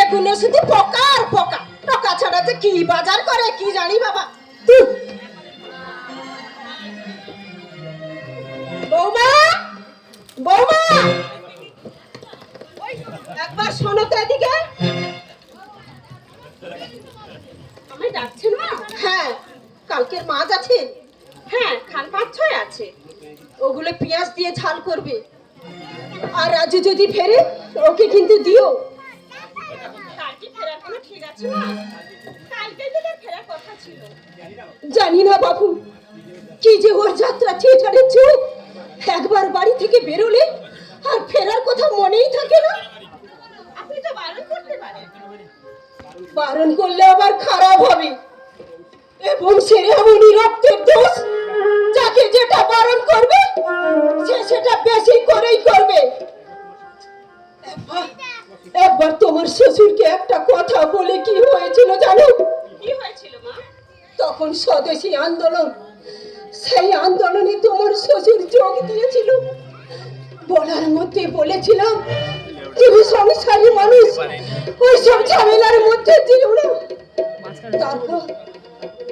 এগুলো শুধু পোকা আর পোকা, পোকা ছাড়া যে কি বাজার করে কি জানি বাবা। বৌমা, বৌমা, একবার শোনো তো এদিকে। আমি ডাকছেন মা? হ্যাঁ, কালকের মাছ আছে। হ্যাঁ, খান 5-6 আছে। ওগুলো পেঁয়াজ দিয়ে ঝাল করবে। আর রাজু যদি ফেরে ওকে কিন্তু দিও। কালকে ফেরার কোনো ঠিক আছে মা? কালকেই তো তার ফেরার কথা ছিল। জানি না বাবু, কি যে ওর যাত্রা থিয়েটারের চোখ। একবার বাড়ি থেকে বেরোলে আর ফেরার কথা মনেই থাকে না। আপনি তো বারণ করতে পারেন। বারণ করলে আবার খারাপ হবে, এবং সেরে এমনই রক্তের দোষ, যাকে যেটা বারণ করবে সে সেটা বেশি করেই করবে। একবার তোমার শ্বশুরকে একটা কথা বলে কি হয়েছিল জানো? কি হয়েছিল মা? তখন স্বদেশী আন্দোলন, সেই আন্দোলনে তোমার শ্বশুর যোগ দিয়েছিল। বলার মধ্যে বলেছিলাম তুমি সংসারী মানুষ, ওইসব ঝামেলার মধ্যে যেও না।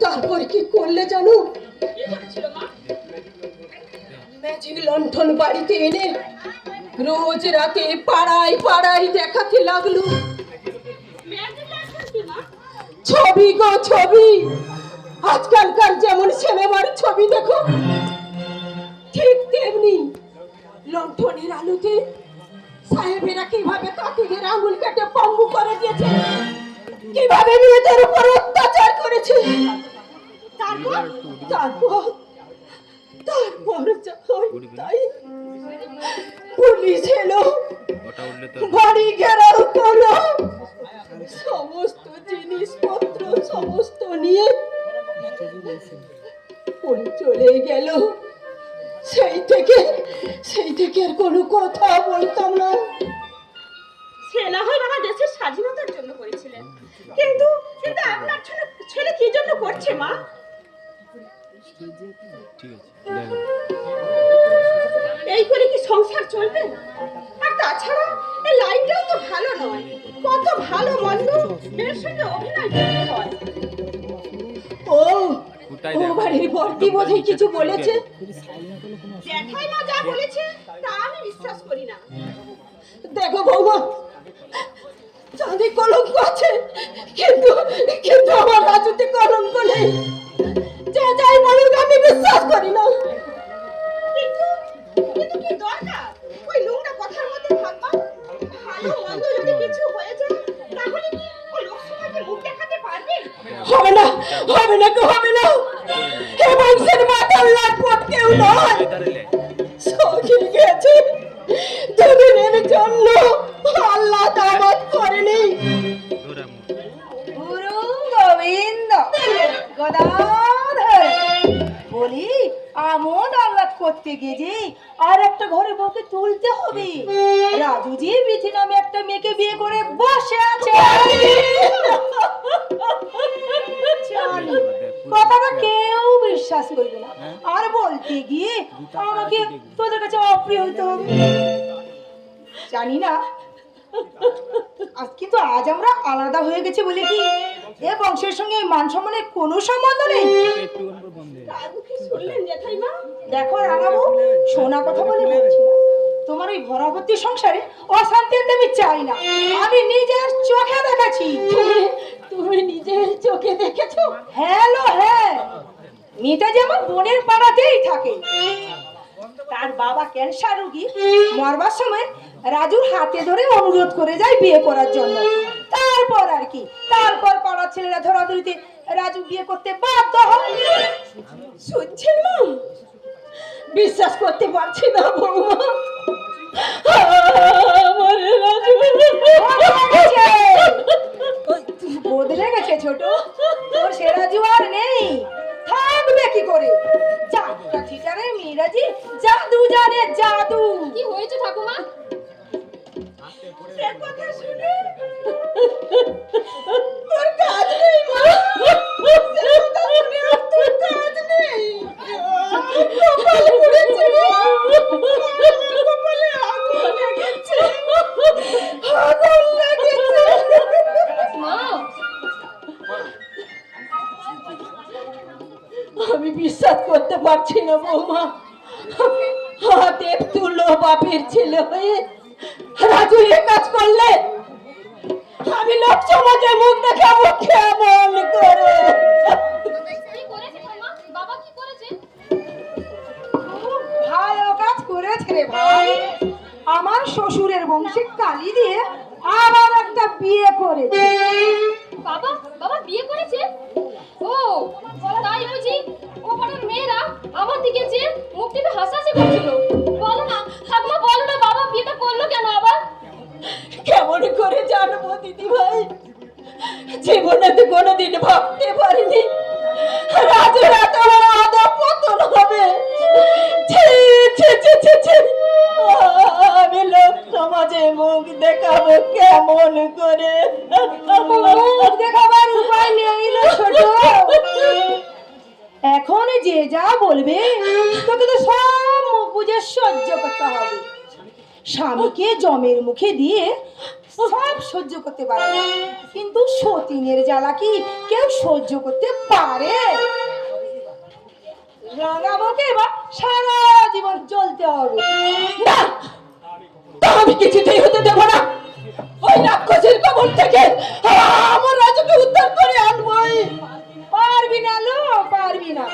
তারপর কি করলে জানো? কি হয়েছিল মা? ম্যাজিক লণ্ঠন বাড়িতে এনে রোজ রাতে পাড়ায় পাড়ায় দেখাতে লাগলো। ম্যাজিক লণ্ঠন কি মা? ছবি গো ছবি, আজকালকার যেমন সিনেমার ছবি দেখো, ঠিক তেমনি লণ্ঠনের আলোতে সাহেবেরা কিভাবে কাতিদের আঙুল কেটে পঙ্গু করে দিয়েছে, কিভাবে মেয়েদের উপর অত্যাচার করেছে। তারপর তাই পুলিশ এলো, বাড়ি ঘেরাও করলো, সমস্ত জিনিসপত্র সমস্ত নিয়ে চলে গেল। সেই থেকে আর কোনো কথা বলতাম না। সে না হয় বাবা দেশের স্বাধীনতার জন্য করেছিলেন, কিন্তু আপনার ছেলে কি জন্য করছে মা? এই করে কি সংসার চলবে? আর তাছাড়া এই লাইনটাও তো ভালো নয়। কত ভালো মন্দ মেয়ের সঙ্গে অভিনয় করতে হয়। ও বাড়ির বর্তি বোধহয় কিছু বলেছে। জ্যাঠাই মা যা বলেছে তা আমি বিশ্বাস করি না। দেখো বৌমা, চাঁদে কলঙ্ক আছে, কিন্তু আমার রাজুতে কলঙ্ক নেই। যে যাই বলুক আমি বিশ্বাস করি না। কিন্তু কি দরকার ওই নোংরা কথার মধ্যে থাকবা? ভালো মন্দ যদি কিছু হয়ে যায় তাহলে কি ও লোক সমাজে মুখ দেখাতে পারবে? হবে না, হবে না, হবে না। হে বংশের মাতাল লাটপট কেউ নয়, সখী গেছে দুদিনের জন্য, আল্লাহ দাওয়াত করেনি। গুরু গোবিন্দ গদাধর বলি, আমন আল্লাহ করতে গিয়ে আর একটা ঘরে বউকে তুলতে হবে। রাজুজি বিথি নামে একটা মেয়েকে বিয়ে করে বসে আছে। কথাটা কেউ বিশ্বাস করবে না, আর বলতে গিয়ে আমাকে তোদের কাছে অপ্রিয় হইতে হবে। জানি না, কিন্তু আজ আমরা আলাদা হয়ে গেছে বলে কি এ বংশের সঙ্গে মান সম্মানের কোনো সম্বন্ধ নেই। দেখো রাঙাবু, শোনা কথা বলে বলছি না, তোমার ওই ভরাবতী সংসারে অশান্তি আমি চাই না। আমি নিজের চোখে দেখেছি। তুমি নিজের চোখে দেখেছো? হ্যালো হ্যাঁ, মেয়েটা যে আমার বোনের পাড়াতেই থাকে। তার বাবা ক্যান্সার রোগী, মরবার সময় রাজুর হাতে ধরে অনুরোধ করে যায় বিয়ে করার জন্য। তারপর আর কি, তারপর পাড়ার ছেলেরা ধরাধরিতে রাজু বিয়ে করতে বাধ্য হয়। শুনছেন না? বিশ্বাস করতে পারছি না বৌমা। আমার রাজু বদলে গেছে ছোট, তোর সে রাজু আর নেই, থাকবে কি করে? যাত্রা থিয়েটারের মিরাজি জাদু জানে, জাদু। কি হয়েছে ঠাকুমা? সে কথা শুনে তোর কাজ নেই মা, সে কথা শুনে আর তোর কাজ নেই। কপাল পুড়েছে। বৌমা, হাতে তুলো বাপের ছেলে হয়ে রাজু এ কাজ করলে আমি লোক সমাজে মুখ দেখাবো কেমন করে? কি করেছে ঠাম্মা? বাবা কি করেছে? ভাই ও কাজ করেছে রে ভাই। আমার শ্বশুরের বংশে কালি দিয়ে আবার একটা বিয়ে করেছে। বাবা বাবা বিয়ে করেছে? ও তাই বুঝি ও পাড়ার মেয়েরা আমার দিকে চেয়ে মুখ টিপে হাসাহাসি করছিল। বলো না ঠাকুমা, বলো না বাবা বিয়েটা করলো কেন আবার? কেমন করে জানবো দিদি ভাই? জীবনে তো কোনোদিন ভাবতে পারিনি রাজুর এত বড় অধঃপতন হবে। ছি, ছি, ছি, ছি, ছি। আমি লোক সমাজে মুখ দেখাবো কেমন করে? মুখ দেখাবার উপায় নেই রে ছোট। এখন যে যা বলবে তোকে তো সব মুখ বুঝে সহ্য করতে হবে। স্বামীকে জমের মুখে দিয়ে সব সহ্য করতে পারে না, কিন্তু সতীনের জ্বালা কি কেউ সহ্য করতে পারে? রাঙাবোকে এবার সারা জীবন চলতে হবে। না, তা আমি কিছুতেই হতে দেব না। ওই রাক্ষসের কবল থেকে আমার রাজুকে উদ্ধার করে আনবই। পারবি না লো, পারবি না।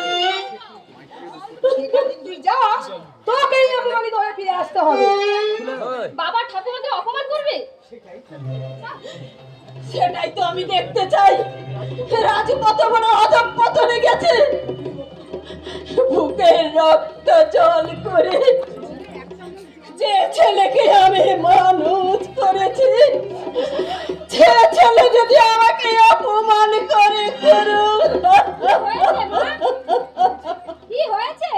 সেখানে তুই যাস, তোকেই অপমানিত হয়ে ফিরে আসতে হবে। বাবা ঠাকুমাকে অপমান করবে? সেটাই তো আমি দেখতে চাই। রাজু কত বড় অধঃপতনে গেছে। বুকের রক্ত জল করে যে ছেলেকে আমি মানুষ করেছি, সে ছেলে যদি আমাকে অপমান করে করুক। হয়েছে মা? কি হয়েছে?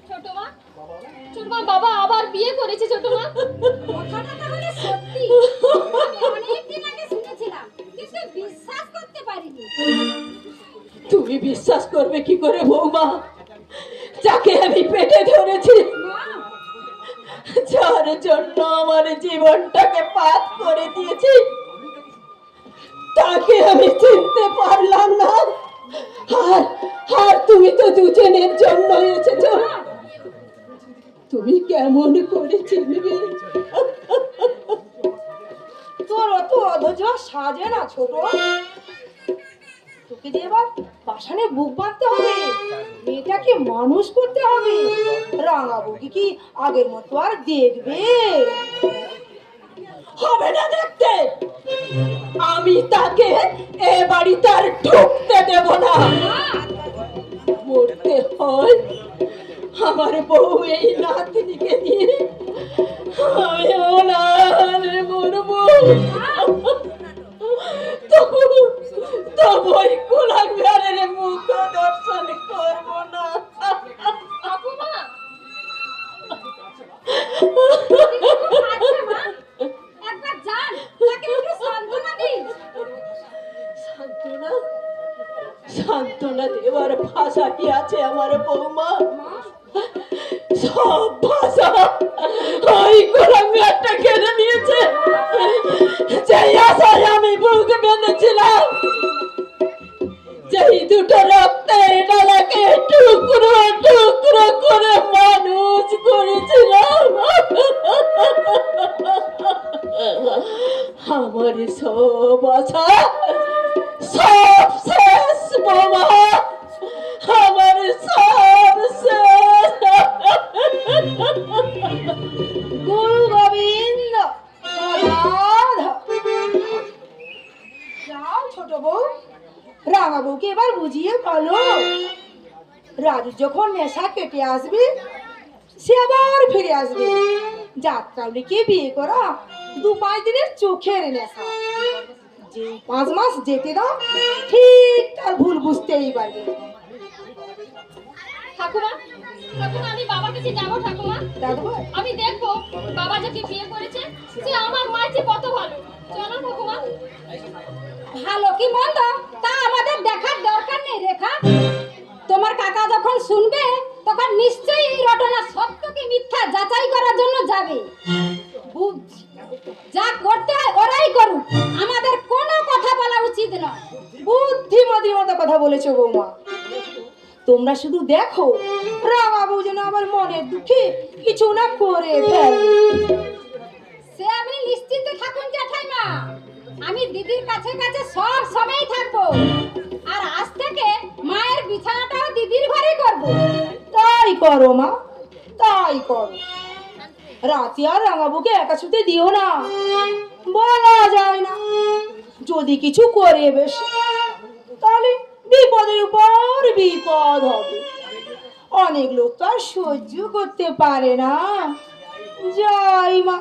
ছোট মা, ছোট মা, বাবা আবার বিয়ে করেছে ছোট মা। কথাটা তাহলে সত্যি? আমি অনেকদিন আগে শুনেছিলাম, কিন্তু বিশ্বাস করতে পারিনি। তুমি বিশ্বাস করবে কি করে বৌমা, যাকে আমি পেটে ধরেছি, যার জন্য আমার জীবনটাকে পাত করে দিয়েছি, তাকে আমি চিনতে পারলাম না। আর তুমি তো দুজনের জন্য এসেছো, তুমি কেমন করে চিনবে? তোর অত অধৈর্য সাজে না ছোট। তোকে যে এবার পাষাণে বুক বাঁধতে হবে, মেয়েটাকে মানুষ করতে হবে। রাঙাবুকে কি আগের মতো আর দেখবে? হবে না দেখতে। আমি তাকে এ বাড়িতে আর ঢুকতে দেব না। মরতে হয় আমার বউ এই নাতনিকে নিয়ে, আমি ওনারে মরবো। তবু ওই কুলাঙ্গারের মুখ দর্শন করবো না। ঠাকুমা একবার যান, তাকে একটু সান্ত্বনা দিন। সান্ত্বনা, সান্ত্বনা দেওয়ার ভাষা কি আছে আমার বৌমা? সব ভাষা ওই কুলাঙ্গারটা কেড়ে নিয়েছে। যেই আশায় আমি বুক বেঁধেছিলাম, যেই দুটো রক্তের ডালাকে টুকরো টুকরো করে মানুষ করেছিলাম, আমার সব আশা সব শেষ বাবা, আমার সব শেষ। গুরু গোবিন্দ রাধা। যাও ছোট বউ, রাঙাবুকে এবার বুঝিয়ে বলো, রাজু যখন নেশা কেটে আসবে সে আবার ফিরে আসবে। যাত্রাবলীকে বিয়ে করা 2-5 দিনের চোখের নেশা। যে 5 মাস যেতে দাও, ঠিক তার ভুল বুঝতেই পারবে। ঠাকুমা, ঠাকুমা আমি বাবার কাছে যাবো ঠাকুমা। দাদু ভাই, আমি দেখবো বাবা যাকে বিয়ে করেছে সে আমার মায়ের চেয়ে কত ভালো। চলো ঠাকুমা। ভালো কি মন্দ তা আমাদের দেখার দরকার নেই রেখা। তোমার কাকা যখন শুনবে তখন নিশ্চয়ই এই ঘটনা সত্য কি মিথ্যা যাচাই করার জন্য যাবে। বুঝ- যা করতে হয় ওরাই করুক, আমাদের কোনো কথা বলা উচিত নয়। বুদ্ধিমতির মতো কথা বলেছো বৌমা। তোমরা শুধু দেখো রাঙাবু যেন আমার মনের দুঃখে কিছু না করে ফেলে। সে আপনি নিশ্চিন্ত থাকুন জ্যাঠাইমা, আমি দিদির কাছে কাছে সব সময় থাকবো। আর আজ থেকে মায়ের বিছানাটাও দিদির ঘরে করব। তাই করো মা, তাই করো। রাতে আর রাঙাবুকে একা শুতে দিও না, বলা যায় না যদি কিছু করে বেশ তাহলে বিপদের উপর বিপদ হবে। অনেক লোক তো আর সহ্য করতে পারে না। যাই মা,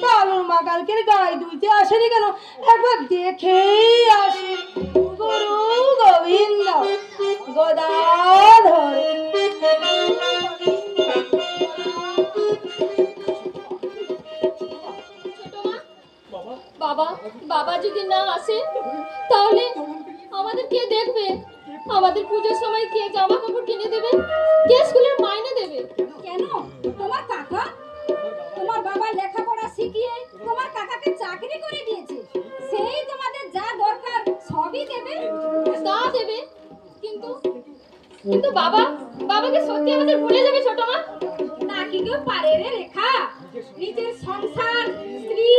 কালুর মা কালকের গায়ে ধুইতে আসেনি কেন, একবার দেখেই আসে। গুরু গোবিন্দ গদাধর। বাবা, বাবা যদি না আসে তাহলে আমাদের কে দেখবে? আমাদের পুজোর সময় কে জামা কাপড় কিনে দেবে? কে স্কুলের মাইনে দেবে? কেন? তোমার কাকা, তোমার বাবা লেখাপড়া শিখিয়ে তোমার কাকাকে চাকরি করে দিয়েছে, সেই তোমাদের যা দরকার সবই দেবে। তা দেবে, কিন্তু কিন্তু বাবা, বাবাকে সত্যি আমাদের ভুলে যাবে ছোট মা? তা কি কেউ পারে রে রেখা? নিজের সংসার, স্ত্রী,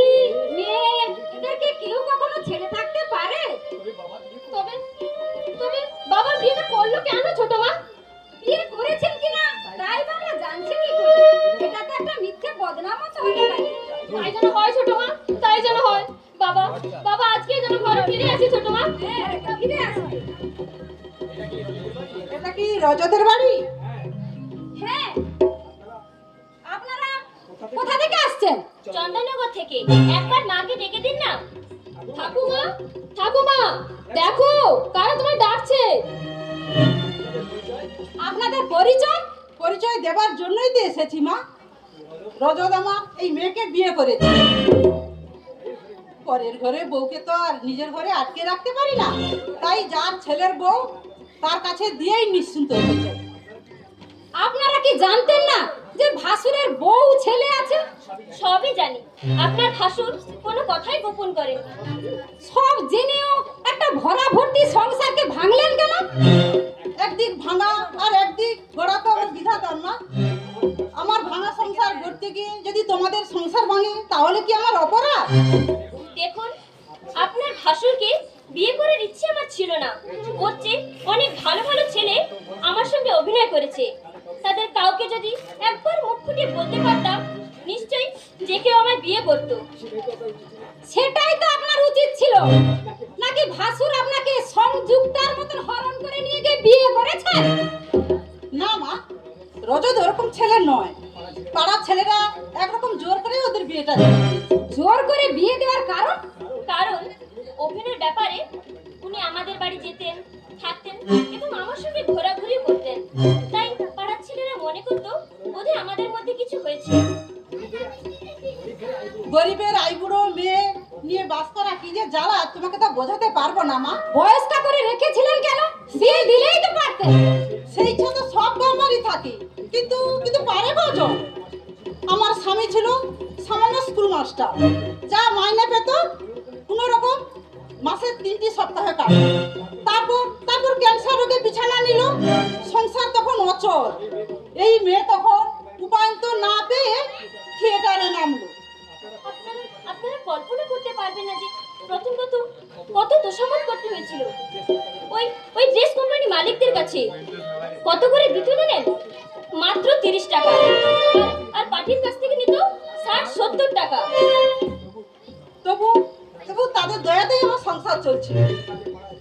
মেয়ে এদেরকে কেউ কখনো ছেড়ে থাকতে পারে? তবে তবে বাবা বিয়েটা করলো কেন ছোট মা? বিয়ে করেছেন কিনা তাই বা আমরা জানছি কি করে? এটা তো একটা মিথ্যে বদনামও তো হতে পারে। তাই যেন হয় ছোট মা, তাই যেন হয়। বাবা, বাবা আজকে যেন ঘরে ফিরে আসি ছোট মা। হ্যাঁ, রেখা ফিরে আসবে। এটা কি রজতের বাড়ি? হ্যাঁ, আপনারা কোথা থেকে আসছেন? চন্দননগর থেকে। একবার মাকে ডেকে দিন না। ঠাকুমা, ঠাকুমা দেখো কারা তোমায় ডাকছে। আপনাদের পরিচয়? পরিচয় দেবার জন্যই তো এসেছি মা। রজত আমার এই মেয়েকে বিয়ে করেছে। পরের ঘরে বউকে তো আর নিজের ঘরে আটকে রাখতে পারি না, তাই যার ছেলের বউ তার কাছে দিয়েই নিশ্চিন্ত হয়েছে। আপনারা কি জানতেন না যে ভাসুরের বউ ছেলে আছে? সবই জানি, আপনার ভাসুর কোনো কথাই গোপন করেন। সব জেনেও একটা ভরা ভর্তি সংসারকে ভাঙলেন কেন? একদিক ভাঙা আর একদিক গড়া তো আমার বিধাতার না। আমার ভাঙা সংসার গড়তে গিয়ে যদি তোমাদের সংসার ভাঙে তাহলে কি আমার অপরাধ? দেখুন, আপনার ভাসুরকে বিয়ে করার ইচ্ছে আমার ছিল না। ওর চেয়ে অনেক ভালো ভালো ছেলে আমার সঙ্গে অভিনয় করেছে। তাদের কাউকে যদি একবার মুখ ফুটে বলতে পারতাম, নিশ্চয়ই যে কেউ আমায় বিয়ে করতো। সেটাই তো আপনার উচিত ছিল। নাকি ভাসুর আপনাকে সংযুক্তার মতন হরণ করে নিয়ে গিয়ে বিয়ে করেছে? না মা, রজত ওরকম ছেলে নয়। পাড়ার ছেলেরা একরকম জোর করে ওদের বিয়েটা দেয়। জোর করে বিয়ে দেওয়ার কারণ? কারণ অভিনয়ের ব্যাপারে উনি আমাদের বাড়ি যেতেন, থাকতেন এবং আমার সঙ্গে ঘোরাঘুরি করতেন। তাই পাড়ার ছেলেরা মনে করতো বোধহয় আমাদের মধ্যে কিছু হয়েছে। গরিবের আইবুড়ো মেয়ে নিয়ে বাস করা কি যে জ্বালা, তোমাকে তো বোঝাতে পারবো না মা। বয়স্কা করে রেখেছিলেন কেন? বিয়ে দিলেই তো পারতেন। সেই ইচ্ছা তো সব বাবারই থাকে, কিন্তু কিন্তু পারে কজন? আমার স্বামী ছিল সামান্য স্কুল মাস্টার, যা মাইনে পেত কোনো রকম মাসের 3টি সপ্তাহে কাটে। তারপর ক্যান্সার রোগে বিছানা নিল, সংসার তখন অচল। এই মেয়ে তখন উপায় তো না পেয়ে থিয়েটারে নামলো। আপনারা কল্পনা করতে পারবেন না যে প্রথম কত দোষামত করতে হয়েছিল। ওই ড্রেস কোম্পানি মালিকদের কাছে কত করে দিতে জানেন? মাত্র 30 টাকা। আর পার্টির কাছ থেকে নিত 60-70 টাকা। তবু তাদের দয়াতেই আমার সংসার চলছিল।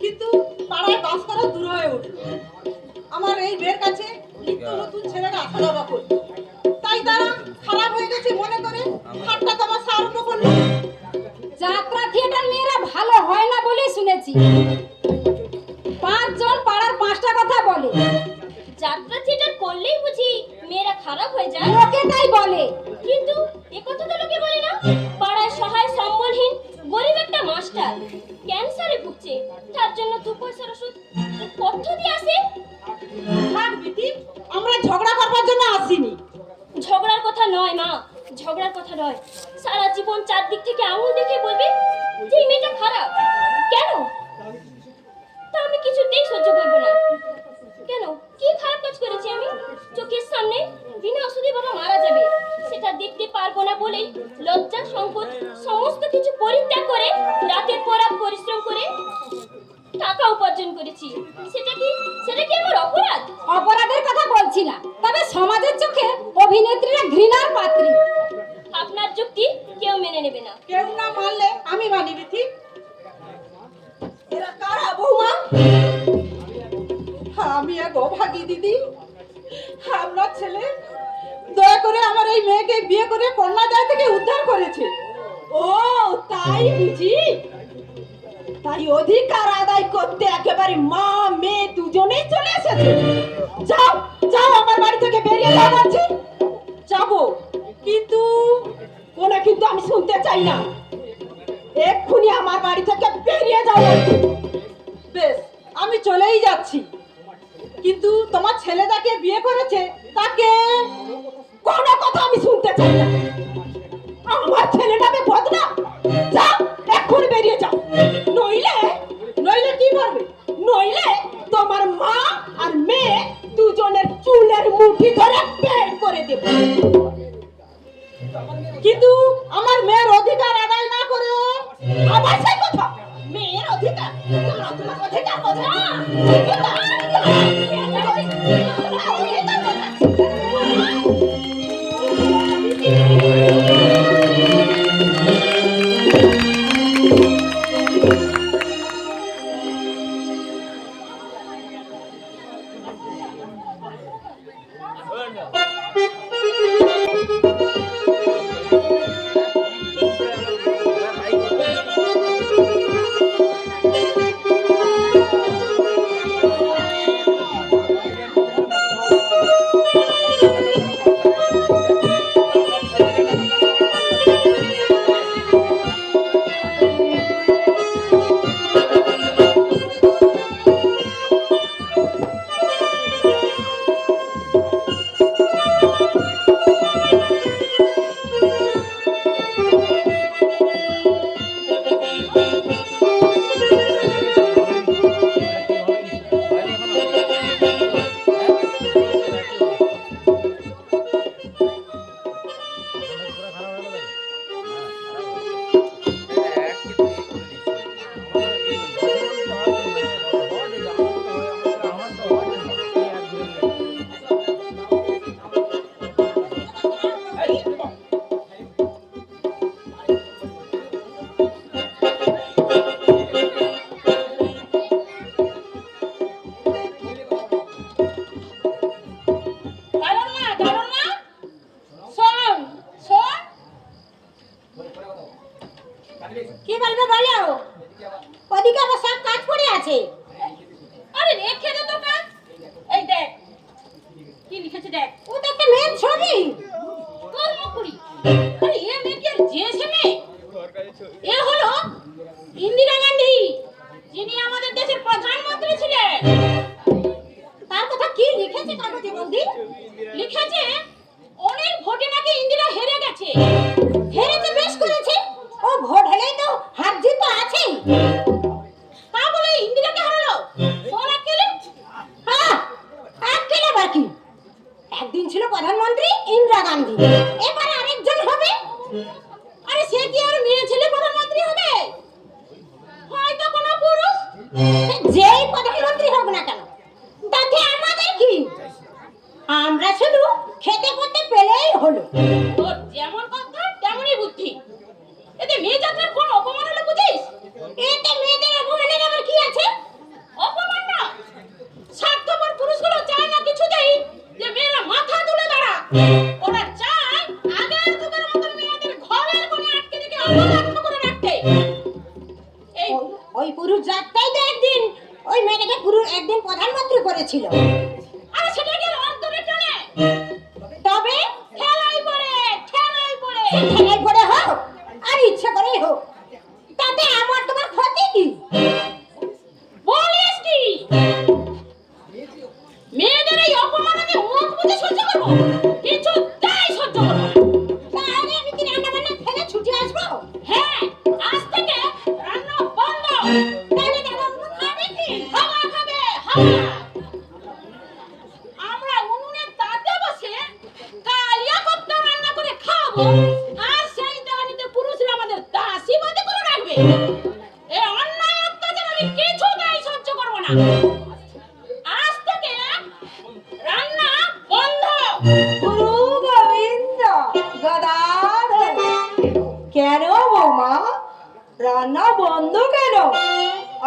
কিন্তু পাড়ায় বাস করা দূর হয়ে উঠল। আমার এই মেয়ের কাছে নিত্য নতুন ছেলেরা আসা যাওয়া করতো, তাই তারা খারাপ হয়ে গেছে মনে করে ঠাট্টা তামাশা আরম্ভ করলো। যাত্রা থিয়েটার মেয়েরা ভালো হয় না বলেই শুনেছি। 5 জন পাড়ার 5টা কথা বলে। যাত্রা থিয়েটার করলেই বুঝি মেয়েরা খারাপ হয়ে যায়? লোকে তাই বলে। কিন্তু একথা তো লোকে বলে না। পাড়ায় সহায় সম্বলহীন গরিব একটা মাস্টার ক্যান্সারে ভুগছে, তার জন্য 2 পয়সার ওষুধ কত দিয়ে আসে। থাক বিটি, আমরা ঝগড়া করবার জন্য আসিনি। ঝগড়ার কথা নয় মা, ঝগড়ার কথা নয়। সারা জীবন চারদিক থেকে আঙুল দেখে বলবে যে এই মেয়েটা খারাপ। কেন? তা আমি কিছুতেই সহ্য করবো না। কেন কি খারাপ কাজ করেছি আমি? চোখের সামনে বিনা ওষুধে বাবা মারা যাবে সেটা দেখতে পারবো না বলেই লজ্জা সংকোচ সমস্ত কিছু পরিত্যাগ করে রাতের পর রাত পরিশ্রম করে টাকা উপার্জন করেছি। সেটা কি আমার অপরাধ? অপরাধের কথা বলছি না, তবে সমাজের চোখে অভিনেত্রীরা ঘৃণার পাত্রী। আপনার যুক্তি কেউ মেনে নেবে না। কেউ না মানলে আমি মানি বিথি। এরা কারা বৌমা? আমি এক অভাগী দিদি। আপনার ছেলে দয়া করে আমার এই মেয়েকে বিয়ে করে কন্যাদায় থেকে উদ্ধার করেছে। ও তাই বুঝি? তাই অধিকার আদায় করতে একেবারে মা মেয়ে দুজনেই চলে এসেছে। যাও যাও আমার বাড়ি থেকে বেরিয়ে যাও বলছি। যাবো, কিন্তু কোন কিন্তু আমি শুনতে চাই না। এক্ষুনি আমার বাড়ি থেকে বেরিয়ে যাও বলছি। বেশ, আমি চলেই যাচ্ছি, কিন্তু তোমার ছেলে যাকে বিয়ে করেছে তাকে কোনো কথা আমি শুনতে চাই না। আমার ছেলেটা বদনা। যাও, এক্ষুনি বেরিয়ে যাও, নইলে নইলে কি করবে? নইলে তোমার মা আর মেয়ে দুজনের চুলের মুঠি ধরে বের করে দেব। কিন্তু আমার মেয়ের অধিকার আদায় না করে আবার সেই কথা, মেয়ের অধিকার, তোমার অধিকার বোঝা না। কি বলবে বলো? ওদিকে আমার সব কাজ পড়ে আছে। আরে রেখে দে তো কাজ। এই দেখ কি লিখেছে দেখ। ও তো একটা মেয়ের ছবি। তোর মুখুরি। আরে এ মেয়ে কি আর যে মেয়ে? এ হলো ইন্দিরা গান্ধী, যিনি আমাদের দেশের প্রধানমন্ত্রী ছিলেন। তার কথা কি লিখেছে কাগজে বন্দি? লিখেছে অনেক ভোটে নাকি ইন্দিরা হেরে গেছে। হেরেছে বেশ করেছে, ও ভোট হলেই তো হার জিত তো আছেই। তা বলে ইন্দিরাকে হারালো? কোন আক্কেলে? হ্যাঁ, আজকেলে বাকি। একদিন ছিল প্রধানমন্ত্রী ইন্দিরা গান্ধী, এবার আরেকজন হবে। আরে সে কি আর মেয়ে ছেলে প্রধানমন্ত্রী হবে? হয়তো কোনো পুরুষ। সে যেই প্রধানমন্ত্রী হোক না কেন, তাতে আমাদের কি? আমরা শুধু খেতে পড়তে পেলেই হলো। তোর যেমন কথা তেমনই বুদ্ধি। এতে মেয়ে যাত্রার কোন অপমান হলো বুঝিস? এতে মেয়েদের অপমানের আবার কি আছে? অপমান না, স্বার্থপর পুরুষগুলো চায় না কিছুতেই যে মেয়েরা মাথা তুলে দাঁড়া। ওরা চায় আগের যুগের মতো মেয়েদের ঘরের কোণে আটকে রেখে অবহেলিত করে রাখতে। এই ওই পুরুষ জাতটাই তো একদিন ওই মেয়েটাকে একদিন প্রধানমন্ত্রী করেছিল। আর সেটা কি অন্তরে টানে? তবে ঠেলাই পড়ে। ঠেলাই পড়ে হোক আর ইচ্ছে করেই হোক, তাতে আমার তোমার ক্ষতি কি? বলিস কি? মেয়েদের এই অপমান আমি মুখ বুজে সহ্য করবো? কিছুতেই সহ্য করবো না। তাহলে আমি কি রান্না বান্না ফেলে ছুটি আসবো? হ্যাঁ, আজ থেকে রান্না বন্ধ। তাহলে দাদা খাবে কি? হাওয়া খাবে, হাওয়া। আর সেই দেওয়ানিতে পুরুষরা আমাদের দাসী বাদী করে রাখবে। এই অন্যায় অত্যাচার আমি কিছুতেই সহ্য করব না। আজ থেকে রান্না বন্ধ। গুরু গোবিন্দ গদাধর। কেন বৌমা, রান্না বন্ধ কেন?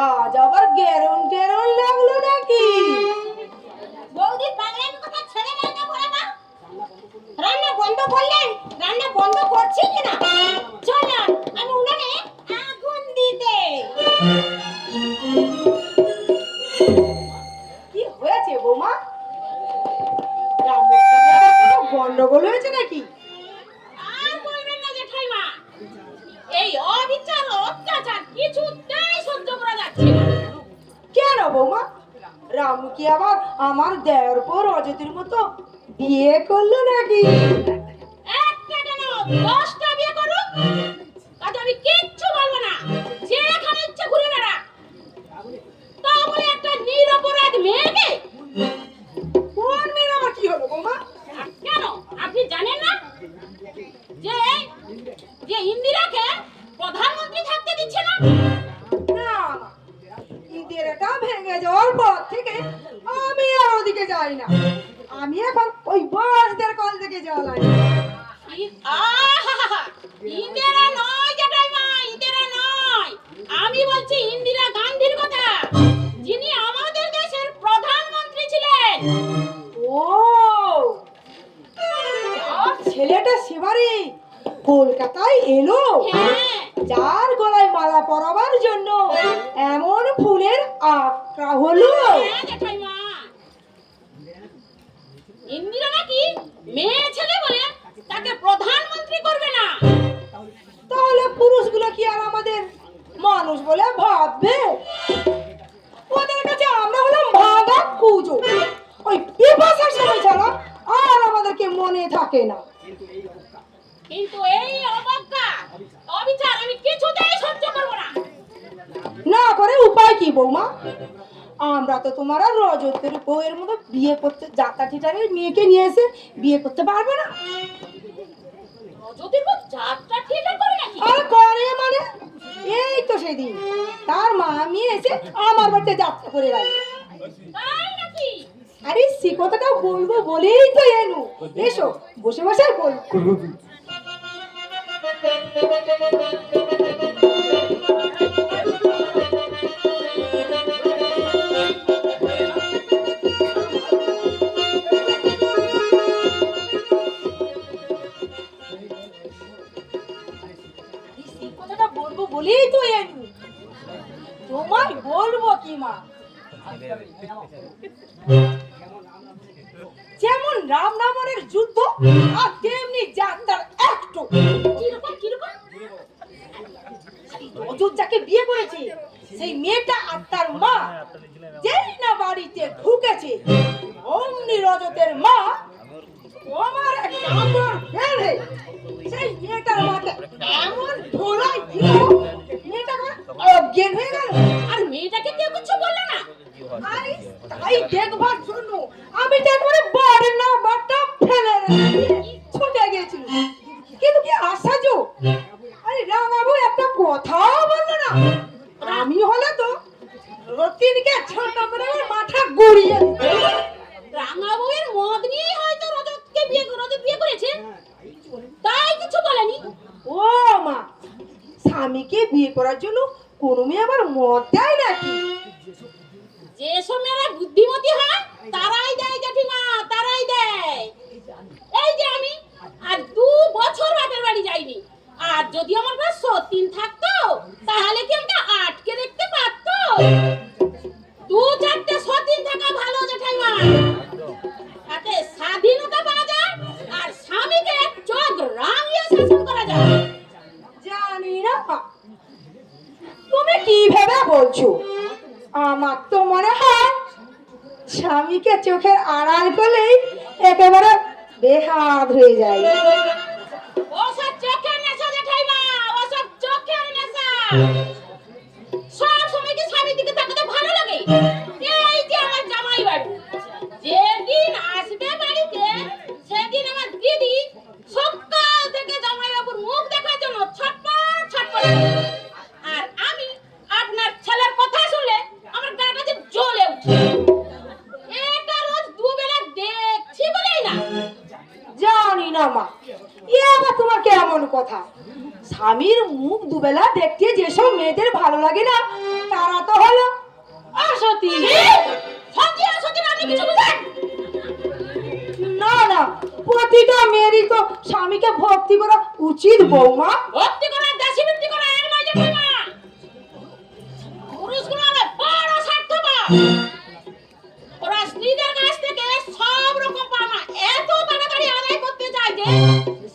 আজ আবার গেরুন টেরুন লাগলো নাকি? বৌদি পাগলের কথা ছেড়ে রান্না করে না। রান্না বন্ধ করলেন, রান্না বন্ধ করছি কিনা? চলুন আমি উনানে আগুন দিতে। কি হয়েছে বৌমা? রান্নার সঙ্গে কোনো গন্ডগোল হয়েছে নাকি? আর বলবেন না জেঠাইমা, এই অবিচার ও অত্যাচার কিছুতেই সহ্য করা যাচ্ছে না। কেন বৌমা, রামু কি আবার আমার দেওয়ার পর অজিতের মতো বিয়ে করলো নাকি? একটা কেন 10টা বিয়ে করুক, আজ আমি কিচ্ছু বলবো না। যেখানে ইচ্ছে ঘুরে বেড়া। তা বলে একটা নিরপরাধ মেয়েকে। কোন মেয়ের আবার কি হলো বৌমা? কেন আপনি জানেন না যে যে ইন্দিরাকে প্রধানমন্ত্রী থাকতে দিচ্ছে না? না, ইন্দিরাটা ভেঙে যাওয়ার পর থেকে আমি আর ওদিকে যাই না। আমি এখন ওই বসদের কল থেকে জল আনি। আহা! ইন্দিরা নয় জেঠাইমা, ইন্দিরা নয়। আমি বলছি ইন্দিরা গান্ধীর কথা, যিনি আমাদের দেশের প্রধানমন্ত্রী ছিলেন। ও, আর ছেলেটা সেবারে কলকাতায় এলো, হ্যাঁ, যার গলায় মালা পরাবার জন্য এমন ফুলের আঁকড়া হলো। হ্যাঁ জেঠাইমা। ইন্দিরা নাকি মেয়ে ছেলে বলে তাকে প্রধানমন্ত্রী করবে না। তাহলে পুরুষগুলো কি আর আমাদের মানুষ বলে ভাববে? ওদের কাছে আমরা হলাম ভাগা কুজো। ওই বিপাশার সময় ছাড়া আর আমাদেরকে মনে থাকে না। কিন্তু এই অবজ্ঞা অবিচার আমি কিছুতেই সহ্য করব না। না করে উপায় কি বৌমা? আমরা তো তোমার আর রজতের বউয়ের মতো বিয়ে করতে, যাত্রা ঠিটারের মেয়েকে নিয়ে এসে বিয়ে করতে পারবে না। যদি খুব যাত্রা থিয়েটার করে নাকি? আর করে মানে এই তো সেদিন তার মা আমি এসে আমার বাড়িতে যাত্রা করে গেল। তাই নাকি? আরে সে কথাটা বলবো বলেই তো এনু। এসো বসে বসে বল। সে কথাটা বলবো বলেই তো এনু। তোমায় বলবো কি মা, যেমন রাম রাবণের যুদ্ধ আর তেমনি যাত্রার একটু। কিরকম কিরকম? অযোধ্যাকে বিয়ে করেছে সেই মেয়েটা আর তার মা যেই না বাড়িতে ঢুকেছে, অমনি রজতের মা আমার এক কাপড় ফেলে সেই মেয়েটার মাকে এমন ধোলাই দিল, মেয়েটা অজ্ঞান হয়ে গেল। আর মেয়েটাকে কেউ কিছু বললো না? আরে তাই দেখবার জন্য আমি তো একবারে বাড়ির না বাটটা ফেলে রেখে ছুটে গেছিল। কিন্তু কি আশ্চর্য, আরে রামাবু একটা কথাও বললো না। আমি হলে তো রতিনকে ছোট করে আমার মাথা গুড়িয়ে দিত। রাঙা বউয়ের মদ নিয়েই হয়তো রজত বিয়ে করেছে, তাই কিছু বলেনি। ও মা, স্বামীকে বিয়ে করার জন্য কোনো মেয়ে আবার মদ দেয় নাকি? যেসব মেয়েরা বুদ্ধিমতী হয় তারাই দেয় জেঠিমা, তারাই দেয়। এই যে আমি আর 2 বছর বাপের বাড়ি যাইনি, আর যদি আমার কাছে সতীন থাকতো তাহলে কি আমাকে আটকে রাখতে পারতো? 2-4টে সতীন থাকা ভালো জেঠাইমা, তাতে স্বাধীনতা পাওয়া যায় আর স্বামীকে চোখ রাঙিয়ে শাসন করা যায়। জানি না মা, তুমি কি ভেবে বলছো? আমার তো মনে হয় স্বামীকে চোখের আড়াল করলেই একেবারে বেহাত হয়ে যায়। ওসব চোখের নেশা জেঠাইমা, ওসব চোখের নেশা। সব সময় কি স্বামীর দিকে তাকাতে ভালো লাগে? এই যে আমার জামাই বাবু যেদিন আসবে বাড়িতে, সেদিন আমার দিদি সকাল থেকে জানি না মা, এ আবার তোমার কেমন কথা? স্বামীর মুখ দুবেলা দেখতে যেসব মেয়েদের ভালো লাগে না, তারা তো হলো আসতি। সত্যি সত্যি আপনি কিছু বুঝেন? না না, প্রতিটা মেয়েরই তো স্বামীকে ভক্তি করা উচিত বৌমা। ভক্তি করা, দাসী বৃত্তি করা এর নয় যে মা। পুরুষগুলো হলো বড় স্বার্থপর। ওরা স্ত্রীদের কাছ থেকে সব রকম পাওনা এত তাড়াতাড়ি আদায় করতে চায় যে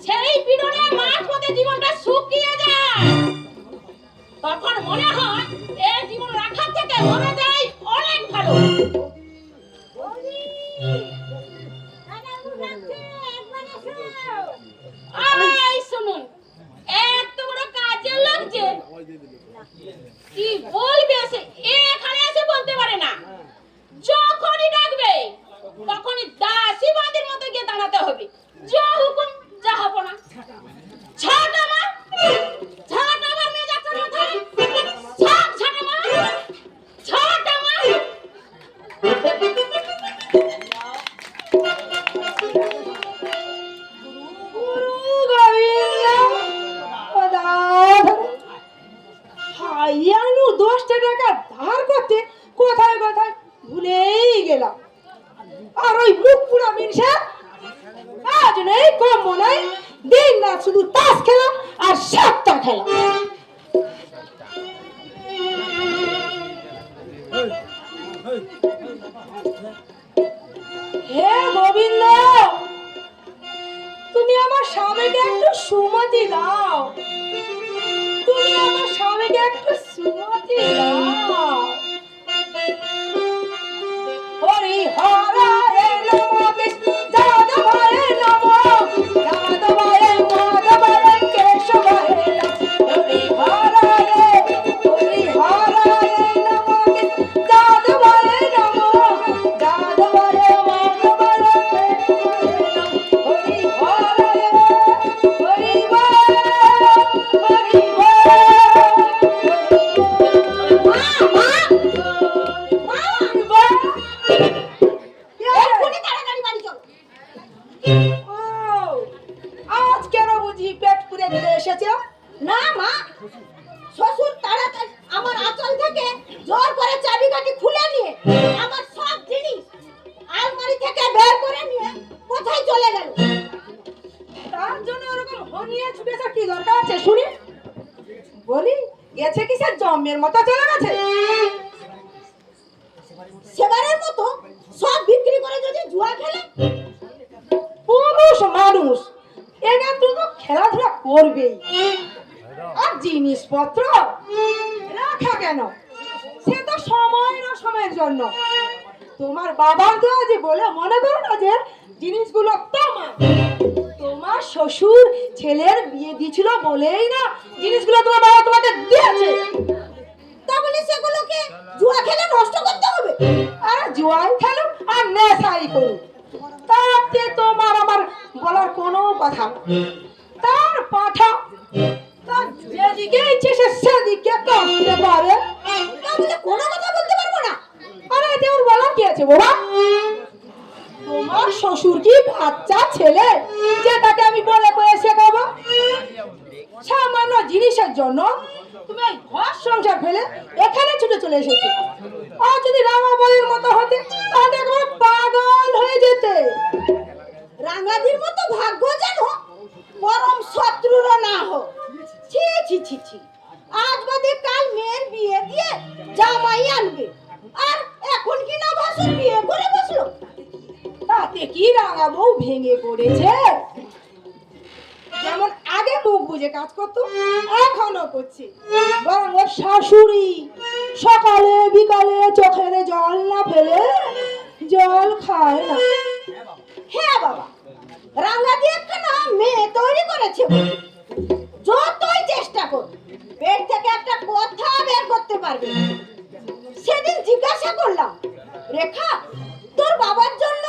সেই পীড়নে মাঝপথে জীবনটা শুকিয়ে যায়। তখন মনে হয় এই জীবন রাখার থেকে মরে যায় অনেক ভালো। এই শুনুন, এত বড় কাজের লোক যে কি বলবে সে এখানে এসে বলতে পারে না। যখনই ডাকবে তখনই দাসী বাঁধের মতো গিয়ে দাঁড়াতে হবে। যা হুকুম যা হবো না। ছাটা মা, ছাটা আমার মেয়ে যাচ্ছে মাথায়। ছাট ছাটা মা, ছাটা মা। হাইয়ানু 10টা টাকা ধার করতে কোথায় কোথায় ভুলেই গেলাম। আর ওই মুখ পুরা মিনসা আজ নেই কম নাই, দিন না শুধু তাস খেলা আর সাতটা খেলা। হে গোবিন্দ, তুমি আমার স্বামীকে একটু সুমতি দাও, তুমি আমার স্বামীকে একটু সুমতি দাও। হরি হরায় নমঃ, বিষ্ণু যাদবায় নমঃ, যাদবায় মাধবায় কেশবায় নমঃ। হরি হরায় নমঃ, বিষ্ণু যাদবায় নমঃ, যাদবায় মাধবায় কেশবায় নমঃ। হরি হরায়, হরি বল, হরি এক্ষুনি তাড়াতাড়ি বাড়ি চলো। আজ কেন বুঝি পেট পুরে দিতে এসেছে? না মা, শ্বশুর তাড়াতাড়ি আমার আঁচল থেকে জোর করে চাবিকাঠি খুলে নিয়ে আমার সব জিনিস আলমারি থেকে বের করে নিয়ে কোথায় চলে গেল? তার জন্য ওরকম হনিয়ে ছুটেছে কি দরকার আছে শুনি? বলি গেছে কি সে জম্মের মতো চলে গেছে? সেবারের মতো সব বিক্রি করে যদি জুয়া খেলে? পুরুষ মানুষ এখান তো খেলাধুলা করবেই, আর জিনিসপত্র রাখা কেন? সে তো সময় না সময়ের জন্য। তোমার বাবার তো আজ বলে মনে করো না যে জিনিসগুলো তোমার। তোমার শ্বশুর ছেলের বিয়ে দিয়েছিল বলেই না জিনিসগুলো তোমার বাবা তোমাকে দিয়েছে। তাহলে সেগুলোকে জুয়া খেলে নষ্ট করতে হবে? আর জুয়াই খেলো আর নেশাই করুক, তাতে তোমার আমার বলার কোনো কথা না। তার পাঠা তার যেদিকে ইচ্ছে সে সেদিকে কাটতে পারে, তাহলে কোনো কথা বলতে পারবো না? আরে এতে ওর বলার কি আছে বাবা? তোমার শ্বশুর কি বাচ্চা ছেলে যে তাকে আমি বলে বলে শেখাবো? সামান্য জিনিসের জন্য তুমি এই ঘর সংসার ফেলে এখানে ছুটে চলে এসেছো। আর যদি রামাবলীর মতো হতে তাহলে একবার পাগল হয়ে যেতে। রাঙাদির মতো ভাগ্য যেন পরম শত্রুরও না হোক। ছি ছি ছি ছি, আজ বাদে কাল মেয়ের বিয়ে দিয়ে জামাই আনবে, আর এখন কি না ভাসুর বিয়ে করে বসলো। তাতে কি রাঙা বউ ভেঙে পড়েছে? যেমন আগে মুখ বুঝে কাজ করতো এখনো করছে, বরং ওর শাশুড়ি সকালে বিকালে চোখের জল না ফেলে জল খায় না। হ্যাঁ বাবা, রাঙাদি একখানা মেয়ে তৈরি করেছে বলে যতই চেষ্টা কর পেট থেকে একটা কথা বের করতে পারবে না। সেদিন জিজ্ঞাসা করলাম, রেখা তোর বাবার জন্য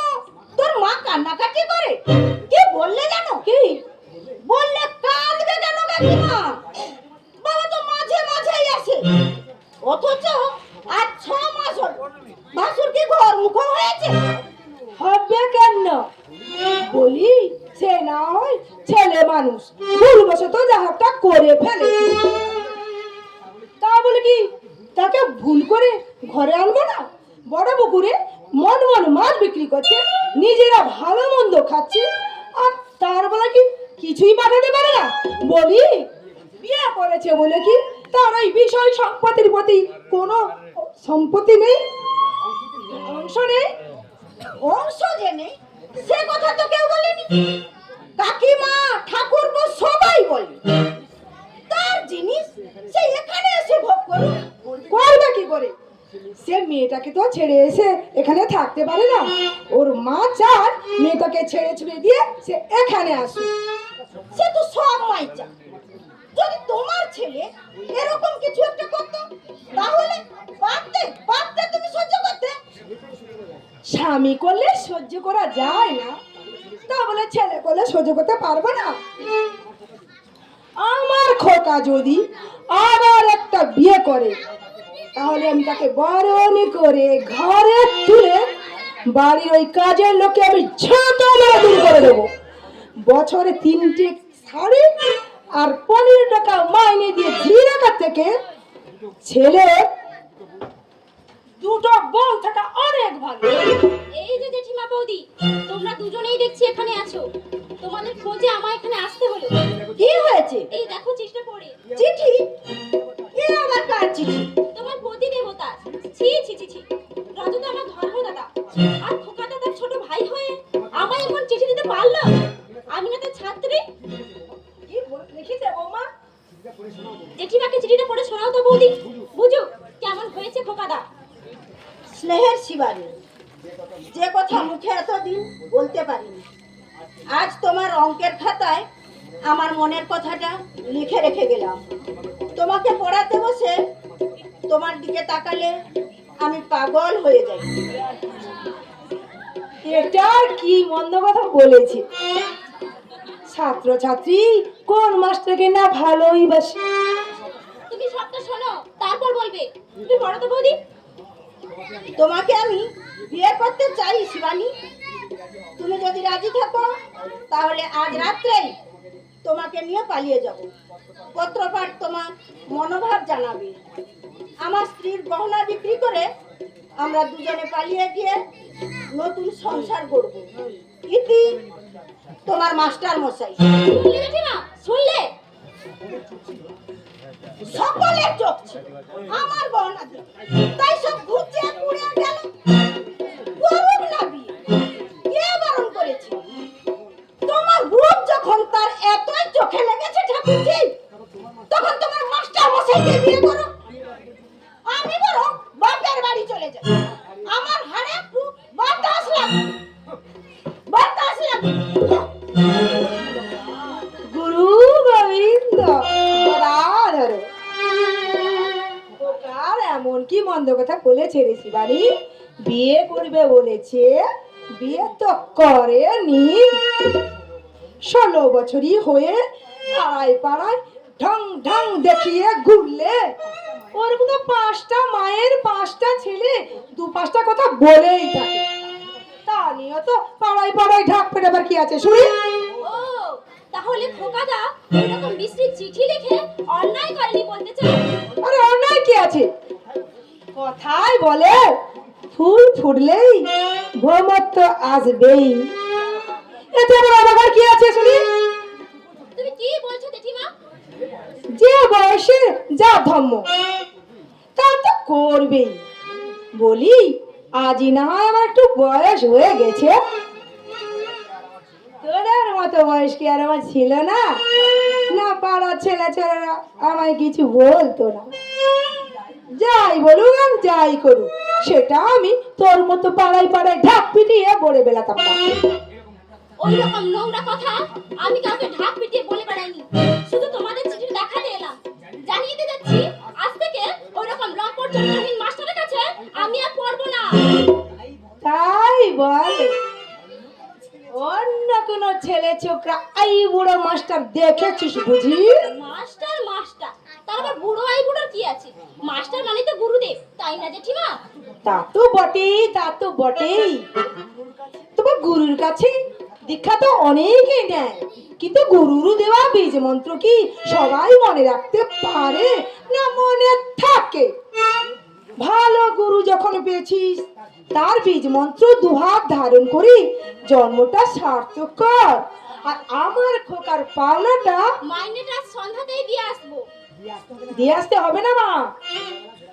তোর মা কান্নাকাটি করে? কি বললে জানো? কি বললে কাঁদবে কেন কাকিমা, বাবা তো মাঝে মাঝেই আসে, অথচ আজ 6 মাস হল ভাসুর কি ঘর মুখ হয়েছে? হবে কেন? বলি সে না হয় ছেলে মানুষ ভুলবশত যা একটা করে ফেলেছে, তা বলে কি তাকে ভুল করে ঘরে আনবো না? বড় পুকুরে মন মন মাছ বিক্রি করছে, নিজেরা ভালো মন্দ খাচ্ছে, আর তার বলে কি কিছুই পাঠাতে পারে না? বলি বিয়ে করেছে বলে কি তার ওই বিষয় সম্পত্তির প্রতি কোনো সম্পত্তি নেই, অংশ নেই? অংশ যে নেই সে কথা তো কেউ বলেনি। কাকিমা ঠাকুরপো সবাই বলে তার জিনিস সে এখানে এসে ভোগ করুক। করবে কি করে? সে মেয়েটাকে তো ছেড়ে এসে এখানে থাকতে পারে না। ওর মা চায় মেয়েটাকে ছেড়ে ছুড়ে দিয়ে সে এখানে আসে। সে তো সব মাই চায়। যদি তোমার ছেলে এরকম কিছু একটা করতো তাহলে পারতে তুমি সহ্য করতে। স্বামী করলে সহ্য করা যায় না, তা বলে ছেলে করলে সহ্য করতে পারবে না? আমার খোকা যদি আবার একটা বিয়ে করে তাহলে আমি তাকে বরণী করে ঘরে তুলে বাড়ির ওই কাজের লোকে আমি ঝাঁটা মেরে দূর করে দেবো। বছরে 3টে শাড়ি আর 15 টাকা মাইনে দিয়ে জিরাকার থেকে ছেলে 2টো বউ থাকা অনেক ভালো। এই যে জেঠিমা বৌদি, তোমরা দুজনেই দেখছি এখানে আছো। তোমাদের খোঁজে আমার এখানে আসতে হলো। কি হয়েছে? এই দেখো চিঠিটা পড়ে। চিঠি? এ আবার কার চিঠি? তোমার পতি দেবতা। ছি ছি ছি ছি, রাজু তো আমার ধর্মদাতা, আর খোকা দাদার ছোট ভাই হয়ে আমায় এখন চিঠি দিতে পারলো? আমি না তার ছাত্রী। কি লিখিতে বৌমা? জেঠিমাকে চিঠিটা পড়ে শোনাও তো বৌদি, বুঝুক কেমন হয়েছে খোকাদা। স্নেহের শিবানী, যে কথা মুখে এতদিন বলতে পারিনি, আজ তোমার অঙ্কের খাতায় আমার মনের কথাটা লিখে রেখে গেলাম। তোমাকে পড়াতে বসে তোমার দিকে তাকালে আমি পাগল হয়ে যাই। এটা কি মন্দ কথা বলেছে? ছাত্র ছাত্রী কোন মাস্টারকে না ভালোই বাসে। তুমি সবটা শোনো, তারপর বলবে। তুমি পড়ো তো বৌদি। তোমাকে আমি বিয়ে করতে চাই শিবানী। তুমি যদি রাজি থাকো তাহলে আজ রাত্রেই তোমাকে নিয়ে পালিয়ে যাব। পত্রপাঠ তোমার মনোভাব জানাবে। আমার স্ত্রীর গহনা বিক্রি করে আমরা দুজনে পালিয়ে গিয়ে নতুন সংসার গড়ব। ইতি তোমার মাস্টার মশাই। শুনলে জেঠিমা, শুনলে? সকলের চোখ ছিল আমার গহনা দিয়ে, তাই সব ঘুরছে উড়ে গেল। করুক না বিয়ে, কে বারণ করেছে? তোমার রূপ যখন তার এতই চোখে লেগেছে ঠাকুরজি, তখন তোমার মাস্টার মশাইকে বিয়ে করো। আমি বরং বাপের বাড়ি চলে যাই। আমার হাড়ে একটু বাতাস লাগে, বাতাস লাগে। গুরু গোবিন্দ ধরো। ওকার এমন কি মন্দ কথা বলেছে রে শিবানী? বিয়ে করবে বলেছে, বিয়ে তো করেনি। 16 বছরই হয়ে পাড়ায় পাড়ায় ঢং ঢং দেখিয়ে ঘুরলে। ওরকম তো 5টা মায়ের 5টা ছেলে 2-5টা কথা বলেই থাকে। তা নিয়ে তো পাড়ায় পাড়ায় ঢাক পেটাবার কি আছে শুনি? ও, তাহলে খোকাদা এরকম বিশ্রী চিঠি লিখে অন্যায় করেনি বলতে চাও? আরে অন্যায় কি আছে? কথাই বলে ফুল ফুটলেই ভ্রমর তো আসবেই। এতে আবার অবাক কি আছে শুনি? তুমি কি বলছো জেঠিমা? যে বয়সে যা ধর্ম তা তো করবেই। বলি আজই না হয় আমার একটু বয়স হয়ে গেছে, তোদের মতো বয়স কি আর আমার ছিল না? না পাড়ার ছেলে ছেলেরা আমায় কিছু বলতো না। যাই বলুক আর যাই করুক সেটা আমি তোর মতো পাড়ায় পাড়ায় ঢাক পিটিয়ে বলে বেলাতাম না। ওই রকম নোংরা কথা আমি কাউকে ঢাক পিটিয়ে বলে বেড়াইনি। শুধু তোমাদের চিঠি দেখাতে এলাম। জানিয়ে দিতে যাচ্ছি, আজ থেকে ওই রকম লম্পট চরিত্রহীন মাস্টারের কাছে আমি আর পড়বো না। তাই বল? অন্য কোন ছেলে ছোকরা এই বুড়ো মাস্টার দেখেছিস বুঝি? মাস্টার মাস্টার, তার আবার বুড়ো আই বুড়োর কি আছে? মাস্টার মানে তো গুরুদেব, তাই না জেঠিমা? তা তো বটেই, তা তো বটেই। তোমার গুরুর কাছে দীক্ষা তো অনেকেই নেয়, কিন্তু গুরুরু দেওয়া বীজ মন্ত্র কি সবাই মনে রাখতে পারে না মনে থাকে? ভালো গুরু যখন পেয়েছিস, তার বীজ মন্ত্র দুহাত ধারণ করি জন্মটা সার্থক কর। আর আমার খোকার পাওনাটা মাইনেটা সন্ধ্যাতেই দিয়ে আসবো। দিয়ে আসতে হবে না মা।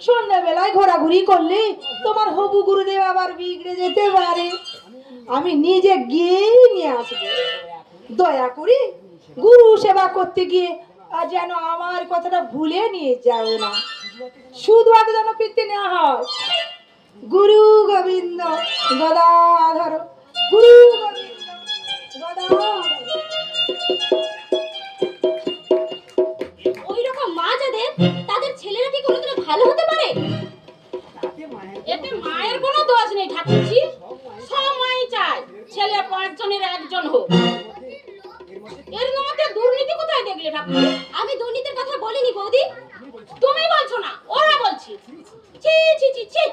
সন্ধ্যাবেলায় ঘোরাঘুরি করলে তোমার হবু গুরুদেব আবার বিগড়ে যেতে পারে। আমি নিজে গিয়েই নিয়ে আসবো। দয়া করি গুরু সেবা করতে গিয়ে আর যেন আমার কথাটা ভুলে নিয়ে যাও না। শুধু আগে যেন ফিরতে নেওয়া হয়। গুরু গোবিন্দ গদাধর, গুরু গোবিন্দ গদাধর। ওই রকম মা যাদের, তাদের ছেলেরা কি কোনোদিনও ভালো হতে পারে? এতে মায়ের কোনো দোষ নেই ঠাকুরজি, সব মাই চায় ছেলে 5 জনের একজন হোক। এর মধ্যে দুর্নীতি কোথায় দেখলে ঠাকুর? আমি দুর্নীতির কথা বলিনি বৌদি। তুমি বলছো না, ওরা বলছি। ছি ছি ছি ছি,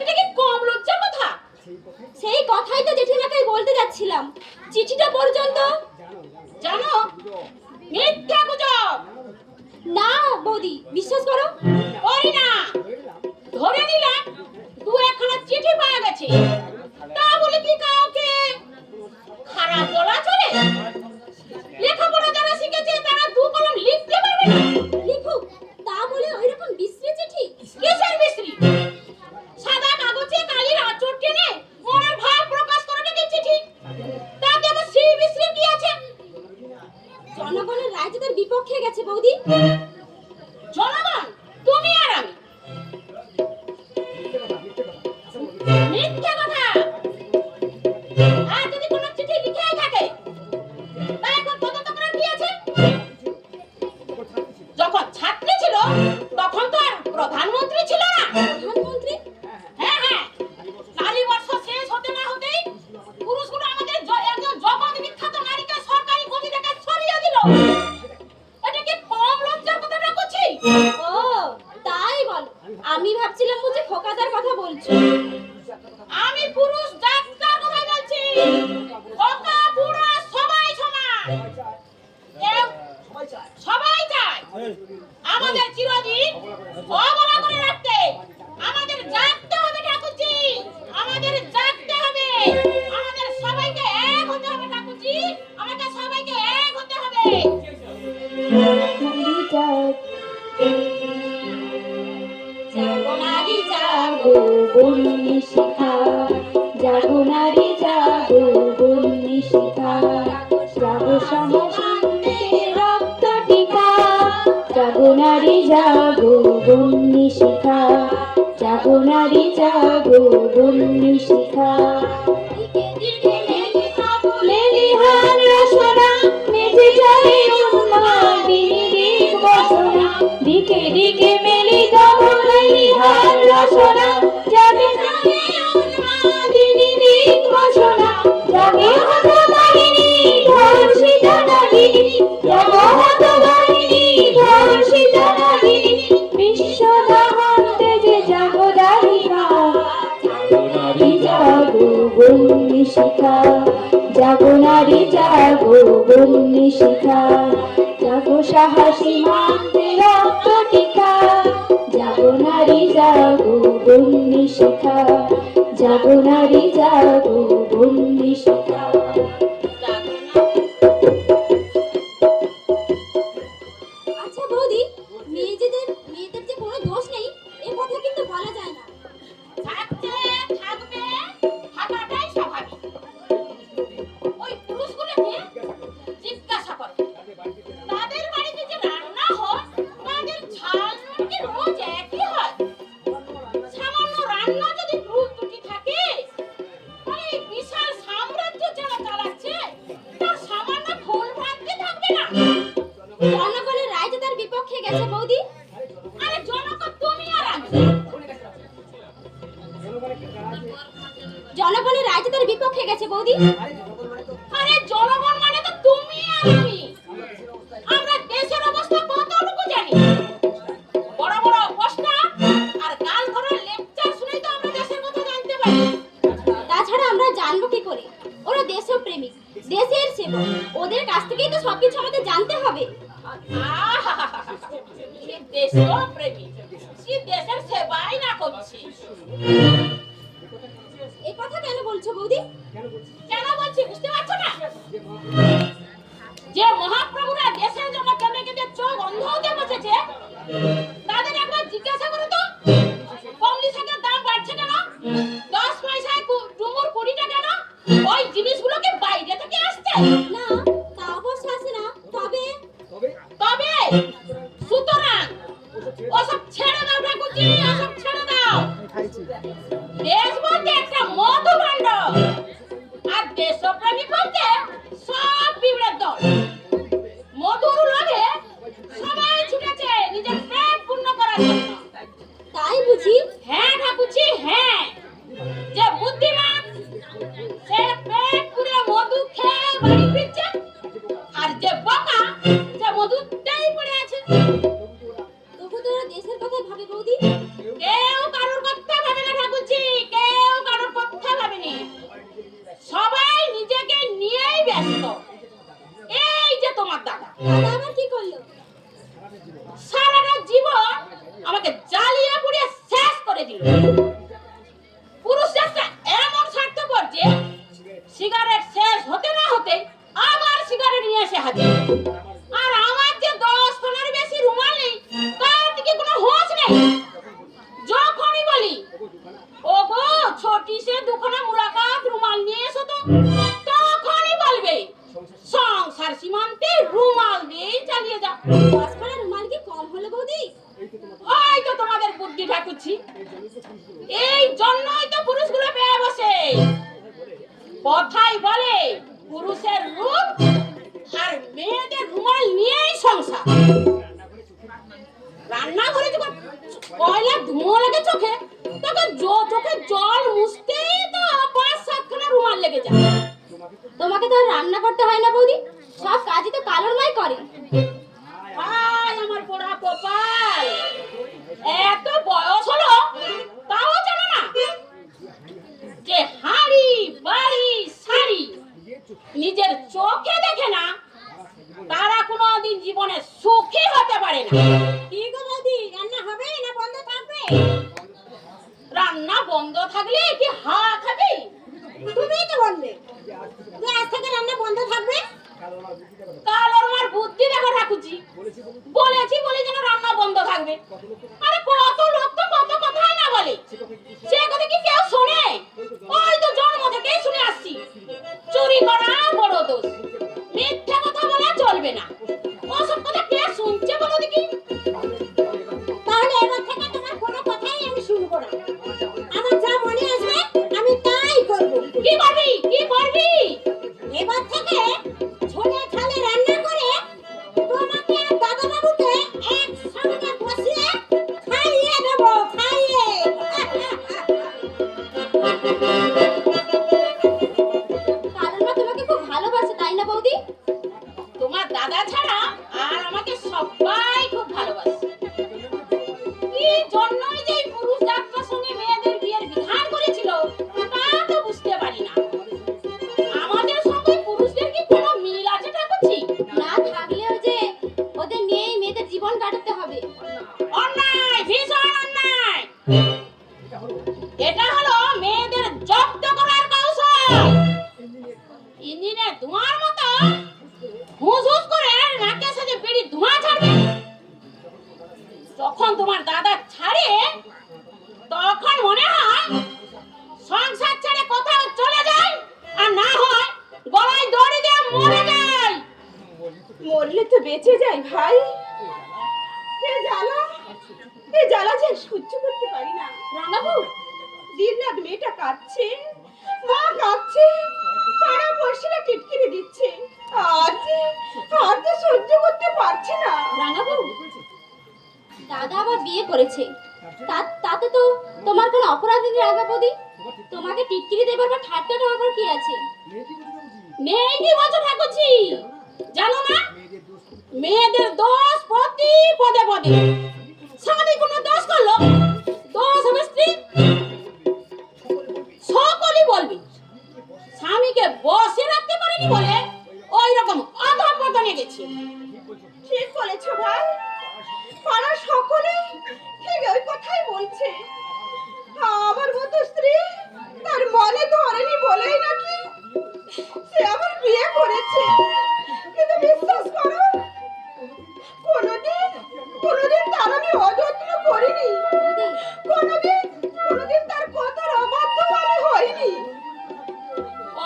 এটা কি কম লজ্জার কথা? সেই কথাই তো জেঠিমাকে বলতে যাচ্ছিলাম। চিঠিটা পর্যন্ত জানো, মিথ্যা গুজব। না বৌদি, বিশ্বাস করো। ওই না, ধরে নিলাম 2-1খানা চিঠি পাওয়া গেছে, তা বলে কি কাউকে খারাপ বলা চলে? লেখাপড়া যারা শিখেছে তারা 2 কলম লিখতে পারবে না। লিখুক, তা বলে ওইরকম বিশ্রী চিঠি? কিসের মিস্ত্রি? সাদা কাগজে কালির আঁচড় টেনে মনের ভাব প্রকাশ করাটাকে চিঠি, তাতে আবার সেই মিস্ত্রি কি আছে? জনগণের রায় তাদের বিপক্ষে গেছে বৌদি। জনগণ তুমি আর আমি? মিথ্যা কথা। আর যদি কোনো চিঠি লিখে থাকে, তা এখন তদন্ত করার কি আছে? যখন ছাত্রী ছিল তখন তো আর প্রধানমন্ত্রী ছিল না। প্রধানমন্ত্রী? হ্যাঁ হ্যাঁ, নারী বর্ষ শেষ হতে না হতেই পুরুষগুলো আমাদের একজন জগৎ বিখ্যাত নারীকে সরকারি গদি থেকে সরিয়ে দিল। এটা কি কম লজ্জার কথা না করছি? ও তাই বল। আমি ভাবছিলাম বুঝি খোকাদার কথা বলছো। আমি পুরুষ ডাক্তার কথা বলছি। খোকা বুড়া সবাই সমান। কেউ সবাই চায় আমাদের চিরদিন অবলা করে রাখতে। আমাদের জাগতে হবে ঠাকুরজি, আমাদের জাগতে হবে। আমাদের সবাইকে এক হতে হবে ঠাকুরজি, আমাদের সবাইকে এক হতে হবে। জাগো নারী জাগো, বন্যি শিখা। জাগো নারী জাগো, বন্যি শিখা। জাগো সমাজে রক্ত টিকা। জাগো নারী জাগো, বন্যি শিখা। জাগো নারী জাগো, বন্যি শিখা। লেলিহান রসনা, মেজে যায় উন্মাদিনী দিক বসনা। দিকে দিকে মেলিত লেলিহান রসনা, জাগে জাগে উন্মাদিনী দিক বসনা। জাগে হতবাহিনী ধর্ষিত নাগিনী, জাগো হতবাহিনী ধর্ষিত নাগিনী। বিশ্বদাহন তেজে জাগো দারিকা। জাগো নারী জাগো, বন্যি শিখা। জাগো নারী জাগো, বন্যি শিখা। জাগো সাহসী মানতে রক্ত টিকা। জাগো নারী জাগো, বন্যি শিখা। জাগো নারী জাগো, বন্যি শিখা। আচ্ছা বৌদি, মেয়েদের যে কোনো দোষ নেই এ কথা কিন্তু বলা যায় না। থাকতে থাকবে, থাকাটাই স্বাভাবিক। ওই পুরুষগুলোকে জিজ্ঞাসা করো, তাদের বাড়িতে যে রান্না হয় তাদের ঝাল নুন কি রোজ একই হয়? সামান্য রান্না যদি ভুল ত্রুটি থাকে, তাহলে এই বিশাল সাম্রাজ্য যারা চালাচ্ছে তার সামান্য ভুল ভ্রান্তি থাকবে না? জনগণের রায় যে তার বিপক্ষে গেছে বৌদি। আরে জনগণ তুমি আর আমি। জনগণের রায় যে তার বিপক্ষে গেছে বৌদি। আরে জনগণ মানে তো তুমি আর আমি। আমরা দেশের অবস্থা কতটুকু জানি? বড় বড় পোস্টার আর গাল ভরা লেকচার শুনেই তো আমরা দেশের কথা জানতে পারি। তাছাড়া আমরা জানবো কি করে ওরা দেশপ্রেমিক? থেকেই তো সবকিছু আমাদের জানতে হবে। সে দেশপ্রেমী, সে দেশের সেবাই না করছে। এই কথা কেন বলছো বৌদি? কেন বলছি বুঝতে পারছো না? যে মহাপ্রভুরা দেশের জন্য কেঁদে কেঁদে চোখ অন্ধ হতে বসেছে, তাদের একবার জিজ্ঞাসা করো তো, কমলি শাকের দাম বাড়ছে কেন? 10 পয়সায় ডুমুর 20টা কেন? ওই জিনিসগুলো কি বাইরে থেকে আসছে? না, তা অবশ্য আছে না। তবে তবে সুতরাং ওসব ছেড়ে দাও ঠাকুরজি, ওসব ছেড়ে দাও। দেশ বলতে একটা মধুভাণ্ড, আর দেশপ্রেমী বলতে সব বিবরের দল। মধুর লোভে সবাই ছুটেছে নিজের পেট পূর্ণ করার জন্য। তাই বুঝি? হ্যাঁ ঠাকুরজি, হ্যাঁ। যে বুদ্ধিমান সে পেট পুরে মধু খেয়ে বাড়ি ফিরছে, আর যে বোকা সে মধুতেই পড়ে আছে। তবু তোরা দেশের কথা ভাবে বৌদি। কেউ কারোর কথা ভাবে না ঠাকুরজি, কেউ কারোর কথা ভাবেনি। সবাই নিজেকে নিয়েই ব্যস্ত। এই যে তোমার দাদা, দাদা আবার কি করলো? সারাটা জীবন আমাকে জ্বালিয়ে পুড়িয়ে শেষ করে দিল। পুরুষ একটা এমন স্বার্থপর যে সিগারেট শেষ হতে না হতে আবার সিগারেট নিয়ে এসে হাজির। আর আমার যে 10 খানার বেশি রুমাল নেই, তার দিকে কোনো হোঁশ নেই। যখনই বলি ওগো ছোটি সে 2 খানা মুলাকাত রুমাল নিয়ে এসো তো, তখনই বলবে সংসার সীমান্তে রুমাল দিয়েই চালিয়ে যাও। 10 খানা রুমাল কি কম হলো বৌদি? ওই তো তোমাদের বুদ্ধি ঠাকুরছি। এই জন্যই তো পুরুষগুলো পেয়ে বসে। কথাই বলে পুরুষের রূপ আর মেয়েদের রুমাল নিয়েই সংসার। রান্নাঘরে যখন কয়লা ধোঁয়া লাগে চোখে, তখন চোখে জল মুছতেই তো 5-7 খানা রুমাল লেগে যায়। তোমাকে তো আর রান্না করতে হয় না বৌদি, সব কাজই তো কালোর মাই করে। হায় আমার পোড়া কপাল, এত বয়স হলো তাও জানো না যে হাড়ি বাড়ি শাড়ি নিজের চোখে দেখে না, তারা কোনোদিন জীবনে সুখী হতে পারে না। কি গো বৌদি, রান্না হবে না বন্ধ থাকবে? রান্না বন্ধ থাকলে কি হাওয়া খাবি? তুমিই তো বললে যে আজ থেকে রান্না বন্ধ থাকবে। কাল ওর আমার বুদ্ধি দেখো ঠাকুরজি, বলেছি বলে যেন রান্না বন্ধ থাকবে। আরে কত লোক তো কত কথাই না বলে, সে কথা কি কেউ শোনে? ওই তো জন্ম থেকেই শুনে আসছি, চুরি করা বড় দোষ, মিথ্যা কথা বলা চলবে না। ওসব কথা কে শুনছে বলো দেখি? তাহলে এবার থেকে তোমার কোনো কথাই আমি শুনবো না। আমার যা মনে আসবে আমি তাই করব। কি করবি, কি করবি? এবার থেকে ঝোলে ঝালে রান্না করে তোমাকে আর দাদা বাবুকে একসঙ্গে বসিয়ে খাইয়ে দেবো, খাইয়ে। কারণ মা তোমাকে খুব ভালোবাসে, তাই না বৌদি? তোমার দাদা ছাড়া আর আমাকে সবাই খুব ভালোবাসে। কি জন্যই যে এই পুরুষ জাতটার সঙ্গে মেয়েদের বিয়ের বিধান করেছিল তা তো বুঝতে পারি না। আমাদের সঙ্গে পুরুষদের কি কোনো মিল আছে ঠাকুরজি? না থাকলেও যে ওদের নিয়েই মেয়েদের জীবন কাটাতে হবে। অন্যায়, ভীষণ অন্যায়। এটা হলো মেয়েদের জব্দ করার কৌশল। ইঞ্জিনে ধোঁয়ার মতো হুস হুস করে নাকে সাথে বিড়ি ধোঁয়া ছাড়বে। যখন তোমার দাদা ছাড়ে তখন মনে হয় সংসার ছেড়ে কোথাও চলে যায়, আর না হয় গলায় দড়ি দিয়ে মরে যায়। মরলে তো বেঁচে যাই ভাই। এ জ্বালা যে সহ্য করতে পারি না। রাঙাবু, দিন রাত মেয়েটা কাঁদছে, মা কাঁদছে, পাড়া পড়শিরা টিটকিরি দিচ্ছে। আর যে সহ্য করতে পারছি না। রাঙাবু, দাদা আবার বিয়ে করেছে, তাতে তো তোমার কোনো অপরাধ নেই রাঙা বৌদি। তোমাকে টিটকিরি দেবার বা ঠাট্টা দেওয়ার কি আছে? নেই কি বলছো ঠাকুরজি? জানো না মেয়েদের দোষ প্রতি পদে পদে। স্বামী কোনো দোষ করলো, দোষ হবে স্ত্রী। সকলই বলবি স্বামীকে বসে রাখতে পারেনি বলে ওই রকম অধপতন হয়েছে। ঠিক বলেছো ভাই, পাড়ার সকলে ঠিক ওই কথাই বলছে। আমার মতো স্ত্রী তার মনে ধরেনি বলেই নাকি সে আমার বিয়ে করেছে। কিন্তু বিশ্বাস করো, কোনোদিন তার আমি অযত্ন করিনি, কোনোদিন তার কথার অবাধ্য আমি হইনি।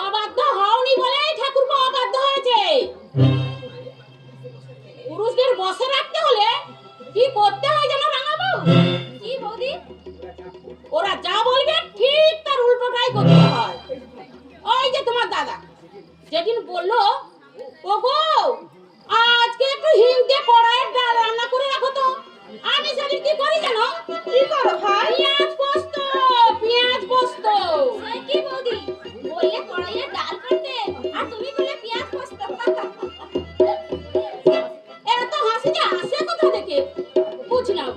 অবাধ্য হওনি বলেই ঠাকুরপো অবাধ্য হয়েছে। পুরুষদের বসে রাখতে হলে কি করতে হয় জানো রাঙাবো? কি বৌদি? ওরা যা বলবে ঠিক তার উল্টোটাই করতে হয়। ওই যে তোমার দাদা যেদিন বললো, ওগো আজকে একটু হিং দিয়ে কড়াইয়ের ডাল রান্না করে রাখো তো, আমি সেদিন কি করি জানো? কি করো ভাই? পেঁয়াজ পোস্ত, পেঁয়াজ পোস্ত। সে কি বৌদি? বললে কড়াইয়ে ডাল করতে আর তুমি বললে পেঁয়াজ পোস্ত। এরা তো হাসি যে হাসে কোথা থেকে বুঝলাম।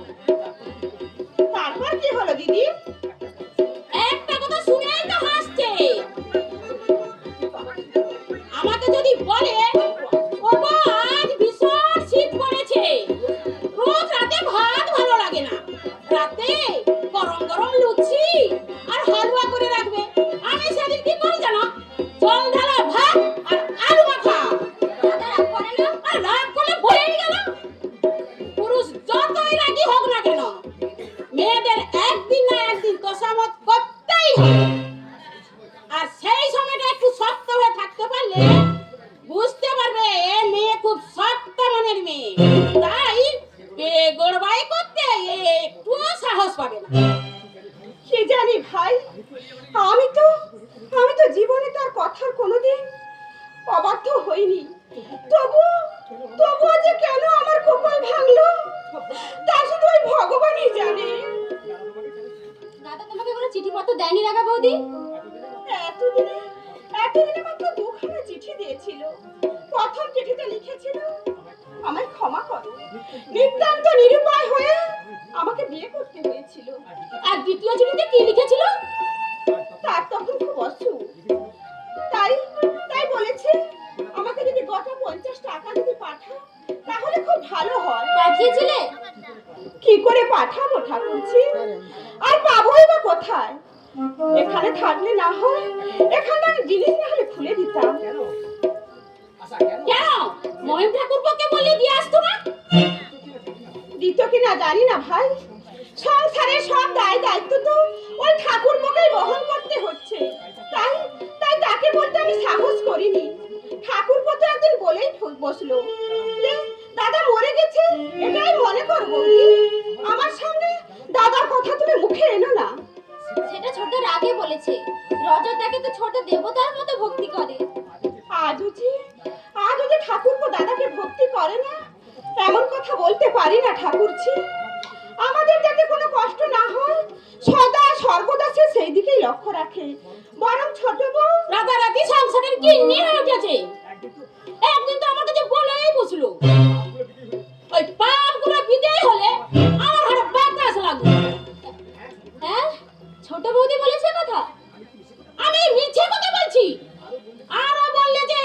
তারপর কি হলো দিদি? একটা কথা শুনেই তো হাসছে। আমাকে যদি বলে, ওগো আজ ভীষণ শীত পড়েছে, রোজ রাতে ভাত ভালো লাগে না, রাতে গরম গরম লুচি আর হালুয়া করে রাখবে, আমি সেদিন কি করি জানো? জল ঢালা ভাত আর আলু মাখা। দাদা রাগ করে না? আর রাগ করলে বলেই গেল। পুরুষ যতই রাগী হোক না কেন, মেয়েদের একদিন না একদিন তোষামত করতেই হবে। আর সেই সময়টা একটু শক্ত হয়ে থাকতে পারলে বুঝতে পারবে এ মেয়ে খুব শক্ত মনের মেয়ে, তাই বেগড়বাই করতে একটুও সাহস পাবে না। কি জানি ভাই, আমি তো জীবনে তার কথার কোনোদিন অবাধ্য হইনি। তবুও যে কেন আমার কপাল ভাঙলো তা শুধু ওই ভগবানই জানে। দাদা তোমাকে কোনো চিঠিপত্র দেয়নি রাঙা বৌদি? এতদিনে মাত্র দুখানা চিঠি দিয়েছিল। প্রথম চিঠিতে লিখেছিল, আমায় ক্ষমা করো, নিতান্ত নিরুপায় হয়ে আমাকে বিয়ে করতে হয়েছিল। আর দ্বিতীয় চিঠিতে কি লিখেছিল? তার তখন খুব অসুখ, তাই বলেছে আমাকে যদি গটা 50 টাকা যদি পাঠাও তাহলে খুব ভালো হয়। পাঠিয়েছিলে? কি করে পাঠাবো ঠাকুরজি, আর পাবোই বা কোথায়? এখানে থাকলে না হয় এখানকার জিনিস না হলে খুলে দিতাম। কেন মহিম ঠাকুরপোকে বলে দিয়ে আসতো না? দিত কিনা জানি না ভাই, সংসারের সব দায়িত্ব তো ওই ঠাকুরপোকেই বহন করতে হচ্ছে। তাই তাকে বলতে আমি সাহস করিনি। ঠাকুরপো তো একদিন বলেই বসলো যে দাদা মরে গেছে, এটাই মনে কর বৌদি। আমার সামনে দাদার কথা তুমি মুখে এনো না। সেটা ছোট রাগে বলেছে। রজতাকে তো ছোট দেবতার মতো ভক্তি করে। আজও যে ঠাকুরপো দাদাকে ভক্তি করে না এমন কথা বলতে পারি না ঠাকুরজি। আমাদের যাতে কোনো কষ্ট না হয় সদা সর্বদা সে সেই দিকেই লক্ষ্য রাখে। বরং ছোট বউ রাতারাতি সংসারের গিন্নি হয়ে উঠেছে। একদিন তো আমার কাছে বলেই বসলো, ওই পাপগুলো বিদায় হলে আমার হাড়ে বাতাস লাগবে। হ্যাঁ, ছোট বৌদি বলেছে কথা? আমি মিছে কথা বলছি? আরো বললে যে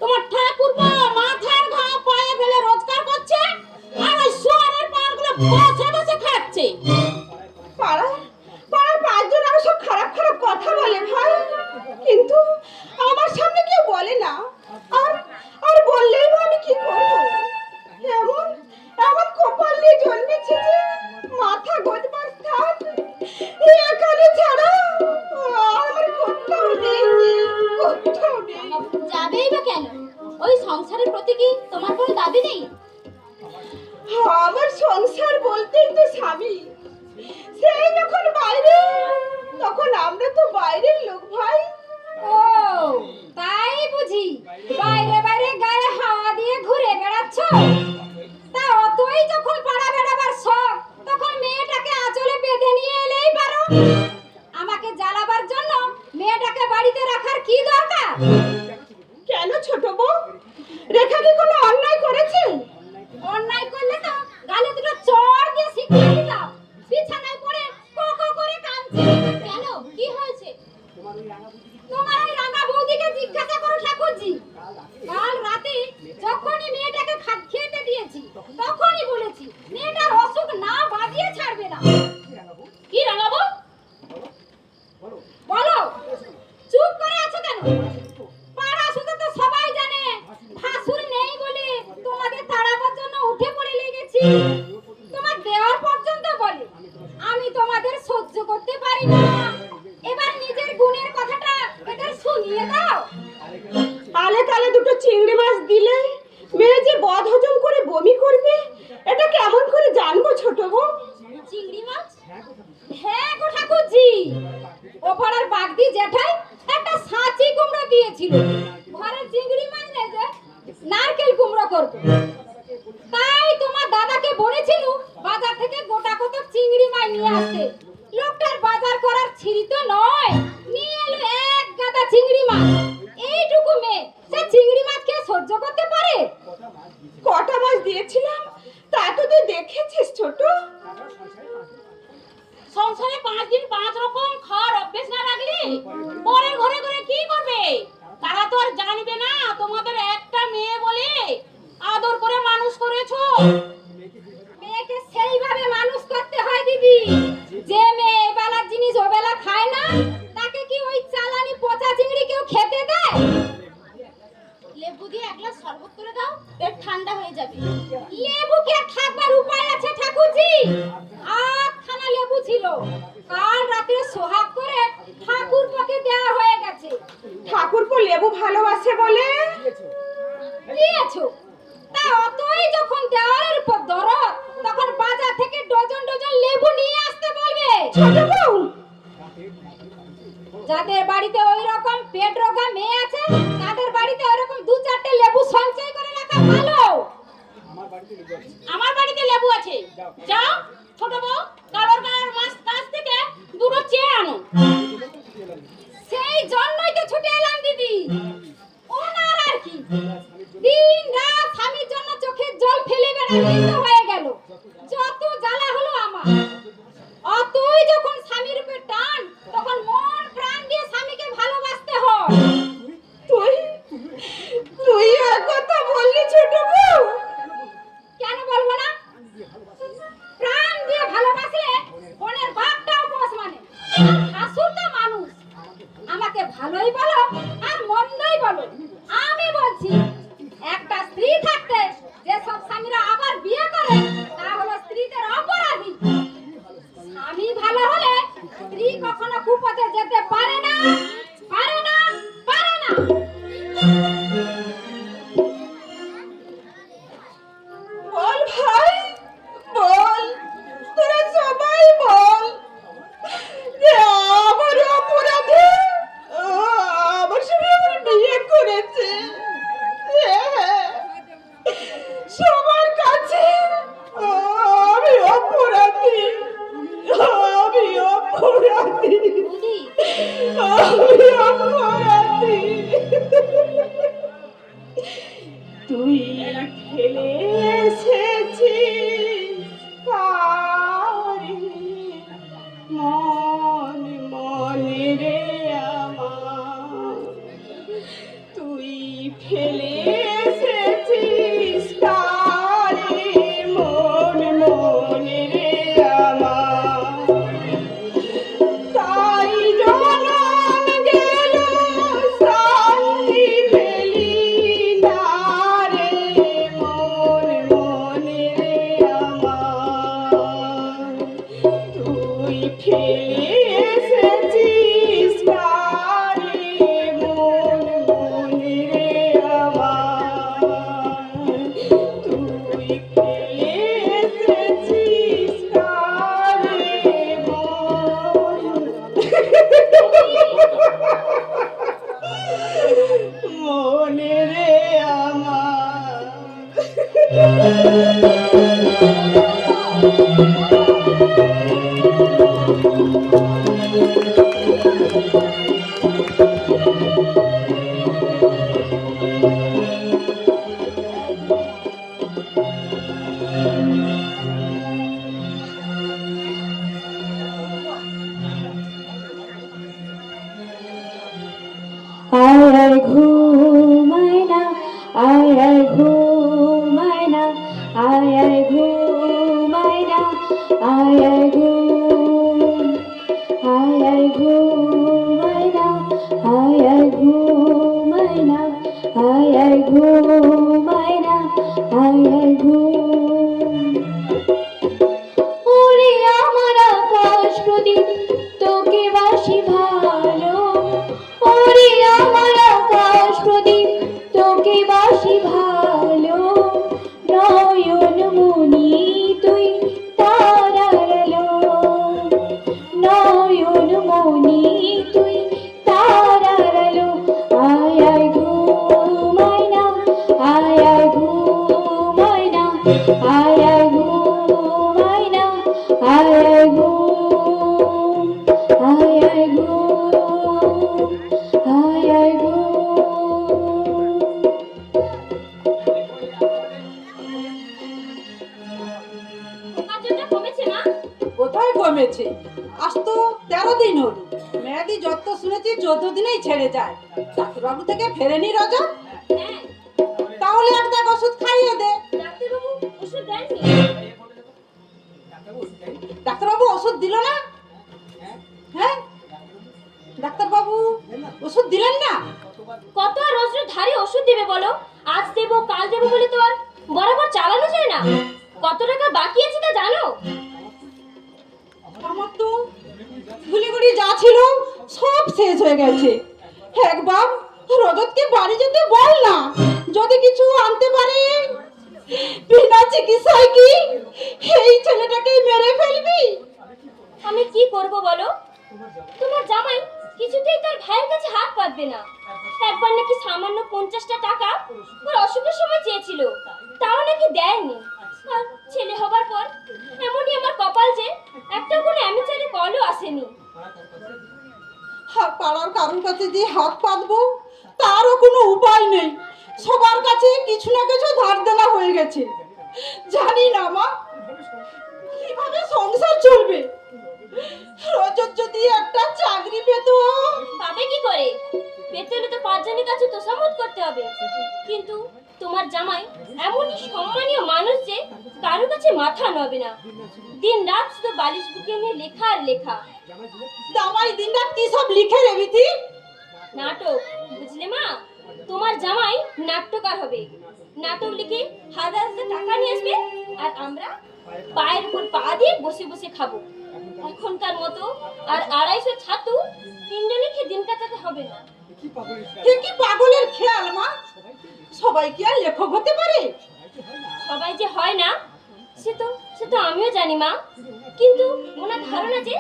তোমার ঠাকুরপো মাথার ঘাম পায়ে ফেলে রোজগার করছে আর ওই সোয়ারের পানগুলো বসে বসে খাচ্ছে। পাড়ার 5 জন আরো সব খারাপ কথা বলে ভাই, কিন্তু আমার সামনে কেউ বলে না। আর বললেই বা আমি কি করবো? এমন কপাল নিয়ে জন্মেছে যে মাথা গোজবার স্থান এখানে ছাড়া আর আমার কোথাও নেই। যাবেই বা কেন? ওই সংসারের প্রতি কি তোমার কোনো দাবি নেই? আমার সংসার বলতেই তো স্বামী, সেই যখন বাইরে তখন আমরা তো বাইরের লোক ভাই। ও তাই বুঝি বাইরে বাইরে গায়ে হাওয়া দিয়ে ঘুরে বেড়াচ্ছ? তা অতই যখন পাড়া বেড়াবার শখ, তখন মেয়েটাকে আঁচলে বেঁধে নিয়ে এলেই পারো। আমাকে জ্বালাবার জন্য মেয়েটাকে বাড়িতে রাখার কি দরকার? কেন ছোট বউ, রেখা কি কোনো অন্যায় করেছে? অন্যায় করলে তো গালে দুটো চড় দিয়ে শিখিয়ে দিতাম। বিছানায় পড়ে কো কো করে কাঁদছে। কেন, কি হয়েছে? তোমার ওই রাঙা বৌদিকে জিজ্ঞাসা করো ঠাকুরজি। কাল রাতে যখন তোমার দেওয়ার পর্যন্ত বলে আমি তোমাদের সহ্য করতে পারি না। এবার নিজের গুণের কথাটা এদের শুনিয়ে দাও। আলে কালে দুটো চিংড়ি মাছ দিলে মেয়ে যে বদ হজম করে বমি করবে, এটা কেমন করে জানবো ছোট বউ? চিংড়ি মাছ? হ্যাঁ গো ঠাকুরজি, ও পাড়ার বাগদি জেঠাই একটা সাঁচি কুমড়ো দিয়েছিল। ঘরে চিংড়ি মাছ নেই যে নারকেল কুমড়ো করবো, তাই তোমার দাদাকে বলেছিল বাজার থেকে গোটা কত চিংড়ি মাছ নিয়ে আসতে। লোকটার বাজার করার ছিরি তো নয়, নিয়ে এলো এক গাদা চিংড়ি মাছ। এইটুকু মেয়ে সে চিংড়ি মাছ কে সহ্য করতে পারে? কটা মাছ দিয়েছিলাম তা তো তুই দেখেছিস ছোট। সংসারে 5 দিন 5 রকম খাওয়ার অভ্যেস না রাখলে পরে ঘরে ঘরে কি করবে? তারা তো আর জানবে না তোমাদের একটা মেয়ে বলে আদর করে মানুষ করেছো। মেয়েকে সেইভাবে মানুষ করতে হয় দিদি। যে মেয়ে এবেলার জিনিস ওবেলা খায় না, তাকে কি ওই চালানি পচা চিংড়ি কেউ খেতে দেয়? লেবু দিয়ে এক গ্লাস শরবত করে দাও, পেট ঠান্ডা হয়ে যাবে। লেবু কে থাকবার উপায় আছে ঠাকুরজি? আটখানা লেবু ছিল, কাল রাতে সোহাগ করে ঠাকুরপোকে দেওয়া হয়ে গেছে। ঠাকুরপো লেবু ভালোবাসে বলে দিয়েছো, তা অতই যখন দেওয়ালের উপর দরদ, তখন বাজার থেকে ডজন ডজন লেবু নিয়ে আসতে বলবে। ছোট বউ, যাদের বাড়িতে ওই রকম পেট রোগা মেয়ে আছে, তাদের বাড়িতে ওইরকম 2-4টে লেবু সঞ্চয় করে রাখা ভালো। আমার বাড়িতে লেবু আছে, যাও ছোট বউ কালোর গায়ের কাছ থেকে দুটো চেয়ে আনো। সেই জন্যই তো ছুটে এলাম দিদি। ওনার আর কি, দিন রাত স্বামীর জন্য চোখের জল ফেলে বেড়াতেই তো হয়ে গেল। যত জ্বালা হলো আমার। অতই যখন স্বামীর উপর টান, তখন মন প্রাণ দিয়ে স্বামীকে ভালোবাসতে হয়। তুই তুই আর কথা বললি ছোট বউ? কেন বলবো না? প্রাণ দিয়ে ভালোবাসলে বোনের বাপটাও পোষ মানে। আর শাশুড়টা মানুষ। আমাকে ভালোই বলো আর মন্দই বলো, আমি বলছি একটা স্ত্রী থাকতে যে সব স্বামীরা আবার বিয়ে করে, তা হলো স্ত্রীদের অপরাধী। স্বামী ভালো হলে স্ত্রী কখনো কুপথে যেতে পারে না, পারে না, পারে না। বল ভাই, বল, তোরা সবাই বল যে আমার অপরাধে আমার সঙ্গে আমার বিয়ে করেছে। হ্যাঁ, সবার কাছে আমি অপরাধী, আমি অপরাধী, আমি অপরাধী। তুই ফেলে এসেছিস কারে মন মনে রে আমার, তুই ফেলে এসেছিস কারে মন মনে রে আমার। তাই জনম গেল শান্তি পেলি না রে মন মনে রে আমার, তুই ফেলে এসেছিস কারে মন মনে রে আমার, তুই ফেলে এসেছিস কারে মনে রে আয় ঘুমায় না, আয় ঘুমায় না, আয় হয় কমেছে। আজ তো 13 দিন হলো। মেয়াদি যত শুনেছি 14 দিনেই ছেড়ে যায়। ডাক্তারবাবু থেকে ফেরেনি রজত? হ্যাঁ, তাহলে একটা ওষুধ খাইয়ে দে। ডাক্তারবাবু ওষুধ দেননি। ডাক্তারবাবু ওষুধ দিল না? হ্যাঁ, ডাক্তারবাবু ওষুধ দিলেন না? কত আর রোজ রোজ ধারে ওষুধ দেবে বলো? আজ দেবো কাল দেবো বলে তো আর বরাবর চালানো যায় না। কত টাকা বাকি আছে তা জানো? আমার তো গুলিগুলি যা ছিল সব শেষ হয়ে গেছে। একবার রজতকে বাড়ি যেতে বল না, যদি কিছু আনতে পারে। বিনা চিকিৎসায় কি এই ছেলেটাকে মেরে ফেলবি? আমি কি করব বলো? তোমার জামাই কিছুতেই তার ভাইয়ের কাছে হাত পাতবে না। একবার নাকি সামান্য 50টা টাকা ওর অসুখের সময় চেয়েছিল, তাও নাকি দেয়নি। আর ছেলে হবার পর এমনই আমার কপাল যে একটা কোনো অ্যামিচারি কলও আসেনি। পাড়ার কারোর কাছে যে হাত পাতবো তারও কোনো উপায় নেই। সবার কাছে কিছু না কিছু ধার দেনা হয়ে গেছে। জানি না মা কিভাবে সংসার চলবে। রজত যদি একটা চাকরি পেত। পাবে কি করে? পেতে হলে তো 5 জনের কাছে তোষামত করতে হবে। কিন্তু তোমার জামাই এমনই সম্মানীয় মানুষ যে কারোর কাছে মাথা নবে না। দিন রাত শুধু বালিশ বুকে নিয়ে লেখা আর লেখা। জামাই দিন রাত কি সব লিখে রে বিথি? নাটক, বুঝলে মা? তোমার জামাই নাট্যকার হবে। নাটক লিখে হাজার হাজার টাকা নিয়ে আসবে, আর আমরা পায়ের উপর পা দিয়ে বসে বসে খাবো। এখনকার মতো আর 250 ছাতু 3 জনে খেয়ে দিন কাটাতে হবে না। এ কি পাগলের খেয়াল মা? সবাই কি আর লেখক হতে পারে? সবাই যে হয় না সে তো আমিও জানি মা। কিন্তু ওনার ধারণা যে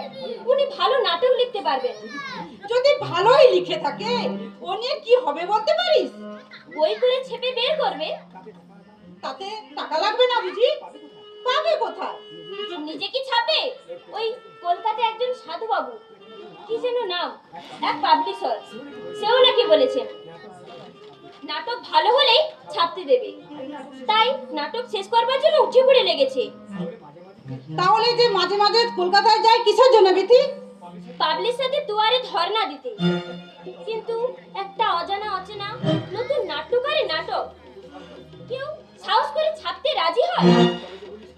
উনি ভালো নাটক লিখতে পারবেন। যদি ভালোই লিখে থাকে ও নিয়ে কি হবে বলতে পারিস? বই করে ছেপে বের করবে। তাতে টাকা লাগবে না বুঝি? পাবে কোথায়? নিজে কি ছাপে? ওই কলকাতায় একজন সাধু বাবু, কি যেন নাম, এক পাবলিশার, সেও নাকি বলেছেন নাটক ভালো হলেই ছাপতে দেবে। তাই নাটক শেষ করবার জন্য উঠে পড়ে লেগেছে। তাহলে যে মাঝে মাঝে কলকাতায় যায় কিসের জন্য বিথি? পাবলিশারদের দুয়ারে ধর্ণা দিতে। কিন্তু একটা অজানা অচেনা নতুন নাট্যকারের নাটক কেউ সাহস করে ছাপতে রাজি হয়?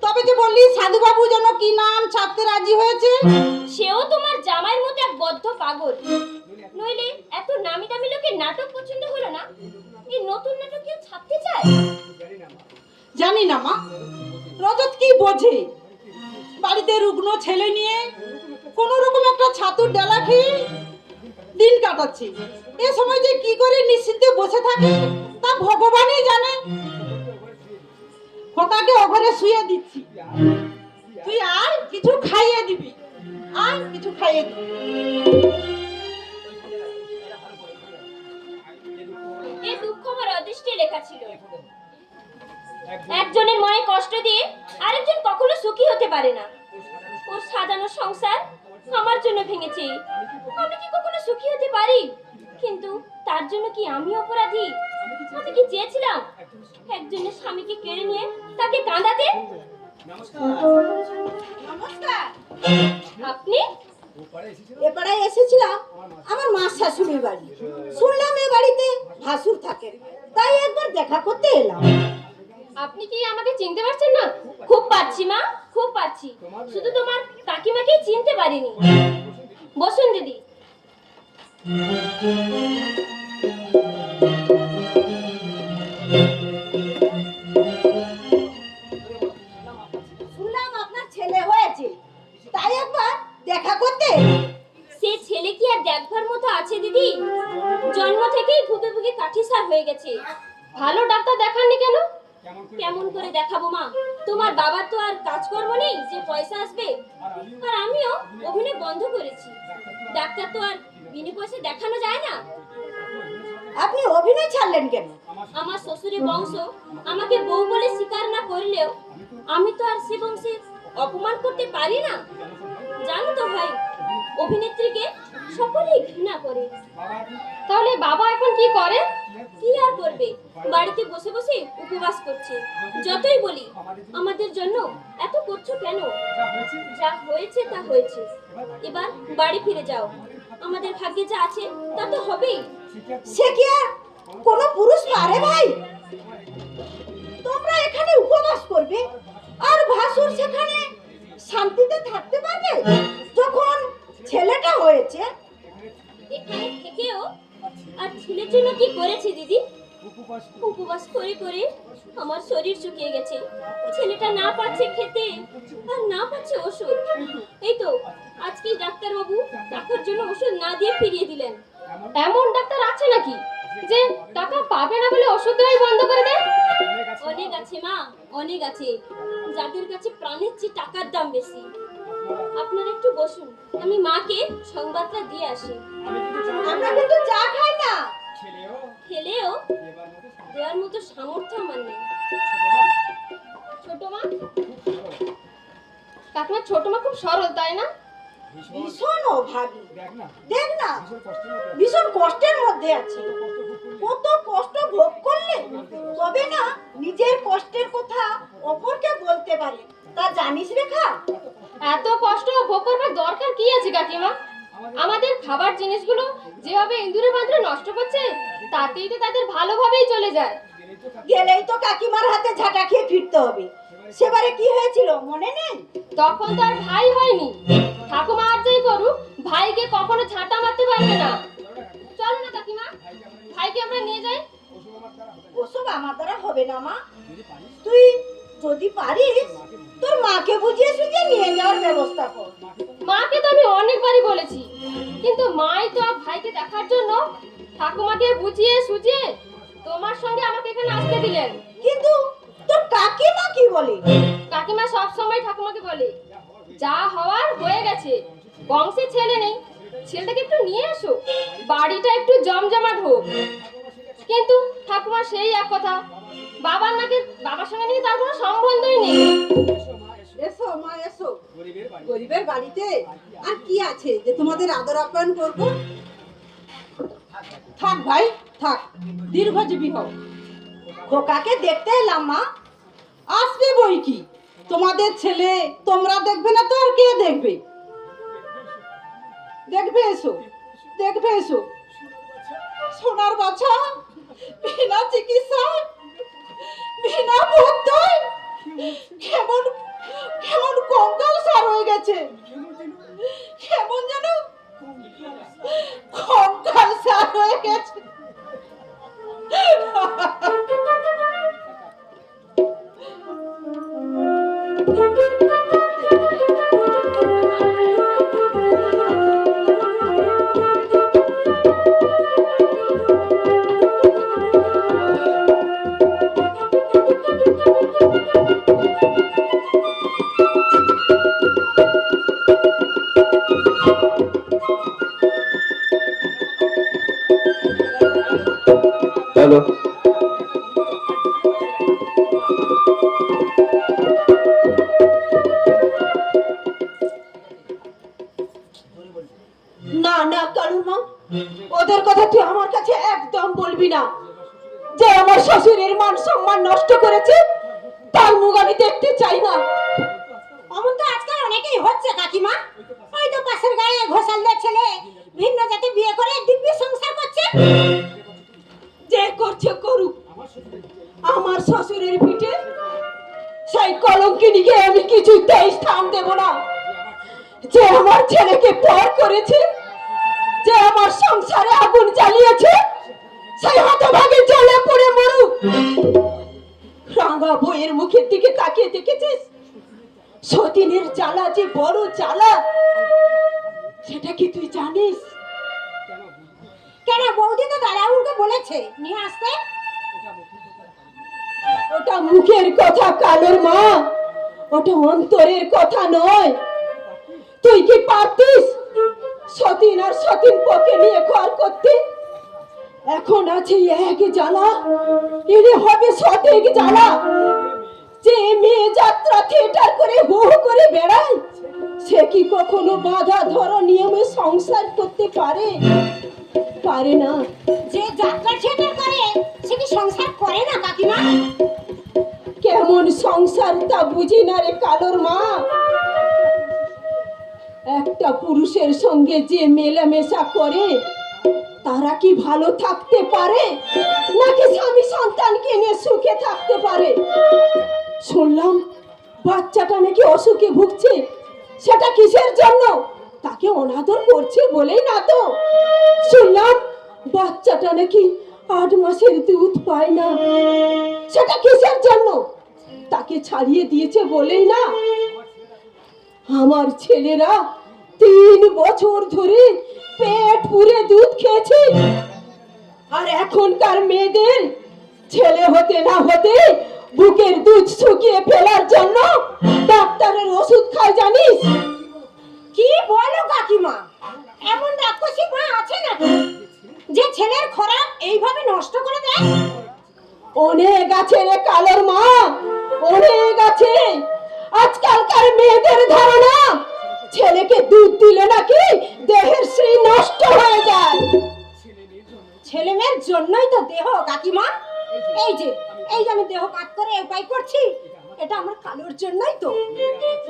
তবে যে বললি সাধুবাবু যেন কি নাম ছাপতে রাজি হয়েছে? সেও তোমার জামাইয়ের মতো এক বদ্ধ পাগল। নইলে এত নামি দামি লোকের নাটক পছন্দ হলো না, এই নতুন নাটক কেউ ছাপতে চায়? জানি না মা, রজত কি বোঝে? বাড়িতে রুগ্ন ছেলে নিয়ে কোন রকম একটা ছাতুর ডালা খেয়ে দিন কাটাচ্ছে। এ সময় যে কি করে নিশ্চিন্তে বসে থাকে তা ভগবানই জানে। খোকাকে ওখানে শুয়ে দিচ্ছি, তুই আয় কিছু খাইয়ে দিবি। আয় কিছু খাইয়ে দিবি। এই দুঃখ আমার অদৃষ্টে লেখা ছিল। একজনের মনে কষ্ট দিয়ে আরেকজন কখনো সুখী হতে পারে না। ওর সাজানো সংসার আমার জন্য ভেঙেছে। আমি কি কখনো সুখী হতে পারি? কিন্তু তার জন্য কি আমি অপরাধী? আমি কি চেয়েছিলাম একজনের স্বামীকে কেড়ে নিয়ে তাকে কাঁদাতে? নমস্কার। আপনি? এপাড়ায় এসেছিলাম আমার মা শাশুড়ির বাড়ি। শুনলাম এ বাড়িতে ভাসুর থাকে, তাই একবার দেখা করতে এলাম। আপনি কি আমাকে চিনতে পারছেন না? খুব পারছি মা, খুব পারছি। শুধু তোমার কাকিমাকেই চিনতে পারিনি। বসুন দিদি। শুনলাম আপনার ছেলে হয়েছে, তাই একবার দেখা করতে। সে ছেলে কি আর দেখবার মতো আছে দিদি? জন্ম থেকেই ভুগে ভুগে কাঠিসার হয়ে গেছে। ভালো ডাক্তার দেখাননি কেন? কেমন করে দেখাবো মা? তোমার বাবার তো আর কাজকর্ম নেই যে পয়সা আসবে। আর আমিও অভিনয় বন্ধ করেছি। ডাক্তার তো আর বিনা পয়সা দেখানো যায় না। আপনি অভিনয় ছাড়লেন কেন? আমার শ্বশুরের বংশ আমাকে বউ বলে স্বীকার না করলেও আমি তো আর সে বংশের অপমান করতে পারি না। জানো তো ভাই, অভিনেত্রীকে সকলেই ঘৃণা করে। তাহলে বাবা এখন কি করে? কি আর করবে, বাড়িতে বসে বসে উপবাস করছে। যতই বলি আমাদের জন্য এত করছো কেন, যা হয়েছে তা হয়েছে, এবার বাড়ি ফিরে যাও। আমাদের ভাগ্যে যা আছে তা তো হবেই। সে কি আর কোনো পুরুষ পারে ভাই? তোমরা এখানে উপবাস করবে আর ভাসুর সেখানে শান্তিতে থাকতে পারবে? যখন ছেলেটা হয়েছে। এখানে থেকেও আর ছেলের জন্য কি করেছে দিদি? উপবাস করে করে আমার শরীর শুকিয়ে গেছে। ছেলেটা না পাচ্ছে খেতে আর না পাচ্ছে ওষুধ। এই তো আজকে ডাক্তারবাবু টাকার জন্য ওষুধ না দিয়ে ফিরিয়ে দিলেন। এমন ডাক্তার আছে নাকি যে টাকা পাবে না বলে ওষুধ দেওয়াই বন্ধ করে দেয়? অনেক আছে মা, অনেক আছে, যাদের কাছে প্রাণের চেয়ে টাকার দাম বেশি। আপনারা একটু বসুন, আমি মাকে সংবাদটা দিয়ে আসি। আমরা কিন্তু চা খাই না। খেলেও দেওয়ার মতো সামর্থ্য আমার নেই। ছোট মা, কাকিমা ছোট মা খুব সরল, তাই না? ভীষণ অভাবী। দেখ না, ভীষণ কষ্টের মধ্যে আছে। কত কষ্ট ভোগ করলে তবে না নিজের কষ্টের কথা অপরকে বলতে পারে, তা জানিস রেখা? এত কষ্ট ভোগ করবার দরকার কি আছে কাকিমা? আমাদের খাবার জিনিসগুলো যেভাবে ইঁদুরে বাঁধরে নষ্ট করছে, তাতেই তো তাদের ভালোভাবেই চলে যায়। গেলেই তো কাকিমার হাতে ঝাঁটা খেয়ে ফিরতে হবে। সেবারে কি হয়েছিল মনে নেই? তখন তো আর ভাই হয়নি। ঠাকুমা আর যাই করুক, ভাইকে কখনো ঝাঁটা মারতে পারবে না। চলো না কাকিমা, ভাইকে আমরা নিয়ে যাই। ওসব আমার দ্বারা হবে না মা। তুই যদি পারিস তোর মাকে বুঝিয়ে সুঝিয়ে নিয়ে যাওয়ার ব্যবস্থা কর। মাকে তো আমি অনেকবারই বলেছি, কিন্তু মাই তো আর ভাইকে দেখার জন্য ঠাকুমাকে বুঝিয়ে সুঝিয়ে তোমার সঙ্গে আমাকে এখানে আসতে দিলেন। কিন্তু তোর কাকিমা কি বলে? কাকিমা সব সময় ঠাকুমাকে বলে, যা হওয়ার হয়ে গেছে, বংশে ছেলে নেই, ছেলেটাকে একটু নিয়ে এসো, বাড়িটা একটু জমজমাট হোক। কিন্তু ঠাকুমা সেই এক কথা, বাবার সঙ্গে নাকি তার কোনো সম্বন্ধই নেই। এসো মা এসো, গরিবের বাড়িতে আর কি আছে যে তোমাদের আদর আপ্যায়ন করবো? থাক ভাই থাক, দীর্ঘজীবী হও। খোকাকে দেখতে এলাম মা। আসবে বই কি, তোমাদের ছেলে তোমরা দেখবে না তো আর কে দেখবে? দেখবে এসো, দেখবে এসো। সোনার বাছা, বিনা চিকিৎসায়, বিনা ভর্তায় কেমন কেমন কঙ্কাল সার হয়ে গেছে, কেমন যেন কঙ্কাল সার হয়ে গেছে। হ্যালো, না না কালুর মা, ওদের কথা তুই আমার কাছে একদম বলবি না। যে আমার শ্বশুরের মান সম্মান নষ্ট করেছে তার মুখ আমি দেখতে চাই না। অমন তো আজকাল অনেকেই হচ্ছে কাকিমা। ওই তো পাশের গায়ে ঘোষালদের ছেলে ভিন্ন জাতি বিয়ে করে দিব্যি সংসার করছে। যে করছে করুক, আমার শ্বশুরের পিঠে সেই কলঙ্কিনীকে আমি কিছুতেই স্থান দেব না। যে আমার ছেলেকে পর করেছে, যে আমার সংসারে আগুন জ্বালিয়েছে, সেই হতভাগে জ্বলে পড়ে মরুক। রাঙা বইয়ের মুখের দিকে তাকিয়ে দেখেছিস? সতীনের জ্বালা যে বড় জ্বালা, সেটা কি তুই জানিস? কেন বৌদি তো দাদাবুকে বলেছে নিয়ে আসতে। ওটা মুখের কথা কালের মা, ওটা অন্তরের কথা নয়। তুই কি পারতিস সতীন আর সতীন পকে নিয়ে ঘর করতে? এখন আছে এক জ্বালা, এনে হবে শতেক জ্বালা। যে মেয়ে যাত্রা থিয়েটার করে হু হু করে বেড়ায়, সে কি কখনো বাধা ধরা নিয়মে সংসার করতে পারে? পারে না। যে যাত্রা থিয়েটার করে সে কি সংসার করে না কাকিমা? কেমন সংসার তা বুঝি না রে কালোর মা। একটা পুরুষের সঙ্গে যে মেলামেশা করে তারা কি ভালো থাকতে পারে, নাকি স্বামী সন্তানকে নিয়ে সুখে থাকতে পারে? শুনলাম বাচ্চাটা নাকি অসুখে ভুগছে, সেটা কিসের জন্য? তাকে অনাদর করছে বলেই না তো। শুনলাম বাচ্চাটা নাকি 8 মাসের দুধ পায় না, সেটা কিসের জন্য? তাকে ছাড়িয়ে দিয়েছে বলেই না। আমার ছেলেরা 3 বছর ধরে পেট পুরে দুধ খেয়েছে, আর এখনকার মেয়েদের ছেলে হতে না হতে বুকের দুধ শুকিয়ে ফেলার জন্য ডাক্তারের ওষুধ খায়, জানিস? কি বলো কাকিমা? এমন রাক্ষসী মা আছে নাকি যে ছেলের খোরাক এইভাবে নষ্ট করে দেয়? অনেক আছে রে কালোর মা, অনেক আছে। আজকালকার মেয়েদের ধারণা ছেলেকে দুধ দিলে নাকি দেহের শ্রী নষ্ট হয়ে যায়। ছেলে মেয়ের জন্যই তো দেহ কাকিমা। এই যে আমি দেহ কাজ করে উপায় করছি, এটা আমার কালোর জন্যই তো।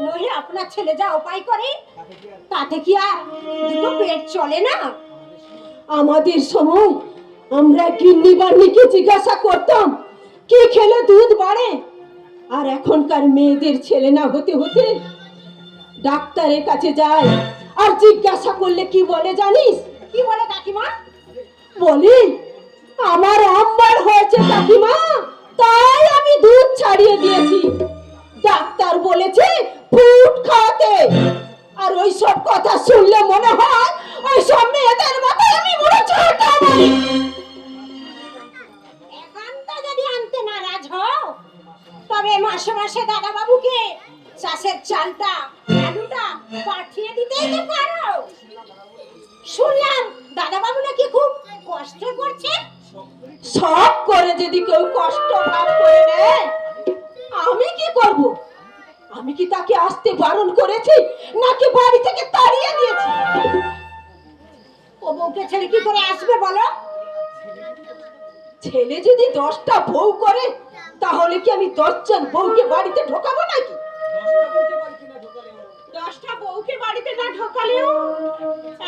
নইলে আপনার ছেলে যা উপায় করে তাতে কি আর দুটো পেট চলে না? আমাদের সময় আমরা গিন্নি বান্নিকে জিজ্ঞাসা করতাম কি খেলে দুধ বাড়ে, আর এখনকার মেয়েদের ছেলে না হতে হতে ডাক্তারের কাছে যায়, আর জিজ্ঞাসা করলে কি বলে জানিস? কি বলে কাকিমা? বলি আমার আম্মার হয়েছে কাকিমা, তাই আমি দুধ ছাড়িয়ে দিয়েছি। ডাক্তার বলেছে ফুট খাওয়াতে। আর ওই সব কথা শুনলে মনে হয় ওই সব মেয়েদের মাথায় আমি বড় ছোটা মারি। একান্ত যদি আনতে নারাজ হও তবে মাসে মাসে দাদা বাবুকে চাষের চালটা আলুটা পাঠিয়ে দিতেই তো পারো। শুনলাম দাদা বাবু নাকি খুব কষ্ট করছে। সব করে যদি কেউ কষ্ট ভাগ করে নেয়, আমি কি করব? আমি কি তাকে আসতে বারণ করেছি, নাকি বাড়ি থেকে তাড়িয়ে দিয়েছি? ও বউকে ছেড়ে কি করে আসবে বলো? ছেলে যদি 10টা বউ করে, তাহলে কি আমি 10 জন বউকে বাড়িতে ঢোকাবো নাকি? 10টা বউকে বাড়িতে না ঢোকালেও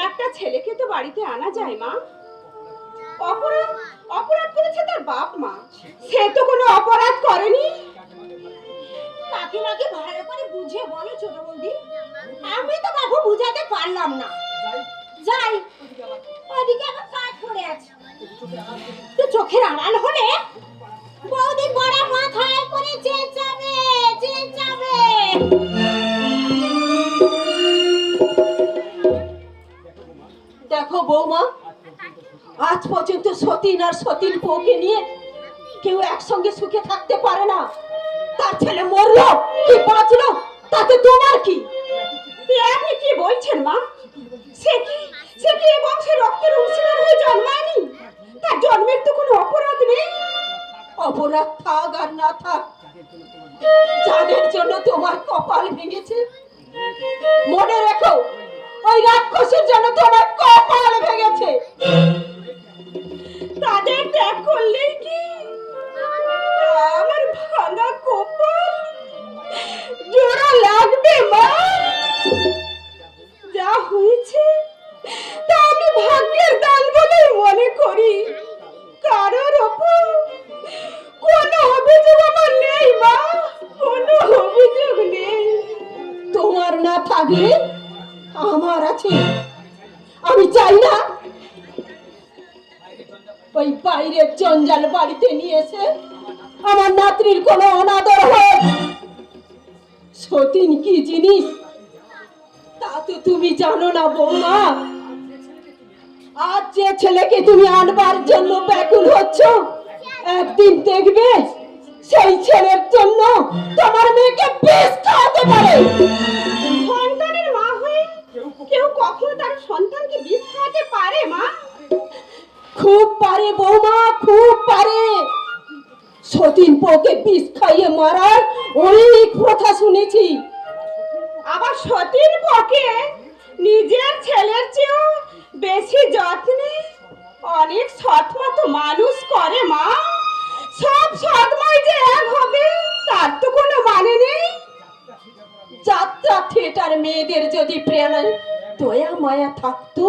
একটা ছেলেকে তো বাড়িতে আনা যায় মা। অপরাধ করেছে তার বাপ মা, সে তো কোনো অপরাধ করেনি। কাকিমাকে ভালো করে বুঝিয়ে বলো ছোট বৌদি। আমি তো বাবু বুঝাতে পারলাম না। যাই, ওদিকে আমার কাজ পড়ে আছে। তো চোখের আড়াল হলে বৌদি বড় মাথায় করে চেঁচাবে। দেখো বৌমা, আজ পর্যন্ত সতীন আর সতীন বউকে নিয়ে কেউ একসঙ্গে সুখে থাকতে পারে না। তার ছেলে মরলো কি বাঁচলো তাতে তোমার কি? আপনি কি বলছেন মা? সে কি এই বংশে রক্তের অংশীদার হয়ে জন্মায়নি? তার জন্মের তো কোনো অপরাধ নেই। অপরাধ থাক আর না থাক, যাদের জন্য তোমার কপাল ভেঙেছে, মনে রেখো ওই রাক্ষসের জন্য তোমার কপাল ভেঙেছে। তাদের ত্যাগ করলেই কি আমার ভাঙা কপাল জোড়া লাগবে মা? যা হয়েছে তা আমি ভাগ্যের দান বলেই মনে করি। কারোর ওপর কোনো অভিযোগ আমার নেই মা, কোনো অভিযোগ নেই। তোমার না থাকলে আমার আছে। আমি চাই না ওই বাইরের জঞ্জাল বাড়িতে নিয়ে এসে আমার নাতনির কোনো অনাদর হোক। সতীন কি জিনিস তা তো তুমি জানো না বৌমা। আজ যে ছেলেকে তুমি আনবার জন্য ব্যাকুল হচ্ছ, একদিন দেখবে সেই ছেলের জন্য তোমার মেয়েকে বিষ খাওয়াতে পারে। সন্তানের মা হয়ে কেউ কখনো তার সন্তানকে বিষ খাওয়াতে পারে মা? খুব পারে বৌমা, খুব পারে। সতীন বউকে বিষ খাইয়ে মারার অনেক প্রথা শুনেছি। আবার সতীর পক্ষে নিজের ছেলের চেয়েও বেশি যত্নে অনেক সৎ মতো মানুষ করে মা। সব সৎময় যে এক হবে তার তো কোনো মানে নেই। যাত্রা থিয়েটার মেয়েদের যদি প্রেরণা দয়া মায়া থাকতো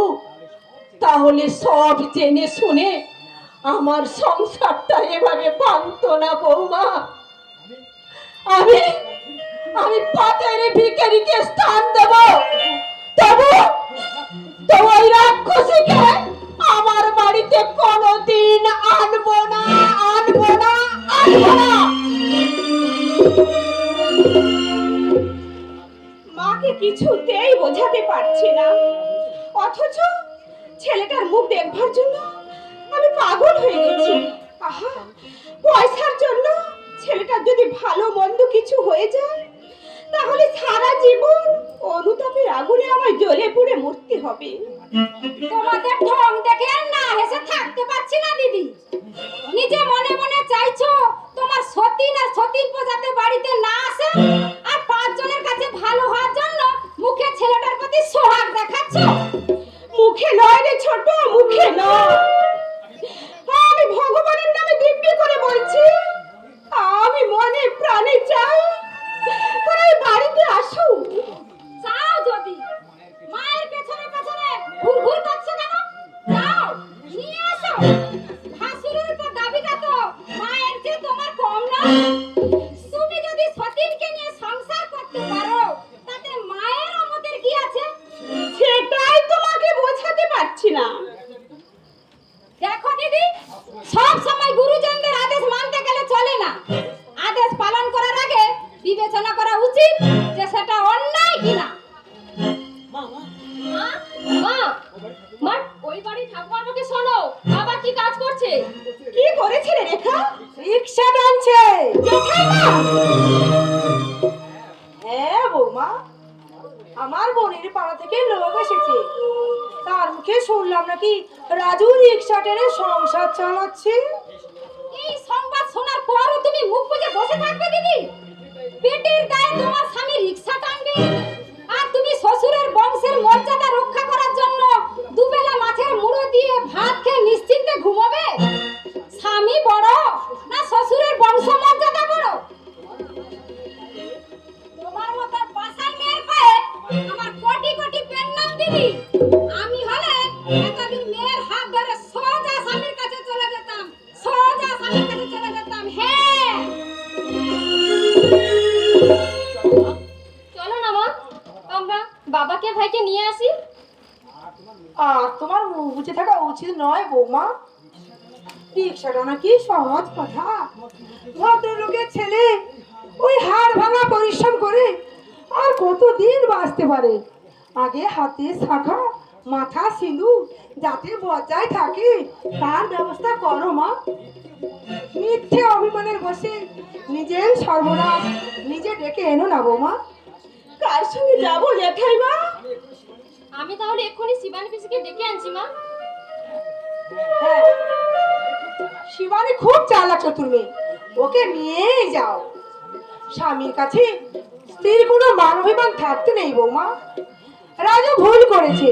তাহলে সব জেনে শুনে আমার সংসারটা এভাবে ভাঙতো না বৌমা। আমি আমি পাথরে ভিখারিকে স্থান দেব, তবু তো ওই রাক্ষসীকে আমার বাড়িতে কোনোদিন আনবো না, আনবো না, আনবো না। মাকে কিছুতেই বোঝাতে পারছি না, অথচ ছেলেটার মুখ দেখবার জন্য আমি পাগল হয়ে গেছি। আহা, পয়সার জন্য ছেলেটার যদি ভালো মন্দ কিছু হয়ে যায় তাহলে সারা জীবন অনুতাপের আগুনে আমায় জ্বলে পুড়ে মরতে হবে। তোমাদের ঢং দেখে আর না হেসে থাকতে পারছি না দিদি। নিজে মনে মনে চাইছো তোমার সতীন আর সতীন প্রজাতে বাড়িতে না আসে, আর 5 জনের কাছে ভালো হওয়ার জন্য মুখে ছেলেটার প্রতি সোহাগ দেখাচ্ছ। মুখে নয় রে ছোট, মুখে নয়। আমি ভগবানের নামে দিব্যি করে বলছি, আমি মনে প্রাণে চাই তোরা এই বাড়িতে আসো। যাও যদি মায়ের পেছনে পেছনে ঘুরঘুর করছো কেন? যাও নিয়ে এসো। ভাসুরের উপর দাবিটা তো মায়ের চেয়ে তোমার কম না। তুমি যদি সতীনকে নিয়ে সংসার করতে পারো তাতে মায়ের আমাদের কি আছে? সেটাই তোমাকে বোঝাতে পারছি না। দেখো দিদি, সব সময় গুরুজনদের আদেশ মানতে গেলে চলে না। আদেশ পালন করার আগে বিবেচনা করা উচিত যে সেটা অন্যায় কিনা। মা মা মা ওই বাড়ি ঠাকুমার মুখে শোনো, বাবা কি কাজ করছে? কি করেছে রে রেখা? রিক্সা টানছে। জেঠাইমা, হ্যাঁ বৌমা, আমার বোনের পাড়া থেকে লোক এসেছে। তার মুখে শুনলাম নাকি রাজু রিক্সা টেনে সংসার চালাচ্ছে। এই সংবাদ শোনার পরও তুমি মুখ বুজে বসে থাকবে দিদি? পেটের দায়ে তোমার স্বামী রিকশা টানবে আর তুমি শ্বশুরের বংশের মর্যাদা রক্ষা করার জন্য দুবেলা মাছের মুড়ো দিয়ে ভাত খেয়ে নিশ্চিন্তে ঘুমাবে? স্বামী বড় না শ্বশুরের বংশ মর্যাদা বড়? তোমার মতো বাসার মেয়ের পায়ে আমার কোটি কোটি প্রণাম দিদি। আমি হলে এতদিন মেয়ের হাত ধরে সোজা স্বামীর কাছে চলে যেতাম, সোজা স্বামীর কাছে চলে যেতাম। হ্যাঁ, চলো না মা, আমরা বাবাকে ভাইকে নিয়ে আসি। আর তোমার মুখ বুঝে থাকা উচিত নয় বৌমা। রিক্সাটা নাকি সহজ কথা। ভদ্রলোকের ছেলে ওই হাড় ভাঙা পরিশ্রম করে আর কতদিন বাঁচতে পারে? আগে হাতে শাখা, মাথা সিঁদুর যাতে বজায় থাকে তার ব্যবস্থা করো মা। মিথ্যে অভিমানের বসে নিজের সর্বনাশ নিজে ডেকে এনো না বৌমা। কার সঙ্গে যাবো জেঠাইমা? আমি তাহলে এক্ষুনি শিবানী পিসিকে ডেকে আনছি মা। হ্যাঁ, শিবানী খুব চালাক চতুর মেয়ে, ওকে নিয়েই যাও। স্বামীর কাছে স্ত্রীর কোনো মান অভিমান থাকতে নেই বৌমা। রাজু ভুল করেছে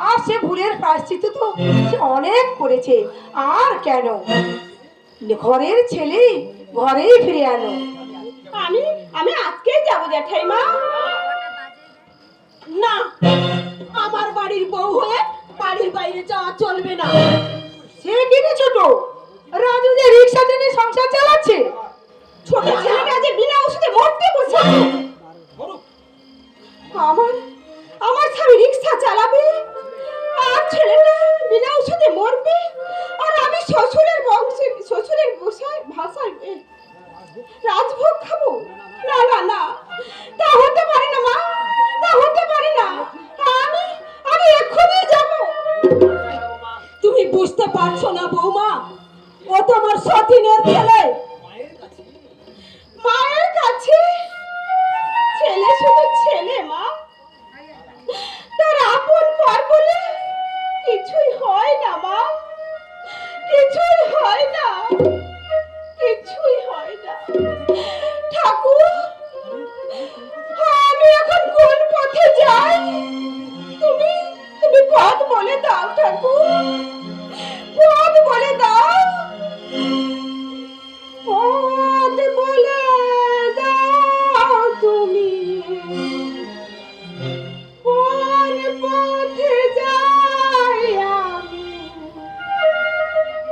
আর সে ভুলের প্রায়শ্চিত্ত তো সে অনেক করেছে। আর কেন? ঘরের ছেলে ঘরেই ফিরে আনো। আমি আমি আজকেই যাবো জেঠাইমা। না, আমার বাড়ির বউ হয়ে বাড়ির বাইরে যাওয়া চলবে না। সে কিনে ছোট, রাজু যে রিক্সা টেনে সংসার চালাচ্ছে। ছোট ছেলেটা যে বিনা ওষুধে মরতে বসে। আমার আমার স্বামী রিক্সা চালাবে আর ছেলেটা বিনা ওষুধে মরবে, আর আমি শ্বশুরের বংশে শ্বশুরের ভাষায় রাজভোগ খাবো? না না না, তা হতে পারে না মা, তা হতে পারে না। আমি আমি এক্ষুনি যাবো। তুমি বুঝতে পারছো না বৌমা, ও তোমার সতীনের ছেলে। মায়ের আমি এখন কোন পথে যাই? তুমি তুমি পথ বলে দাও ঠাকুর, পথ বলে দাও, পথ বলে দাও তুমি। কোন পথে যাই আমি,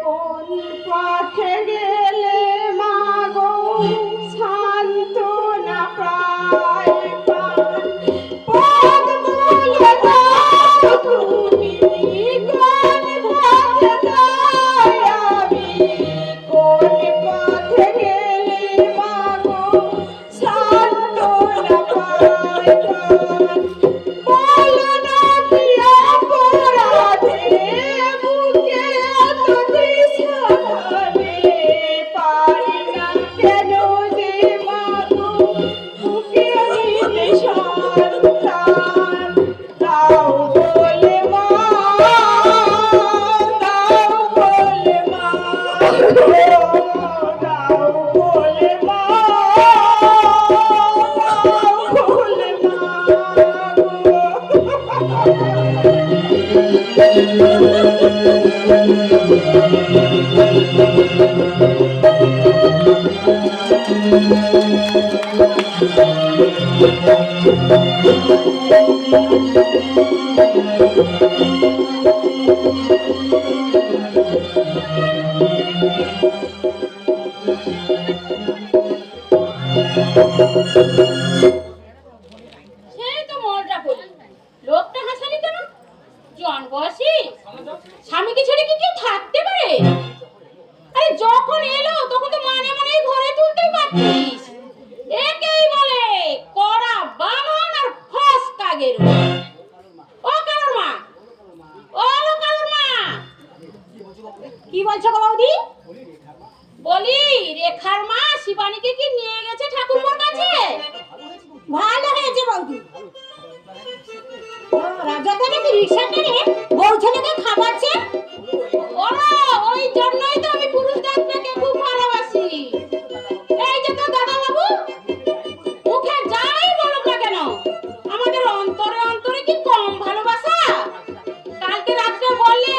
কোন পথে গেলে মাগো সান্ত্বনা পাই প্রাণ। পথ বলে দাও তুমি, কোন পথে যাই আমি, কোন পথে গেলে মাগো সান্ত্বনা পাই প্রাণ। বলো না কি অপরাধে বুকে এত তৃষ্ণা ধরে, পারি না কেন যে মাগো বুকে নিতে সন্তান। দাও বলে মা, দাও বলে মা, দাও বলে মা, দাও বলে মা সেই তো মনটা বলি, লোকটা হাসালি কেন? জন বয়সী স্বামীকে ছেড়ে কি কেউ থাকতে পারে? আরে যখন এলো তখন তো মানে মানে ঘরে তুলতে পারতিস। একেই বলে কড়া বামন আর ফসকা গেরু। ও কালুর মা, ও কালুর মা, কি বলছো গো বৌদি? বলি রেখার মা শিবানীকে কি নিয়ে গেছে ঠাকুরপোর কাছে? ভালো হয়েছে বৌদি, রাজাকে নাকি রিক্সা টেনে বউ ছেলেকে খাওয়াচ্ছে। ওরা ওই জন্যই তো আমি পুরুষ জাতটাকে খুব ভালোবাসি। এই যে তো দাদা বাবু, মুখে যাই বলুক না কেন, আমাদের অন্তরে অন্তরে কি কম ভালোবাসা? কালকে রাত্রে বললে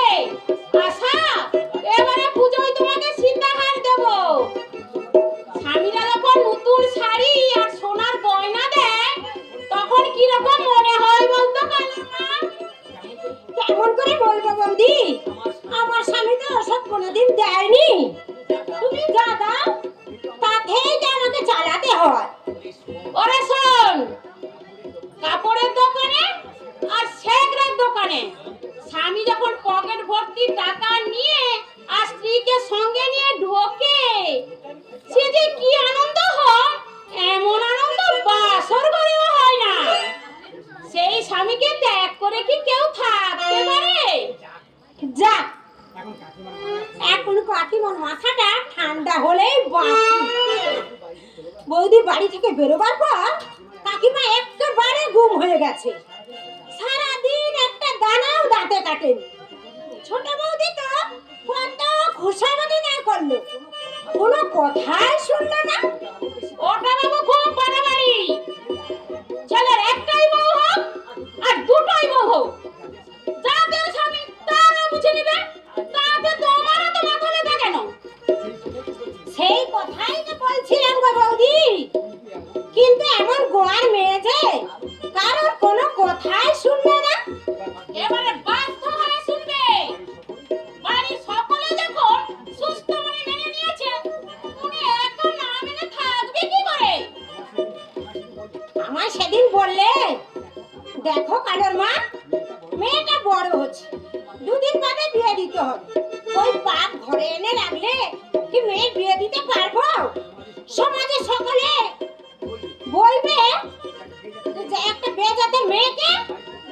আশা এবারে পুজোয় তোমাকে সীতাহার দেব। স্বামীরা যখন নতুন শাড়ি আর সোনার গয়না দেয় তখন কি রকম মনে হয় বলতো কালুর মা? কেমন করে বলবো বৌদি, আমার স্বামী তো ওসব কোনোদিন দেয়নি। তুমি যা দাও তাতেই তো আমাকে চালাতে হয়। ওরে শোন, কাপড়ের দোকানে আর শেখরের দোকানে স্বামী যখন পকেট ভর্তি টাকা নিয়ে আর স্ত্রীকে সঙ্গে নিয়ে ঢোকে, সে যে কি আনন্দ হয়, এমন আনন্দ বাসর ঘরেও হয় না। সেই স্বামীকে ত্যাগ করে কি কেউ থাকতে পারে? যা, এখন কাকিমার মাথাটা ঠান্ডা হলেই বাঁচি। বৌদি বাড়ি থেকে বেরোবার পর কাকিমা একেবারে গুম হয়ে গেছে, সারাদিন একটা দানাও দাঁতে কাটেনি। ছোট বৌদি তো কত খোসামতি না করলো, কোনো কথাই শুনলো না। ওটা বাবু খুব বাড়াবাড়ি। ছেলের একটাই বউ হোক আর দুটোই বউ হোক, যাদের স্বামী তারা বুঝে নেবে, তাতে তোমার তো মাথা ব্যথা কেন? সেই কথাই তো বলছিলাম গো বৌদি, কিন্তু এমন গোয়ার মেয়ে যে কারোর কোনো কথাই শুনবে না। এবারে বাধ্য হয়ে শুনবে। বাড়ির সকলে যখন সুস্থ মনে মেনে নিয়েছে, উনি একা না মেনে থাকবে কি করে? আমার সেদিন বললে, দেখো কালোর মা, মেয়েটা বড় হচ্ছে, দুদিন বাদে বিয়ে দিতে হবে। ওই পাপ ঘরে এনে রাখলে কি মেয়ে বিয়ে দিতে পারবো? সমাজে সকলে বলবে যে একটা বেজাতে মেয়েকে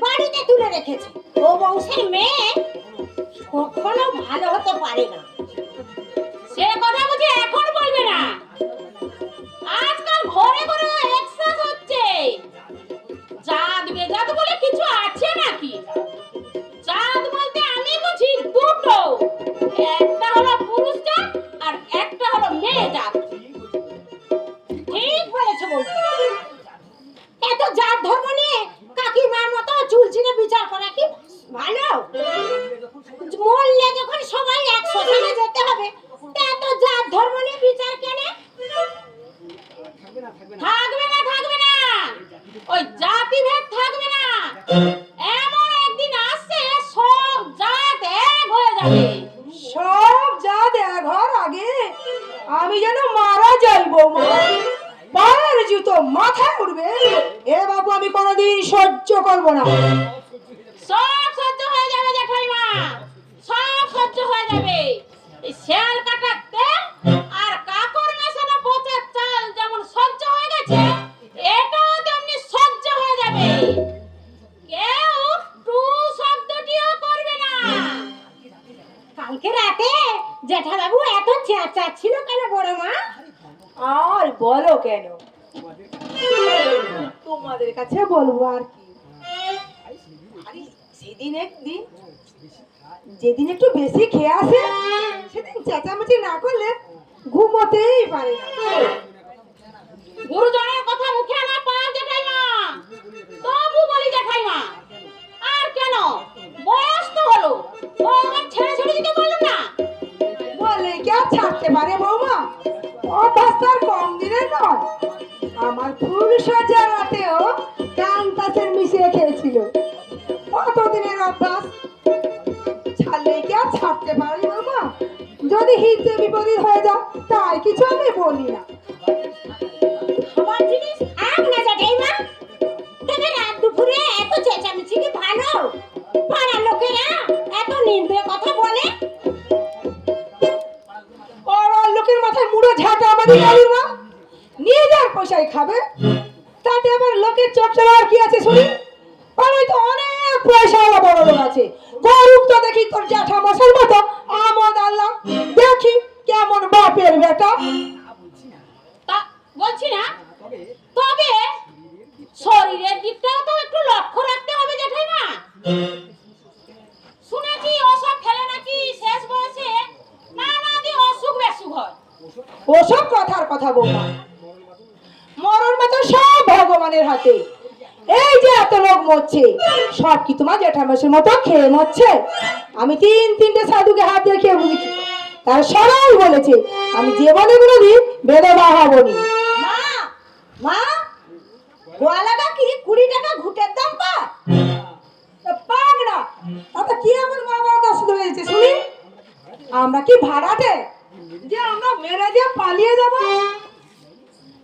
বাড়িতে তুলে রেখেছে, ও বংশের মেয়ে কখনো ভালো হতে পারে না। সে কথা বুঝে এখন বলবে না। আজকাল ঘরে ঘরে এক্সাস হচ্ছে। জাত বেজাত বলে কিছু আছে নাকি? জাত বলতে আমি বুঝি দুটো, একটা হলো পুরুষ জাত আর একটা হলো মেয়ে জাত। ঠিক বলেছো বৌদি, জাত ধর্ম নিয়ে কাকিমার মতো চুলচিনে বিচার করা কি ভালো? মরলে যখন সবাই এক শ্মশানে যেতে হবে, তা এত জাত ধর্ম নিয়ে বিচার কেন? থাকবে না, ওই জাতি ভেদ থাকবে না। এমন একদিন আসছে সব জাত এক হয়ে যাবে। সব যা দেখার আগে আমি যেন মারা যাই বৌমা, পায়ের জুতো মাথায় উঠবে, এ বাবু আমি কোনোদিন সহ্য করব না। সব সহ্য হয়ে যাবে জেঠাইমা, সব সহ্য হয়ে যাবে। এই শেয়াল কাটা তেল আর কাকর মেশানো পচা চাল যেমন সহ্য হয়ে গেছে, এটাও তেমনি সহ্য হয়ে যাবে। কেউ টু শব্দটিও করবে না। কালকে রাতে জেঠাবাবু এত চেঁচাচ্ছিল কেন বড় মা? আর বলো কেন, তোমাদের কাছে বলবো আর কি। আরে যেদিন একটু বেশি খেয়ে আসে, সেদিন চেঁচামেচি না করলে ঘুমোতেই পারে না। গুরুজনের কথা মুখে না পাও জেঠাইমা, তবু বলি জেঠাইমা, আর কেন বয়স তো হলো, ও আমার ছেড়ে ছেড়ে দিতে বললো না। বলে কি আর ছাড়তে পারে বৌমা? অভ্যাস তার কম দিনের নয়। আমার ফুল সাজা রাতেও কান্তাসের মিশিয়ে খেয়েছিল, কতদিনের অভ্যাস। ছাড়লে কি আর ছাড়তে পারি বৌমা? যদি হিতে বিপরীত হয়ে যাও তাই কিছু আমি বলি না। আমার জিনিস আগ না জেঠাইমা, তবে রাত দুপুরে এত চেঁচামেচি কি ভালো? পাড়ার লোকেরা এত নিন্দে কথা বলে। পাড়ার লোকের মাথায় মুড়ো ঝাঁটা আমাদের কালির মা নিয়ে যাওয়ার পয়সায় খাবে, তাতে আবার লোকের চোখ চালার কি আছে শুনি? পাড়ায় তো অনেক পয়সাওয়ালা বড় লোক আছে, করুক তো দেখি তোর জ্যাঠা মশার মতো আমদ আল্লাহ, দেখি কেমন বাপের বেটা। তা বলছি না, তবে শরীরের দিকটাও তো একটু লক্ষ্য রাখতে হবে জেঠাইমা। শুনেছি ওসব খেলে নাকি শেষ বয়সে নানাদি অসুখ বেসুখ হয়। ওসব কথার কথা বৌমা, মরণ বাঁচা সব ভগবানের হাতে। এই যে এত লোক মরছে, সব কি তোমার জ্যাঠামশাইয়ের মতো খেয়ে মরছে? আমি তিনটে সাধুকে হাত দিয়ে খেয়ে বুঝি, তার সবাই বলেছে আমি যে বলে কোনোদিন বেদবা হবনি। মা মা গোয়ালা কাকি 20 টাকা ঘুটের দাম পা। পাক না, তাতে কি এমন মা বাবা দশিত হয়েছে শুনি? আমরা কি ভাড়াটে যে আমরা মেরে দিয়ে পালিয়ে যাব?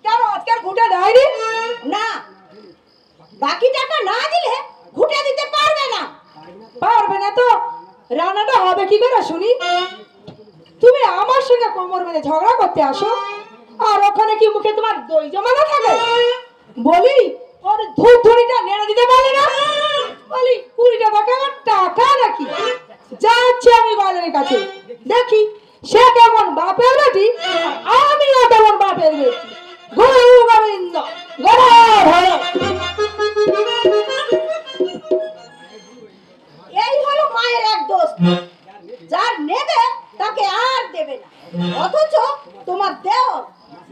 কেন আজকাল ঘুটে দেয়নি? না, বাকি টাকা না দিলে ঘুটে দিতে পারবে না। পারবে না তো রান্নাটা হবে কি করে শুনি? তুমি আমার সঙ্গে কোমর বেঁধে ঝগড়া করতে আসো, আর ওখানে কি মুখে তোমার দই জমানো থাকে? বলি ওর ধূপধুনিটা নেড়ে দিতে পারলে না? বলি 20 টাকা আমার টাকা নাকি? যাচ্ছে আমি গলের কাছে, দেখি সে কেমন বাপের বেটি, আমিও কেমন বাপের বেটি। গুরু গোবিন্দ গড়া ধরো। এই হলো মায়ের এক দোষ, যার নেবে তাকে আর দেবে না। অথচ তোমার দেওর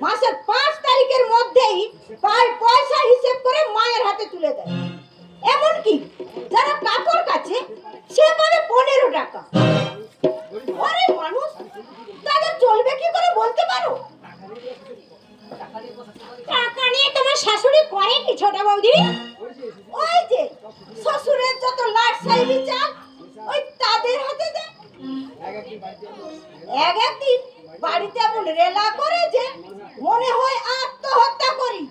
মাসের 5 তারিখের মধ্যেই পায় পয়সা হিসেব করে মায়ের হাতে তুলে দেয়। এমনকি যারা কাকুর কাছে সে পাবে 15 টাকা। ওরে মানুষ, তাদের চলবে কি করে বলতে পারো? টাকা নিয়ে তোমার শাশুড়ি করে কি ছোট বৌদি? ওই যে শ্বশুরের যত লাট সাইবি চাল ওই তাদের হাতে দেয়। একদিন বাড়িতে এমন রেলা করে যে মনে হয় আত্মহত্যা করি,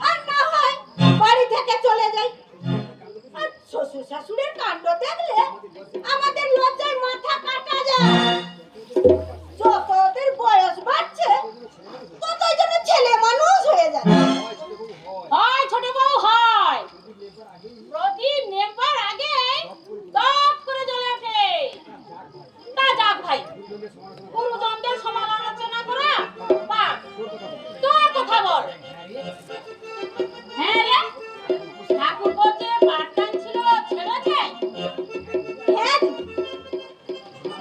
আর না হয় বাড়ি থেকে চলে যাই। আর শ্বশুর শাশুড়ির কাণ্ড দেখলে আমাদের লজ্জায় মাথা কাটা যায়। যত ওদের বয়স বাড়ছে ততই যেন ছেলে মানুষ হয়ে যাচ্ছে। হয় ছোট বউ হয়, প্রতি নেবার আগে দপ করে জ্বলে ওঠে। তা যাক ভাই, গুরুজনদের সমালোচনা করা বাদ, তোর কথা বল। হ্যাঁ রে, ঠাকুর বলতে পাঠদান ছিল ছেড়েছে? হ্যাঁ দিদি,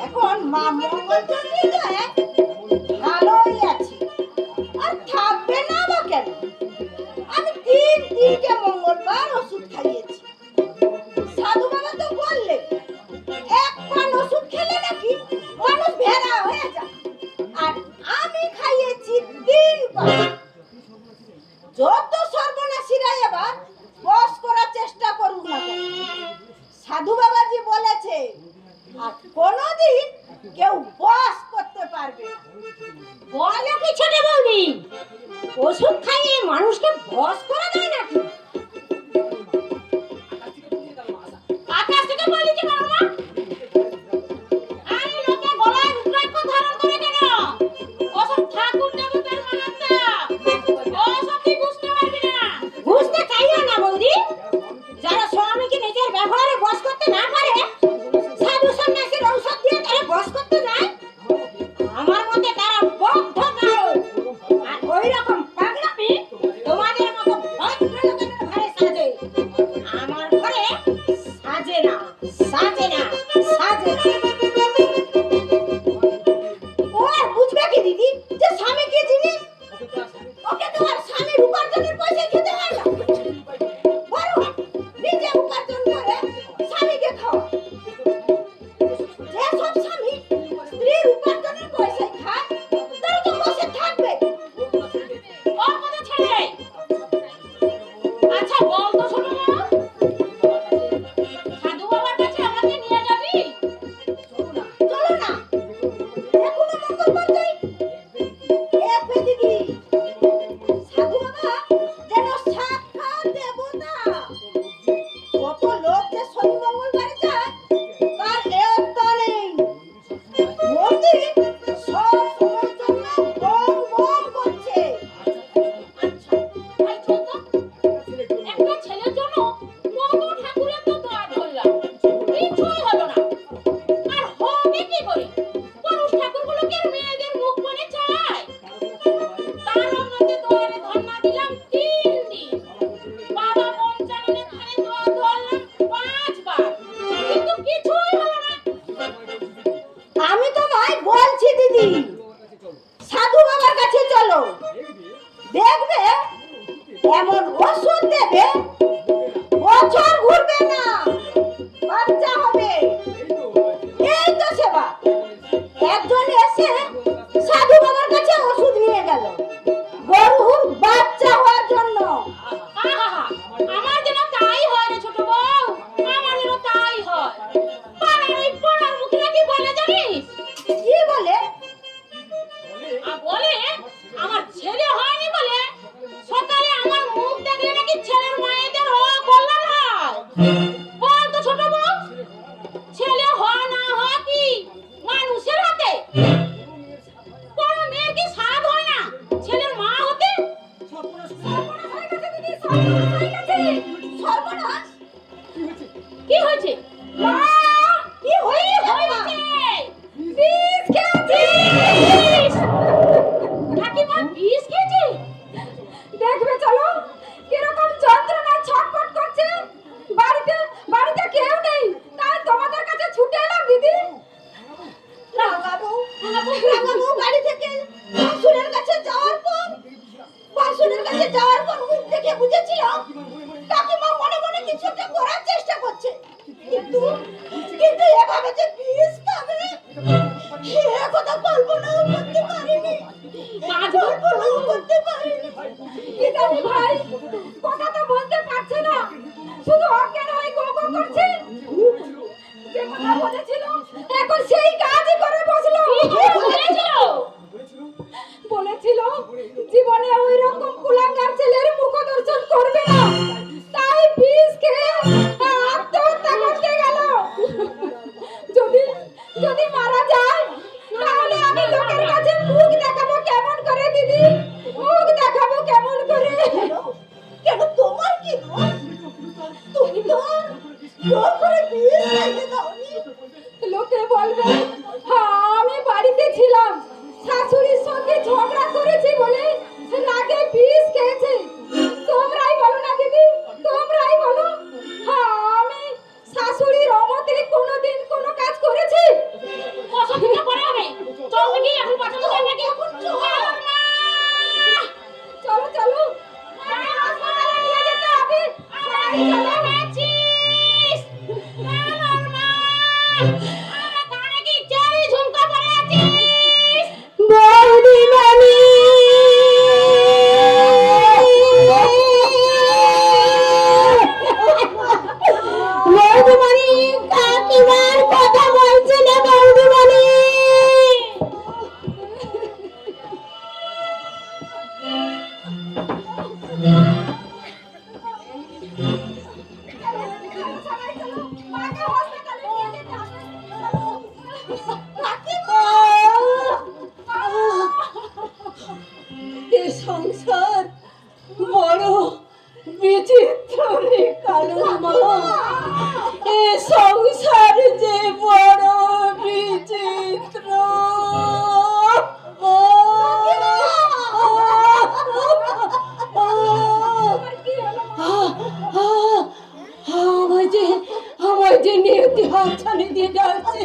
এখন মা মঙ্গলচন্দ্রী দয়ে ভালোই আছে, আর থাকবে না বা কেন? আমি তিনটে মঙ্গলবার ওষুধ খাইয়েছি। সাধু বাবা তো বললেন এক পান ওষুধ খেলে নাকি মানুষ ভেড়া হয়ে যায়, আর আমি খাইয়েছি 3 পান। যত সর্বনাশীরা এবার বস করার চেষ্টা করুক না কেন, সাধু বাবাজি বলেছে আর কোনোদিন কেউ বস করতে পারবে না। বলে কি ছোট বৌদি, ওষুধ খাইয়ে মানুষকে বশ করে দেয় নাকি? আকাশ থেকে বলেছে বাবা, আরে লোকে গলায় রুদ্রাক্ষ ধারণ করে কেন? ওসব ঠাকুর দেবতার মাহাত্ম্য, ওসব তুই বুঝতে পারবি না। বুঝতে চাইও না বৌদি, যারা স্বামীকে নিজের ব্যবহারে বশ করতে না পারে, সাধু সন্ন্যাসীর ঔষধ দিয়ে তারা বশ করতে যায়, আমার মতে তারা বদ্ধ নারদ। আর ওই রকম পাগলামি তোমাদের মতো ভদ্রলোকের ঘরে সাজে, আমার ঘরে সাজে না, সাজে না, সাজে না। ও আর বুঝবে কি দিদি যে স্বামী কি জিনিস? ওকে তো আর স্বামীর উপার্জনের পয়সা খেতে হয় না, বরং নিজে উপার্জন করে স্বামীকে খাওয়া। যেসব স্বামী স্ত্রীর উপার্জনের পয়সা খায় তারা তো বসে থাকবে। ওর কথা ছেড়ে দে। আচ্ছা বল তো ছোট বাবা, সাধু বাবার কাছে আমাকে নিয়ে যাবি? চলো না, যে কোনো মঙ্গলবার যাই। দেখবে দিদি, সাধু বাবা যেন সাক্ষাৎ দেবতা। কত লোক যে শনি মঙ্গলবারে যায় তার এওতা নেই। মন্দির সব সময়ের জন্য বম বম করছে। আচ্ছা ভাই চল তো, একটা ছেলের জন্য কত ঠাকুরের তো দোয়া করলাম, কিছুই হলো না। আর হবে কি করে? পুরুষ ঠাকুরগুলোকে মেয়েদের মুখ মনে চায়। তার অন্যতে দোয়ারে ধর্ণা দিলাম 3 দিন, বাবা পঞ্চাননের ধারে দোয়া ধরলাম 5 বার, কিন্তু কিছুই হলো না। আমি তো ভাই বলছি দিদি, সাধু বাবার কাছে চলো, দেখবে এমন ওষুধ দেবে বছর ঘুরবে না, বাচ্চা হবে। এই তো সেবা। একজন এসে সাধু বাবার কাছে ওষুধ নিয়ে গেল গরুর বাচ্চা হওয়ার জন্য। আমার যেন তাই হয় রে ছোট বউ, আমার যেন তাই হয়। পাড়ার ওই পড়ার মুখে কি বলে জানিস? কি বলে? বলে আমার ছেলে হয়নি বলে সকালে আমার মুখ দেখলে নাকি ছেলের মায়েদের কল্যাণ হয়। বল তো ছোট বউ, ছেলে হয় না হয় কি মানুষের হাতে? কোন মেয়ের কি স্বাদ হয় না ছেলের মা হতে? সর্বনাশ হয়ে গেছে দিদি, সর্বনাশ হয়ে গেছে। সর্বনাশ কি হয়েছে? মা কি হয়েছে? বিষ খেয়েছি। কাকিমা বিষ খেয়েছে? দেখবে চলো কিরকম যন্ত্রণায় ছটফট করছে। বাড়িতে কেউ নেই, তাই তোমাদের কাছে ছুটে এলাম দিদি। বাবু বাড়ি থেকে বাসুরের কাছে যাওয়ার পর মুখ দেখে বুঝেছিলাম কাকিমা মনে মনে কিছু একটা করার চেষ্টা করছে, কিন্তু এভাবে যে বিষ খাবে এ কথা কল্পনাও করতে পারিনি। কল্পনাও করতে পারিনি। কি জানি ভাই, কথা তো বলতে পারছে না, শুধু অজ্ঞান হয়ে গো গো করছে। যে কথা বলেছিল এখন সেই কাজই করে বসলো। বলেছিল জীবনে ওই রকম কুলাঙ্গার ছেলের মুখ দর্শন করবে না, তাই বিষ খেয়ে আত্মহত্যা করতে গেল। যদি মারা যায় তাহলে আমি লোকের কাছে মুখ দেখাবো কেমন করে দিদি? মুখ দেখাবো কেমন করে? কেন তোমার কি দোষ? তুমি তো জোর করে বিষ খাইয়ে দাওনি। লোকে বলবে আমি বাড়িতে ছিলাম, শাশুড়ির সঙ্গে ঝগড়া করেছি বলে রাগে বিষ খেয়েছে। তোমরাই বলো না দিদি, তোমরাই বলো আমি শাশুড়ির অমতে কোনোদিন কোনো কাজ করেছি? অসুবিধা করে হবে। চল দেখি এখন পাঠাবো নাকি? চলো চলো হাসপাতালে নিয়ে বিচিত্র রে কালু মা, এ সংসার যে বড় বিচিত্র। আমায় যে নিয়তি হাতছানি দিয়ে ডাকছে।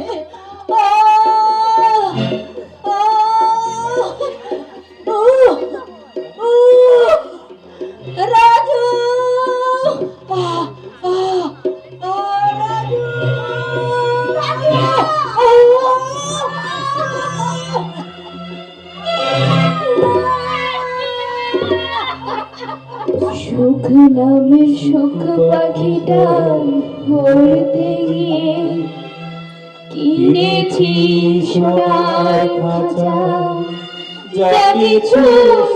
রাজু, রাজু, সুখ নামের সুখ পাখিটা ধরতে গিয়ে কিনেছি সোনার খাঁচা, যা কিছু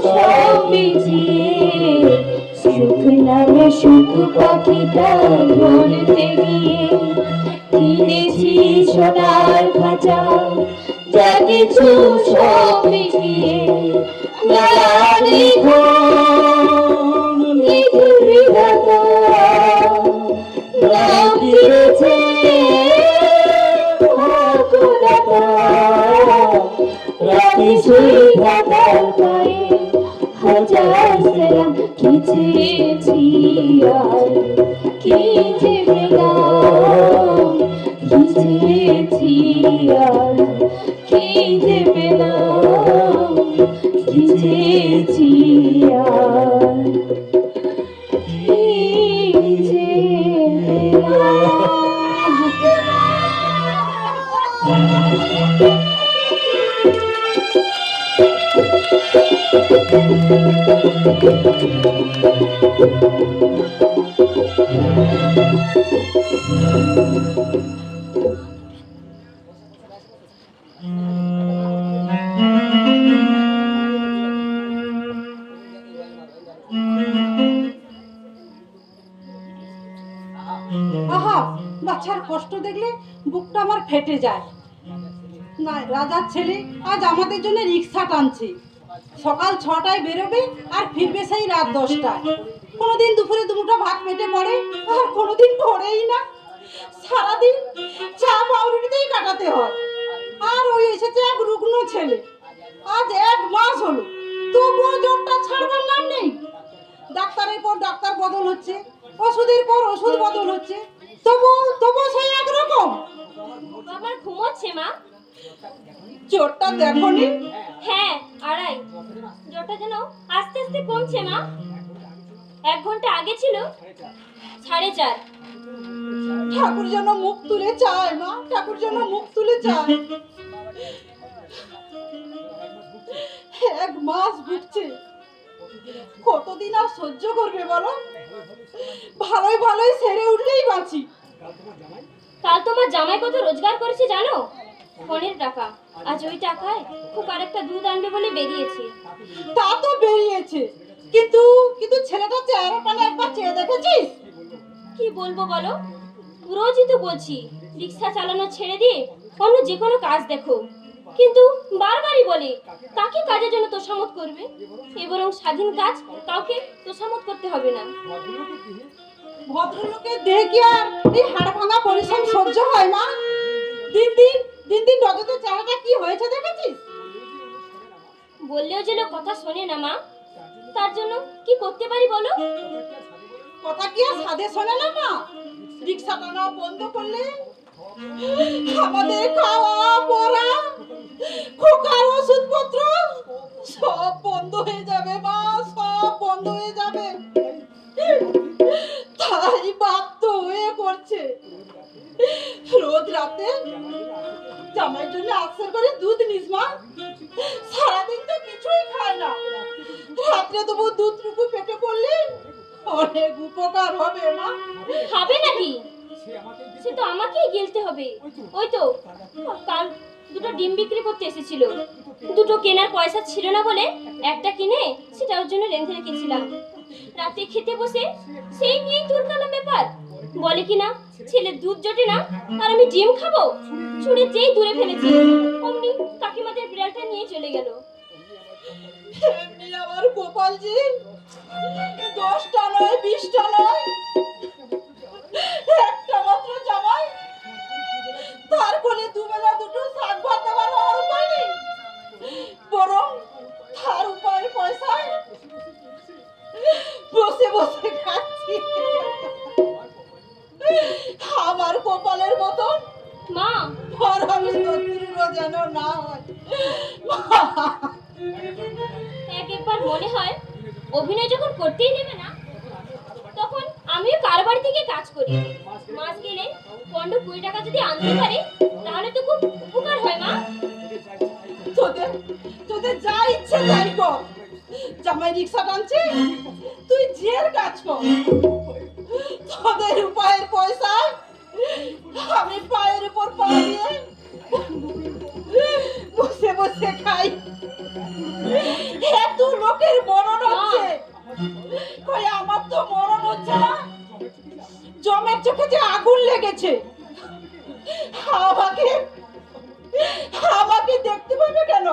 সব বিছিয়ে। সুখ নামের সুখ পাখিটা ধরতে গিয়ে কিনেছি সোনার খাঁচা, যা কিছু সব বিছিয়ে। হাজার সালাম কি চেয়েছি আর কি যে পেলাম, কি চেয়েছি আর কি যে পেলাম, কি চেয়েছি আর কি যে পেলাম। আহা, বাচ্চার কষ্ট দেখলে বুকটা আমার ফেটে যায়। না, রাজার ছেলে আজ আমাদের জন্য রিক্সা টানছে। সকাল 6টায় বেরোবে আর ফিরবে সেই রাত 10টায়। কোনোদিন দুপুরে দুমুঠো ভাত পেটে পড়ে আর কোনোদিন পড়েই না। সারাদিন চা পাউরুটিতেই কাটাতে হয়। আর ওই এসেছে এক রুগ্ন ছেলে, আজ 1 মাস হলো, তবুও জ্বরটা ছাড়বার নাম নেই। ডাক্তারের পর ডাক্তার বদল হচ্ছে, ওষুধের পর ওষুধ বদল হচ্ছে, তবু সেই একরকম। আমার ঘুমোচ্ছে মা। জ্বরটা দেখোনি? হ্যাঁ, 2.5। জ্বরটা যেন আস্তে আস্তে কমছে মা। 1 ঘন্টা আগে ছিল 4.5। ঠাকুর যেন মুখ তুলে চায় মা, ঠাকুর যেন মুখ তুলে চায়। 1 মাস ভুগছে, কতদিন আর সহ্য করবে বলো? ভালোই ভালোই সেরে উঠলেই বাঁচি। কাল তোমার জামাই কত রোজগার করেছে জানো? ফোনের টাকা। আজ ওই টাকায় খুব আরেকটা দুধ আনবে বলে বেরিয়েছে। তা তো বেরিয়েছে, কিন্তু ছেলেটা চেহারা পানে একবার চেয়ে দেখেছিস? কি বলবো বলো, রোজই তো বলছি রিক্সা চালানো ছেড়ে দিয়ে অন্য যে কোনো কাজ দেখো, কিন্তু বারবারই বলে কাকে কাজের জন্য তোষামত করবে। এ বরং স্বাধীন কাজ, কাউকে তোষামত করতে হবে না। ভদ্রলোকের দেহে কি আর এই হাড় ভাঙা পরিশ্রম সহ্য হয় মা? দিন দিন রজতের চেহারাটা কি হয়েছে দেখেছিস? বললেও যে লোক কথা শোনে না মা, তার জন্য কি করতে পারি বলো? কথা কি আর সাধে শোনে না মা? রিক্সা টানা বন্ধ করলে আমাদের খাওয়া পড়া, খোকার ওষুধপত্র সব বন্ধ হয়ে যাবে মা, সব বন্ধ হয়ে যাবে। তাই বাধ্য হয়ে করছে। রোজ রাতে জামাইয়ের জন্য আক্সের করে দুধ নিস মা। সারাদিন তো কিছুই খায় না, রাত্রে তবু দুধটুকু পেটে পড়লে অনেক উপকার হবে মা। খাবে নাকি? সে তো আমাকেই গিলতে হবে। ওই তো কাল 2টো ডিম বিক্রি করতে এসেছিল, 2টো কেনার পয়সা ছিল না বলে একটা কিনে সেটা ওর জন্য রেঁধে রেখেছিলাম। রাতে খেতে বসে সেই নিয়েই তুলকালাম ব্যাপার। বলে কিনা ছেলের দুধ জোটে না আর আমি ডিম খাবো। ছুঁড়ে যেই দূরে ফেলেছি অমনি কাকিমাদের বিড়ালটা নিয়ে চলে গেল। এমনি আমার গোপালজি 10টা নয় নিষ্ঠ নয়, একটা মাত্র জামাই, তার কোলে দুবেলা দুটো শাক ভাত দেওয়ার আর উপায় নেই, বরং তার উপায় পয়সায় বসে বসে খাচ্ছি। আমার কপালের মতন মা, পরম শত্রুরও যেন না হয়। একবার মনে হয় অভিনয় যখন করতেই দেবে না, তখন আমিও কার বাড়ি থেকে কাজ করি। মাস গেলে 15-20 টাকা যদি আনতে পারে, তাহলে তো খুব উপকার হয় মা। তোদের তোদের যা ইচ্ছে তাই কর। জামাই রিক্সা টানছে, তুই জের কাজ কর। তোদের উপায়ের পয়সায় আমি পায়ের উপর পা দিয়ে বসে বসে খাই। এত লোকের মরণ হচ্ছে, কই আমার তো মরণ হচ্ছে না। জমের চোখে যে আগুন লেগেছে, আমাকে আমাকে দেখতে পাবে কেন?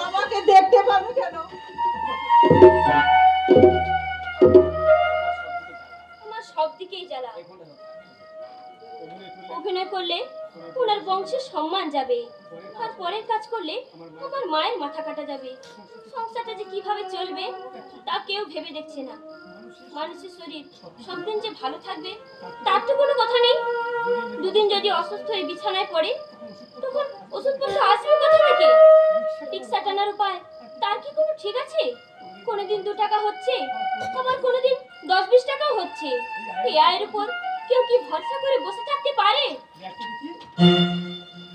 আমাকে দেখতে পাবে কেন? আমার সব দিকেই জ্বালা। অভিনয় করলে ওনার বংশের সম্মান যাবে, আর পরের কাজ করলে আমার মায়ের মাথা কাটা যাবে। সংসারটা যে কিভাবে চলবে তা কেউ ভেবে দেখছে না। মানুষের শরীর সবদিন যে ভালো থাকবে তার তো কোনো কথা নেই। দুদিন যদি অসুস্থ হয়ে বিছানায় পড়ে, তখন ওষুধপত্র আসবে কোথা থেকে? রিক্সা টানার উপায় তার কি কোনো ঠিক আছে? কোনোদিন 2 টাকা হচ্ছে, আবার কোনোদিন 10-20 টাকাও হচ্ছে। এই আয়ের উপর কেউ কি ভরসা করে বসে থাকতে পারে?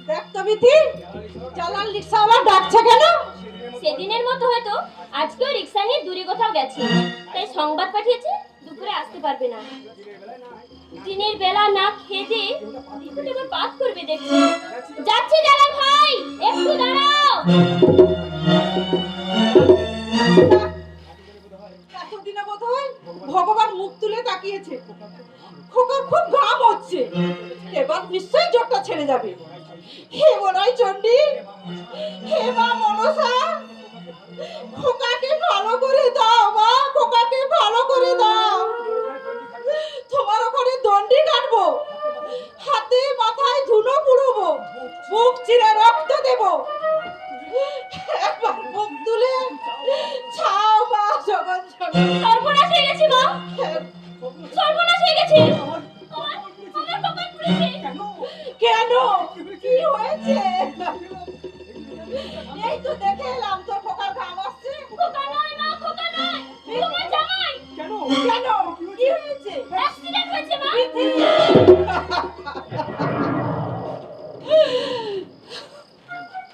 দেখ তো বিথি, চালান রিক্সাওয়ালা ডাকছে কেন? সেদিনের মতো হয়তো আজকেও রিক্সা নিয়ে দূরে কোথাও গেছে, তাই সংবাদ পাঠিয়েছে দুপুরে আসতে পারবে না। দিনের বেলা না খেয়ে দিয়ে একটু এবার পাত করবে দেখছি। যাচ্ছি দাঁড়া ভাই, একটু দাঁড়াও। এতদিনে বোধ হয় ভগবান মুখ তুলে তাকিয়েছে। খোকার খুব ঘাম হচ্ছে, এবার নিশ্চয়ই জ্বরটা ছেড়ে যাবে। হে বড়াই চণ্ডী, হে মা মনসা, খোকাকে ভালো করে দাও মা, খোকাকে ভালো করে দাও। তোমার ওখানে দণ্ডি কাটবো, হাতে মাথায় ধুলো পুড়বো, মুখ চিরে রক্ত দেবো। একবার মুখ তুলে ছাও মা জগৎ জগৎ। সর্বনাশ হয়ে গেছে মা, সর্বনাশ হয়ে গেছে। আমার কপাল পুড়েছে। কেন? কি হয়েছে? এই তো দেখে এলাম তোর খোকার ঘাম আসছে। খোকা নয় মা, খোকা নয়, তোমার জামাই। কেন? কি হয়েছে? অ্যাক্সিডেন্ট হয়েছে মা।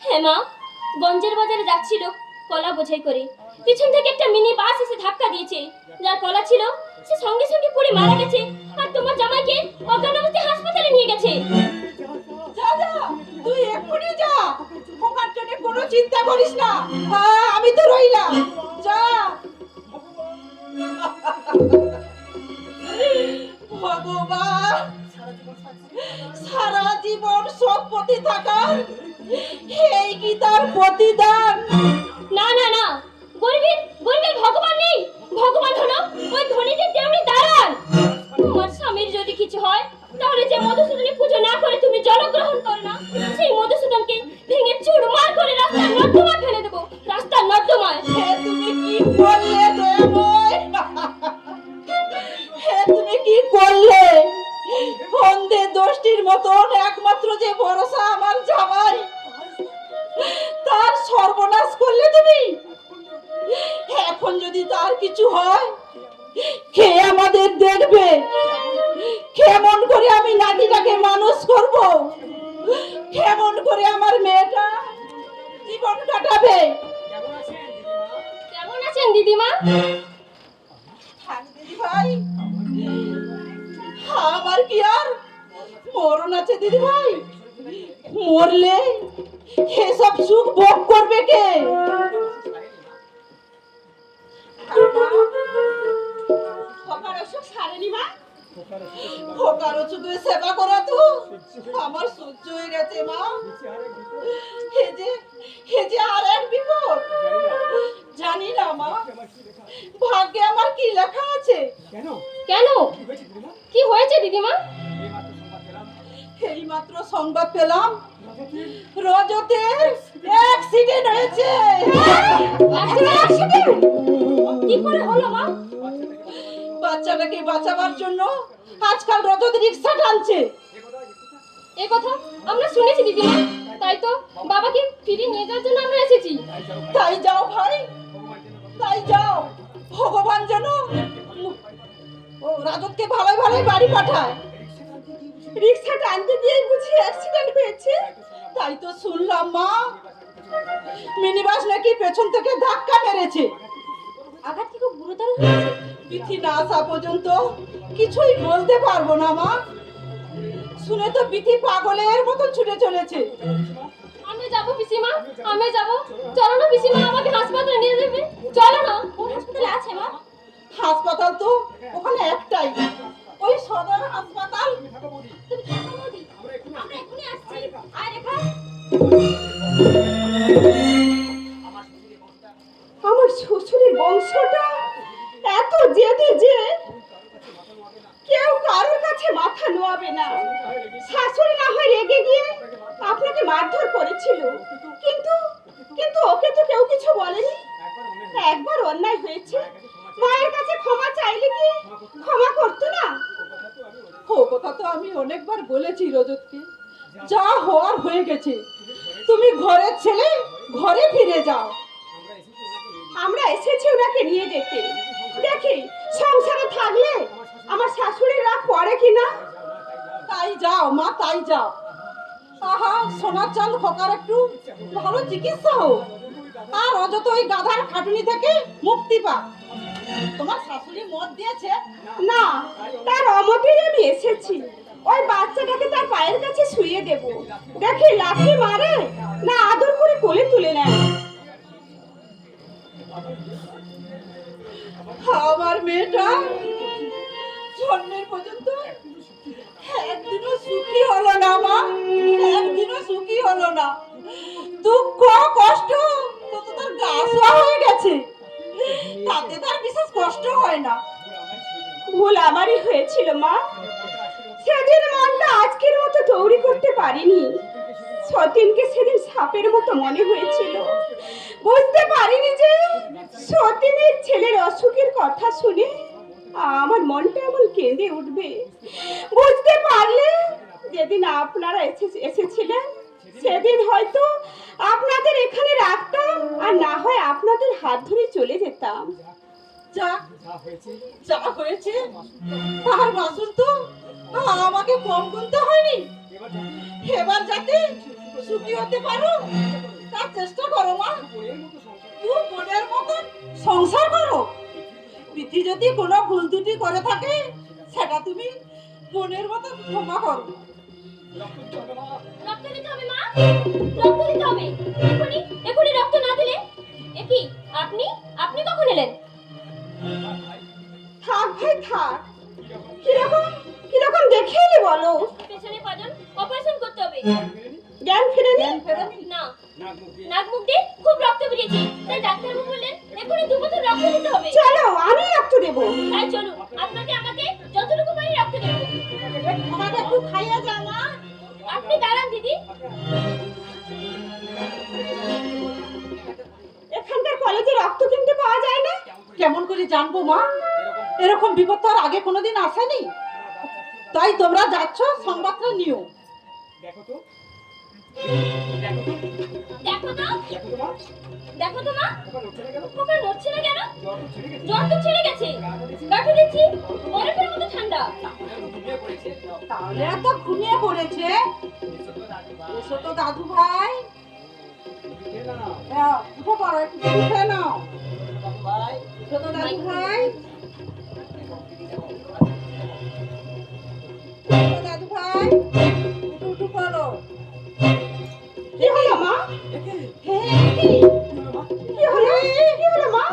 হ্যাঁ মা, গঞ্জের বাজারে যাচ্ছিল কলা বোঝাই করে, পিছন থেকে একটা মিনি বাস এসে ধাক্কা দিয়েছে। যার কলা ছিল সে সঙ্গে সঙ্গে পড়ে মারা গেছে, আর তোমার জামাইকে অজ্ঞান অবস্থায় হাসপাতালে নিয়ে গেছে। যা যা, তুই এক্ষুনি যা, খোকার জন্য কোনো চিন্তা করিস না। হ্যাঁ, আমি তো রইলাম, যা। ভগবান, সারা জীবন সম্পত্তি থাকার এই কি তার প্রতিদান? না না না, গরিবের ভগবান নেই। ভগবান হলো ওই ধনীদের দেউড়ি দাঁড়ান। তোমার স্বামীর যদি কিছু হয়, তাহলে যে মধুসূদনী পুজো না করে তুমি জলগ্রহণ করো না, সেই মধুসূদনকে ভেঙে চুরমার করে রাস্তার নর্দমায় ফেলে দেবো, রাস্তার নর্দমায়। হে তুমি কি করলে দয়াময়? হে তুমি কি করলে? অন্ধে দোষটির মতন একমাত্র যে ভরসা আমার জামাই, তার সর্বনাশ করলে তুমি। এখন যদি তার কিছু হয়, কে আমাদের দেখবে? কেমন করে আমি নাতিটাকে মানুষ করব? কেমন করে আমার মেয়েটা জীবন কাটাবে? কেমন আছেন দিদিমা? থাক দিদি ভাই, আমার কি আর মরণ আছে দিদি ভাই? মরলে এসব সুখ ভোগ করবে কে? খোকার অসুখ সারেনি মা? খোকার অসুখের সেবা করা তো আমার সহ্য হয়ে গেছে মা। হে যে আর এক বিপদ। জানি না মা, ভাগ্যে আমার কি লেখা আছে। কেন কি হয়েছে দিদিমা? এই মাত্র সংবাদ পেলাম রজতের অ্যাক্সিডেন্ট হয়েছে। কি করে হলো মা? বাচ্চাটাকে বাঁচাবার জন্য আজকাল রজত রিক্সা টানছে। এ কথা আমরা শুনেছি দিদিমা, তাই তো বাবাকে ফিরে নিয়ে যাওয়ার জন্য আমরা এসেছি। তাই যাও ভাই, তাই যাও। ভগবান যেন ও রাজতকে ভালোই ভালোই বাড়ি পাঠায়। রিক্সা টানতে গিয়ে বুঝি অ্যাক্সিডেন্ট হয়েছে। তাই তো শুনলাম মা, মিনিবাস নাকি পেছন থেকে ধাক্কা মেরেছে। আঘাত কি খুব গুরুতর হয়েছে? বিথি না আসা পর্যন্ত কিছুই বলতে পারবো না মা। শুনে তো বিথি পাগলের মতন ছুটে চলেছে। আমি যাবো পিসিমা, আমি যাবো। চলো না পিসিমা, আমাকে হাসপাতালে নিয়ে যাবে। চলো না। কোন হাসপাতালে আছে মা? হাসপাতাল তো ওখানে একটাই, ওই সদর হাসপাতাল। আমরা এখনই আসছি। আয় রেখা। আমার শ্বশুরের বংশটা এত জেদি যে কেউ কারোর কাছে মাথা নোয়াবে না। শাশুড়ি না হয় রেগে গিয়ে আপনাকে মারধর করেছিল, কিন্তু কিন্তু ওকে তো কেউ কিছু বলেনি। একবার অন্যায় হয়েছে, মায়ের কাছে ক্ষমা চাইলে কি ক্ষমা করতো না? ও কথা তো আমি অনেকবার বলেছি রজতকে, যা হওয়ার হয়ে গেছে। তুমি ঘরের ছেলে, ঘরে ফিরে যাও। আমরা এসেছি ওনাকে নিয়ে যেতে। দেখি সংসারে থাকলে আমার শাশুড়ির রাগ পড়ে কিনা। তাই যাও মা, তাই যাও। আহা, সোনার চাঁদ খোকার একটু ভালো চিকিৎসা হোক, আর অযথ ওই গাধার খাটুনি থেকে মুক্তি পা। তোমার শাশুড়ি মত দিয়েছে না, তার অমতেই আমি এসেছি। ওই বাচ্চাটাকে তার পায়ের কাছে শুইয়ে দেব। দেখি লাঠি মারে না আদর করে কোলে তুলে নেয়। আমার মেয়েটা জন্মের পর্যন্ত একদিনও সুখী হলো না মা, একদিনও সুখী হলো না। দুঃখ কষ্ট তো তার গা শোয়া হয়ে গেছে, তাতে তার বিশেষ কষ্ট হয় না। ভুল আমারই হয়েছিল মা। সেদিন মনটা আজকের মতো তৈরি করতে পারিনি। সতীনকে সেদিন সাপের মতো মনে হয়েছিল। বুঝতে পারিনি যে সতীনের ছেলের অসুখের কথা শুনে আমার মনটা এমন কেঁদে উঠবে। বুঝতে পারলে যেদিন আপনারা এসেছিলেন সেদিন হয়তো আপনাদের এখানে রাখতাম, আর না হয় আপনাদের হাত ধরে চলে যেতাম। যা যা হয়েছে তার বাসন তো আমাকে কম গুনতে হয়নি। এবার যাতে সুখী হতে পারো তার চেষ্টা করো মা। তুই বোনের মতন সংসার করো। পিথি যদি কোনো ভুল ত্রুটি করে থাকে সেটা তুমি বোনের মতন ক্ষমা করো। রক্ত দিতে হবে মা, রক্ত দিতে হবে। এখনি এখনি রক্ত না দিলে। এ কি আপনি আপনি কখন এলেন? থাক ভাই থাক, কিরকম কিরকম দেখে এলি বলো? পেছনে পাজন অপারেশন করতে হবে। জ্ঞান ফেরেনি? না, নাক মুখ দিয়ে খুব রক্ত বেরিয়েছে, তাই ডাক্তারবাবু বললেন এখনই 2 বোতল রক্ত দিতে হবে। চলো আমি রক্ত দেবো। তাই চলুন, আপনাকে আমাকে যতটুকু পারি রক্ত দেব। আমাকে একটু খাইয়ে যা মা। আপনি দাঁড়ান দিদি। এখানকার কলেজে রক্ত কিনতে পাওয়া যায় না? কেমন করে জানবো মা? এরকম বিপদ তো আর আগে কোনোদিন আসেনি। তাই তোমরা যাচ্ছ, সংবাদটা নিও। দেখো তো দেখো তো মা, খোকা নড়ছে না কেন? জ্বর তো ছেড়ে গেছে, গাঁঠু দিচ্ছি, বরফের মতো ঠান্ডা। তাহলে এত ঘুমিয়ে পড়েছে। এসো তো দাদু ভাই, উঠে পড়ো, একটু উঠে নাও। এসো তো দাদু ভাই, দাদু ভাই, উঠে পড়ো। কি হলো মা? কি হলো? কি হলো মা?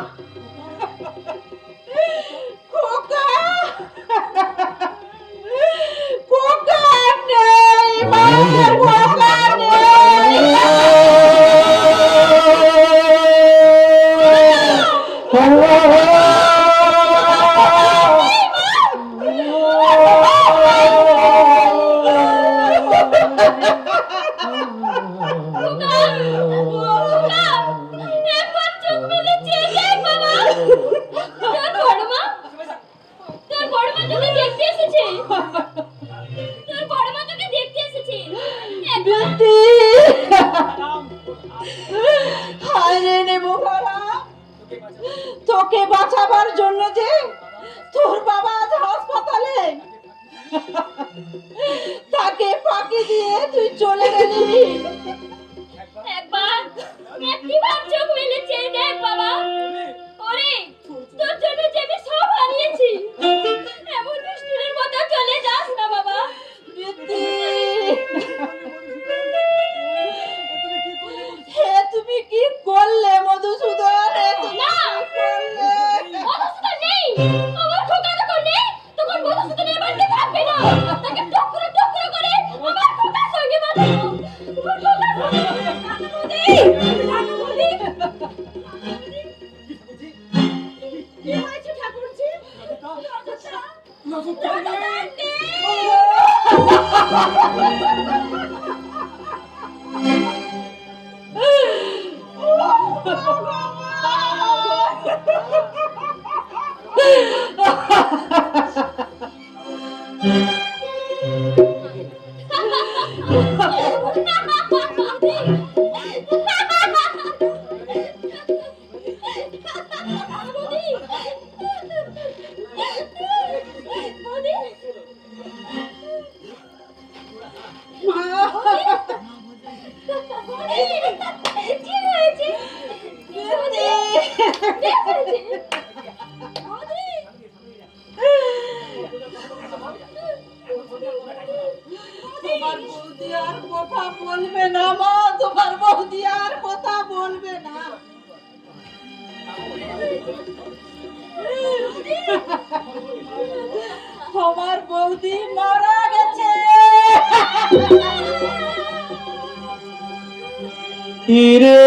খোকা খোকা নেই মা, খোকা নেই। কি হয়েছে? তোমার বৌদি আর কথা বলবে না মা, তোমার বৌদি আর কথা বলবে না। আমার বৌদি মারা গেছে। ইরে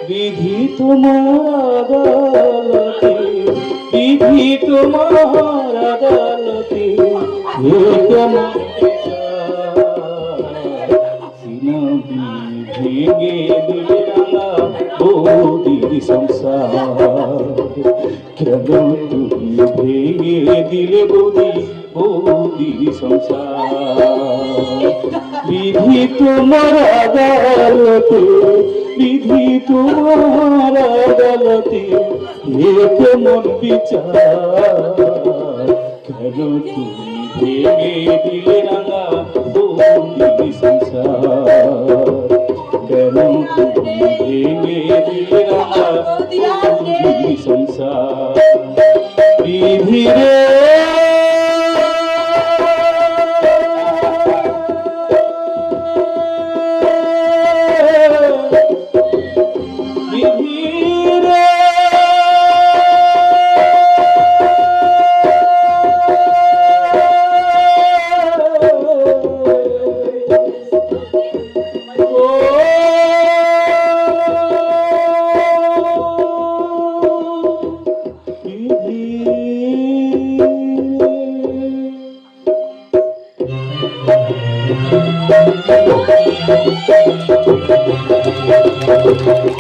বিধি তোমার আদালতে, বিধি তোমার আদালতে, এ কেমন ভেঙে দিলে রাঙা বৌদির সংসার, কেন তুমি ভেঙে দিলে বৌদির সংসার। বিধি তোমার আদালতে, বিধি তোমার আদালতে, এ কেমন বিচার, কেন তুমি ভেঙে দিলে রাঙা বৌদির সংসার, কেন তুমি ভেঙে দিলে রাঙা বৌদির সংসার। বিধি রে Thank you.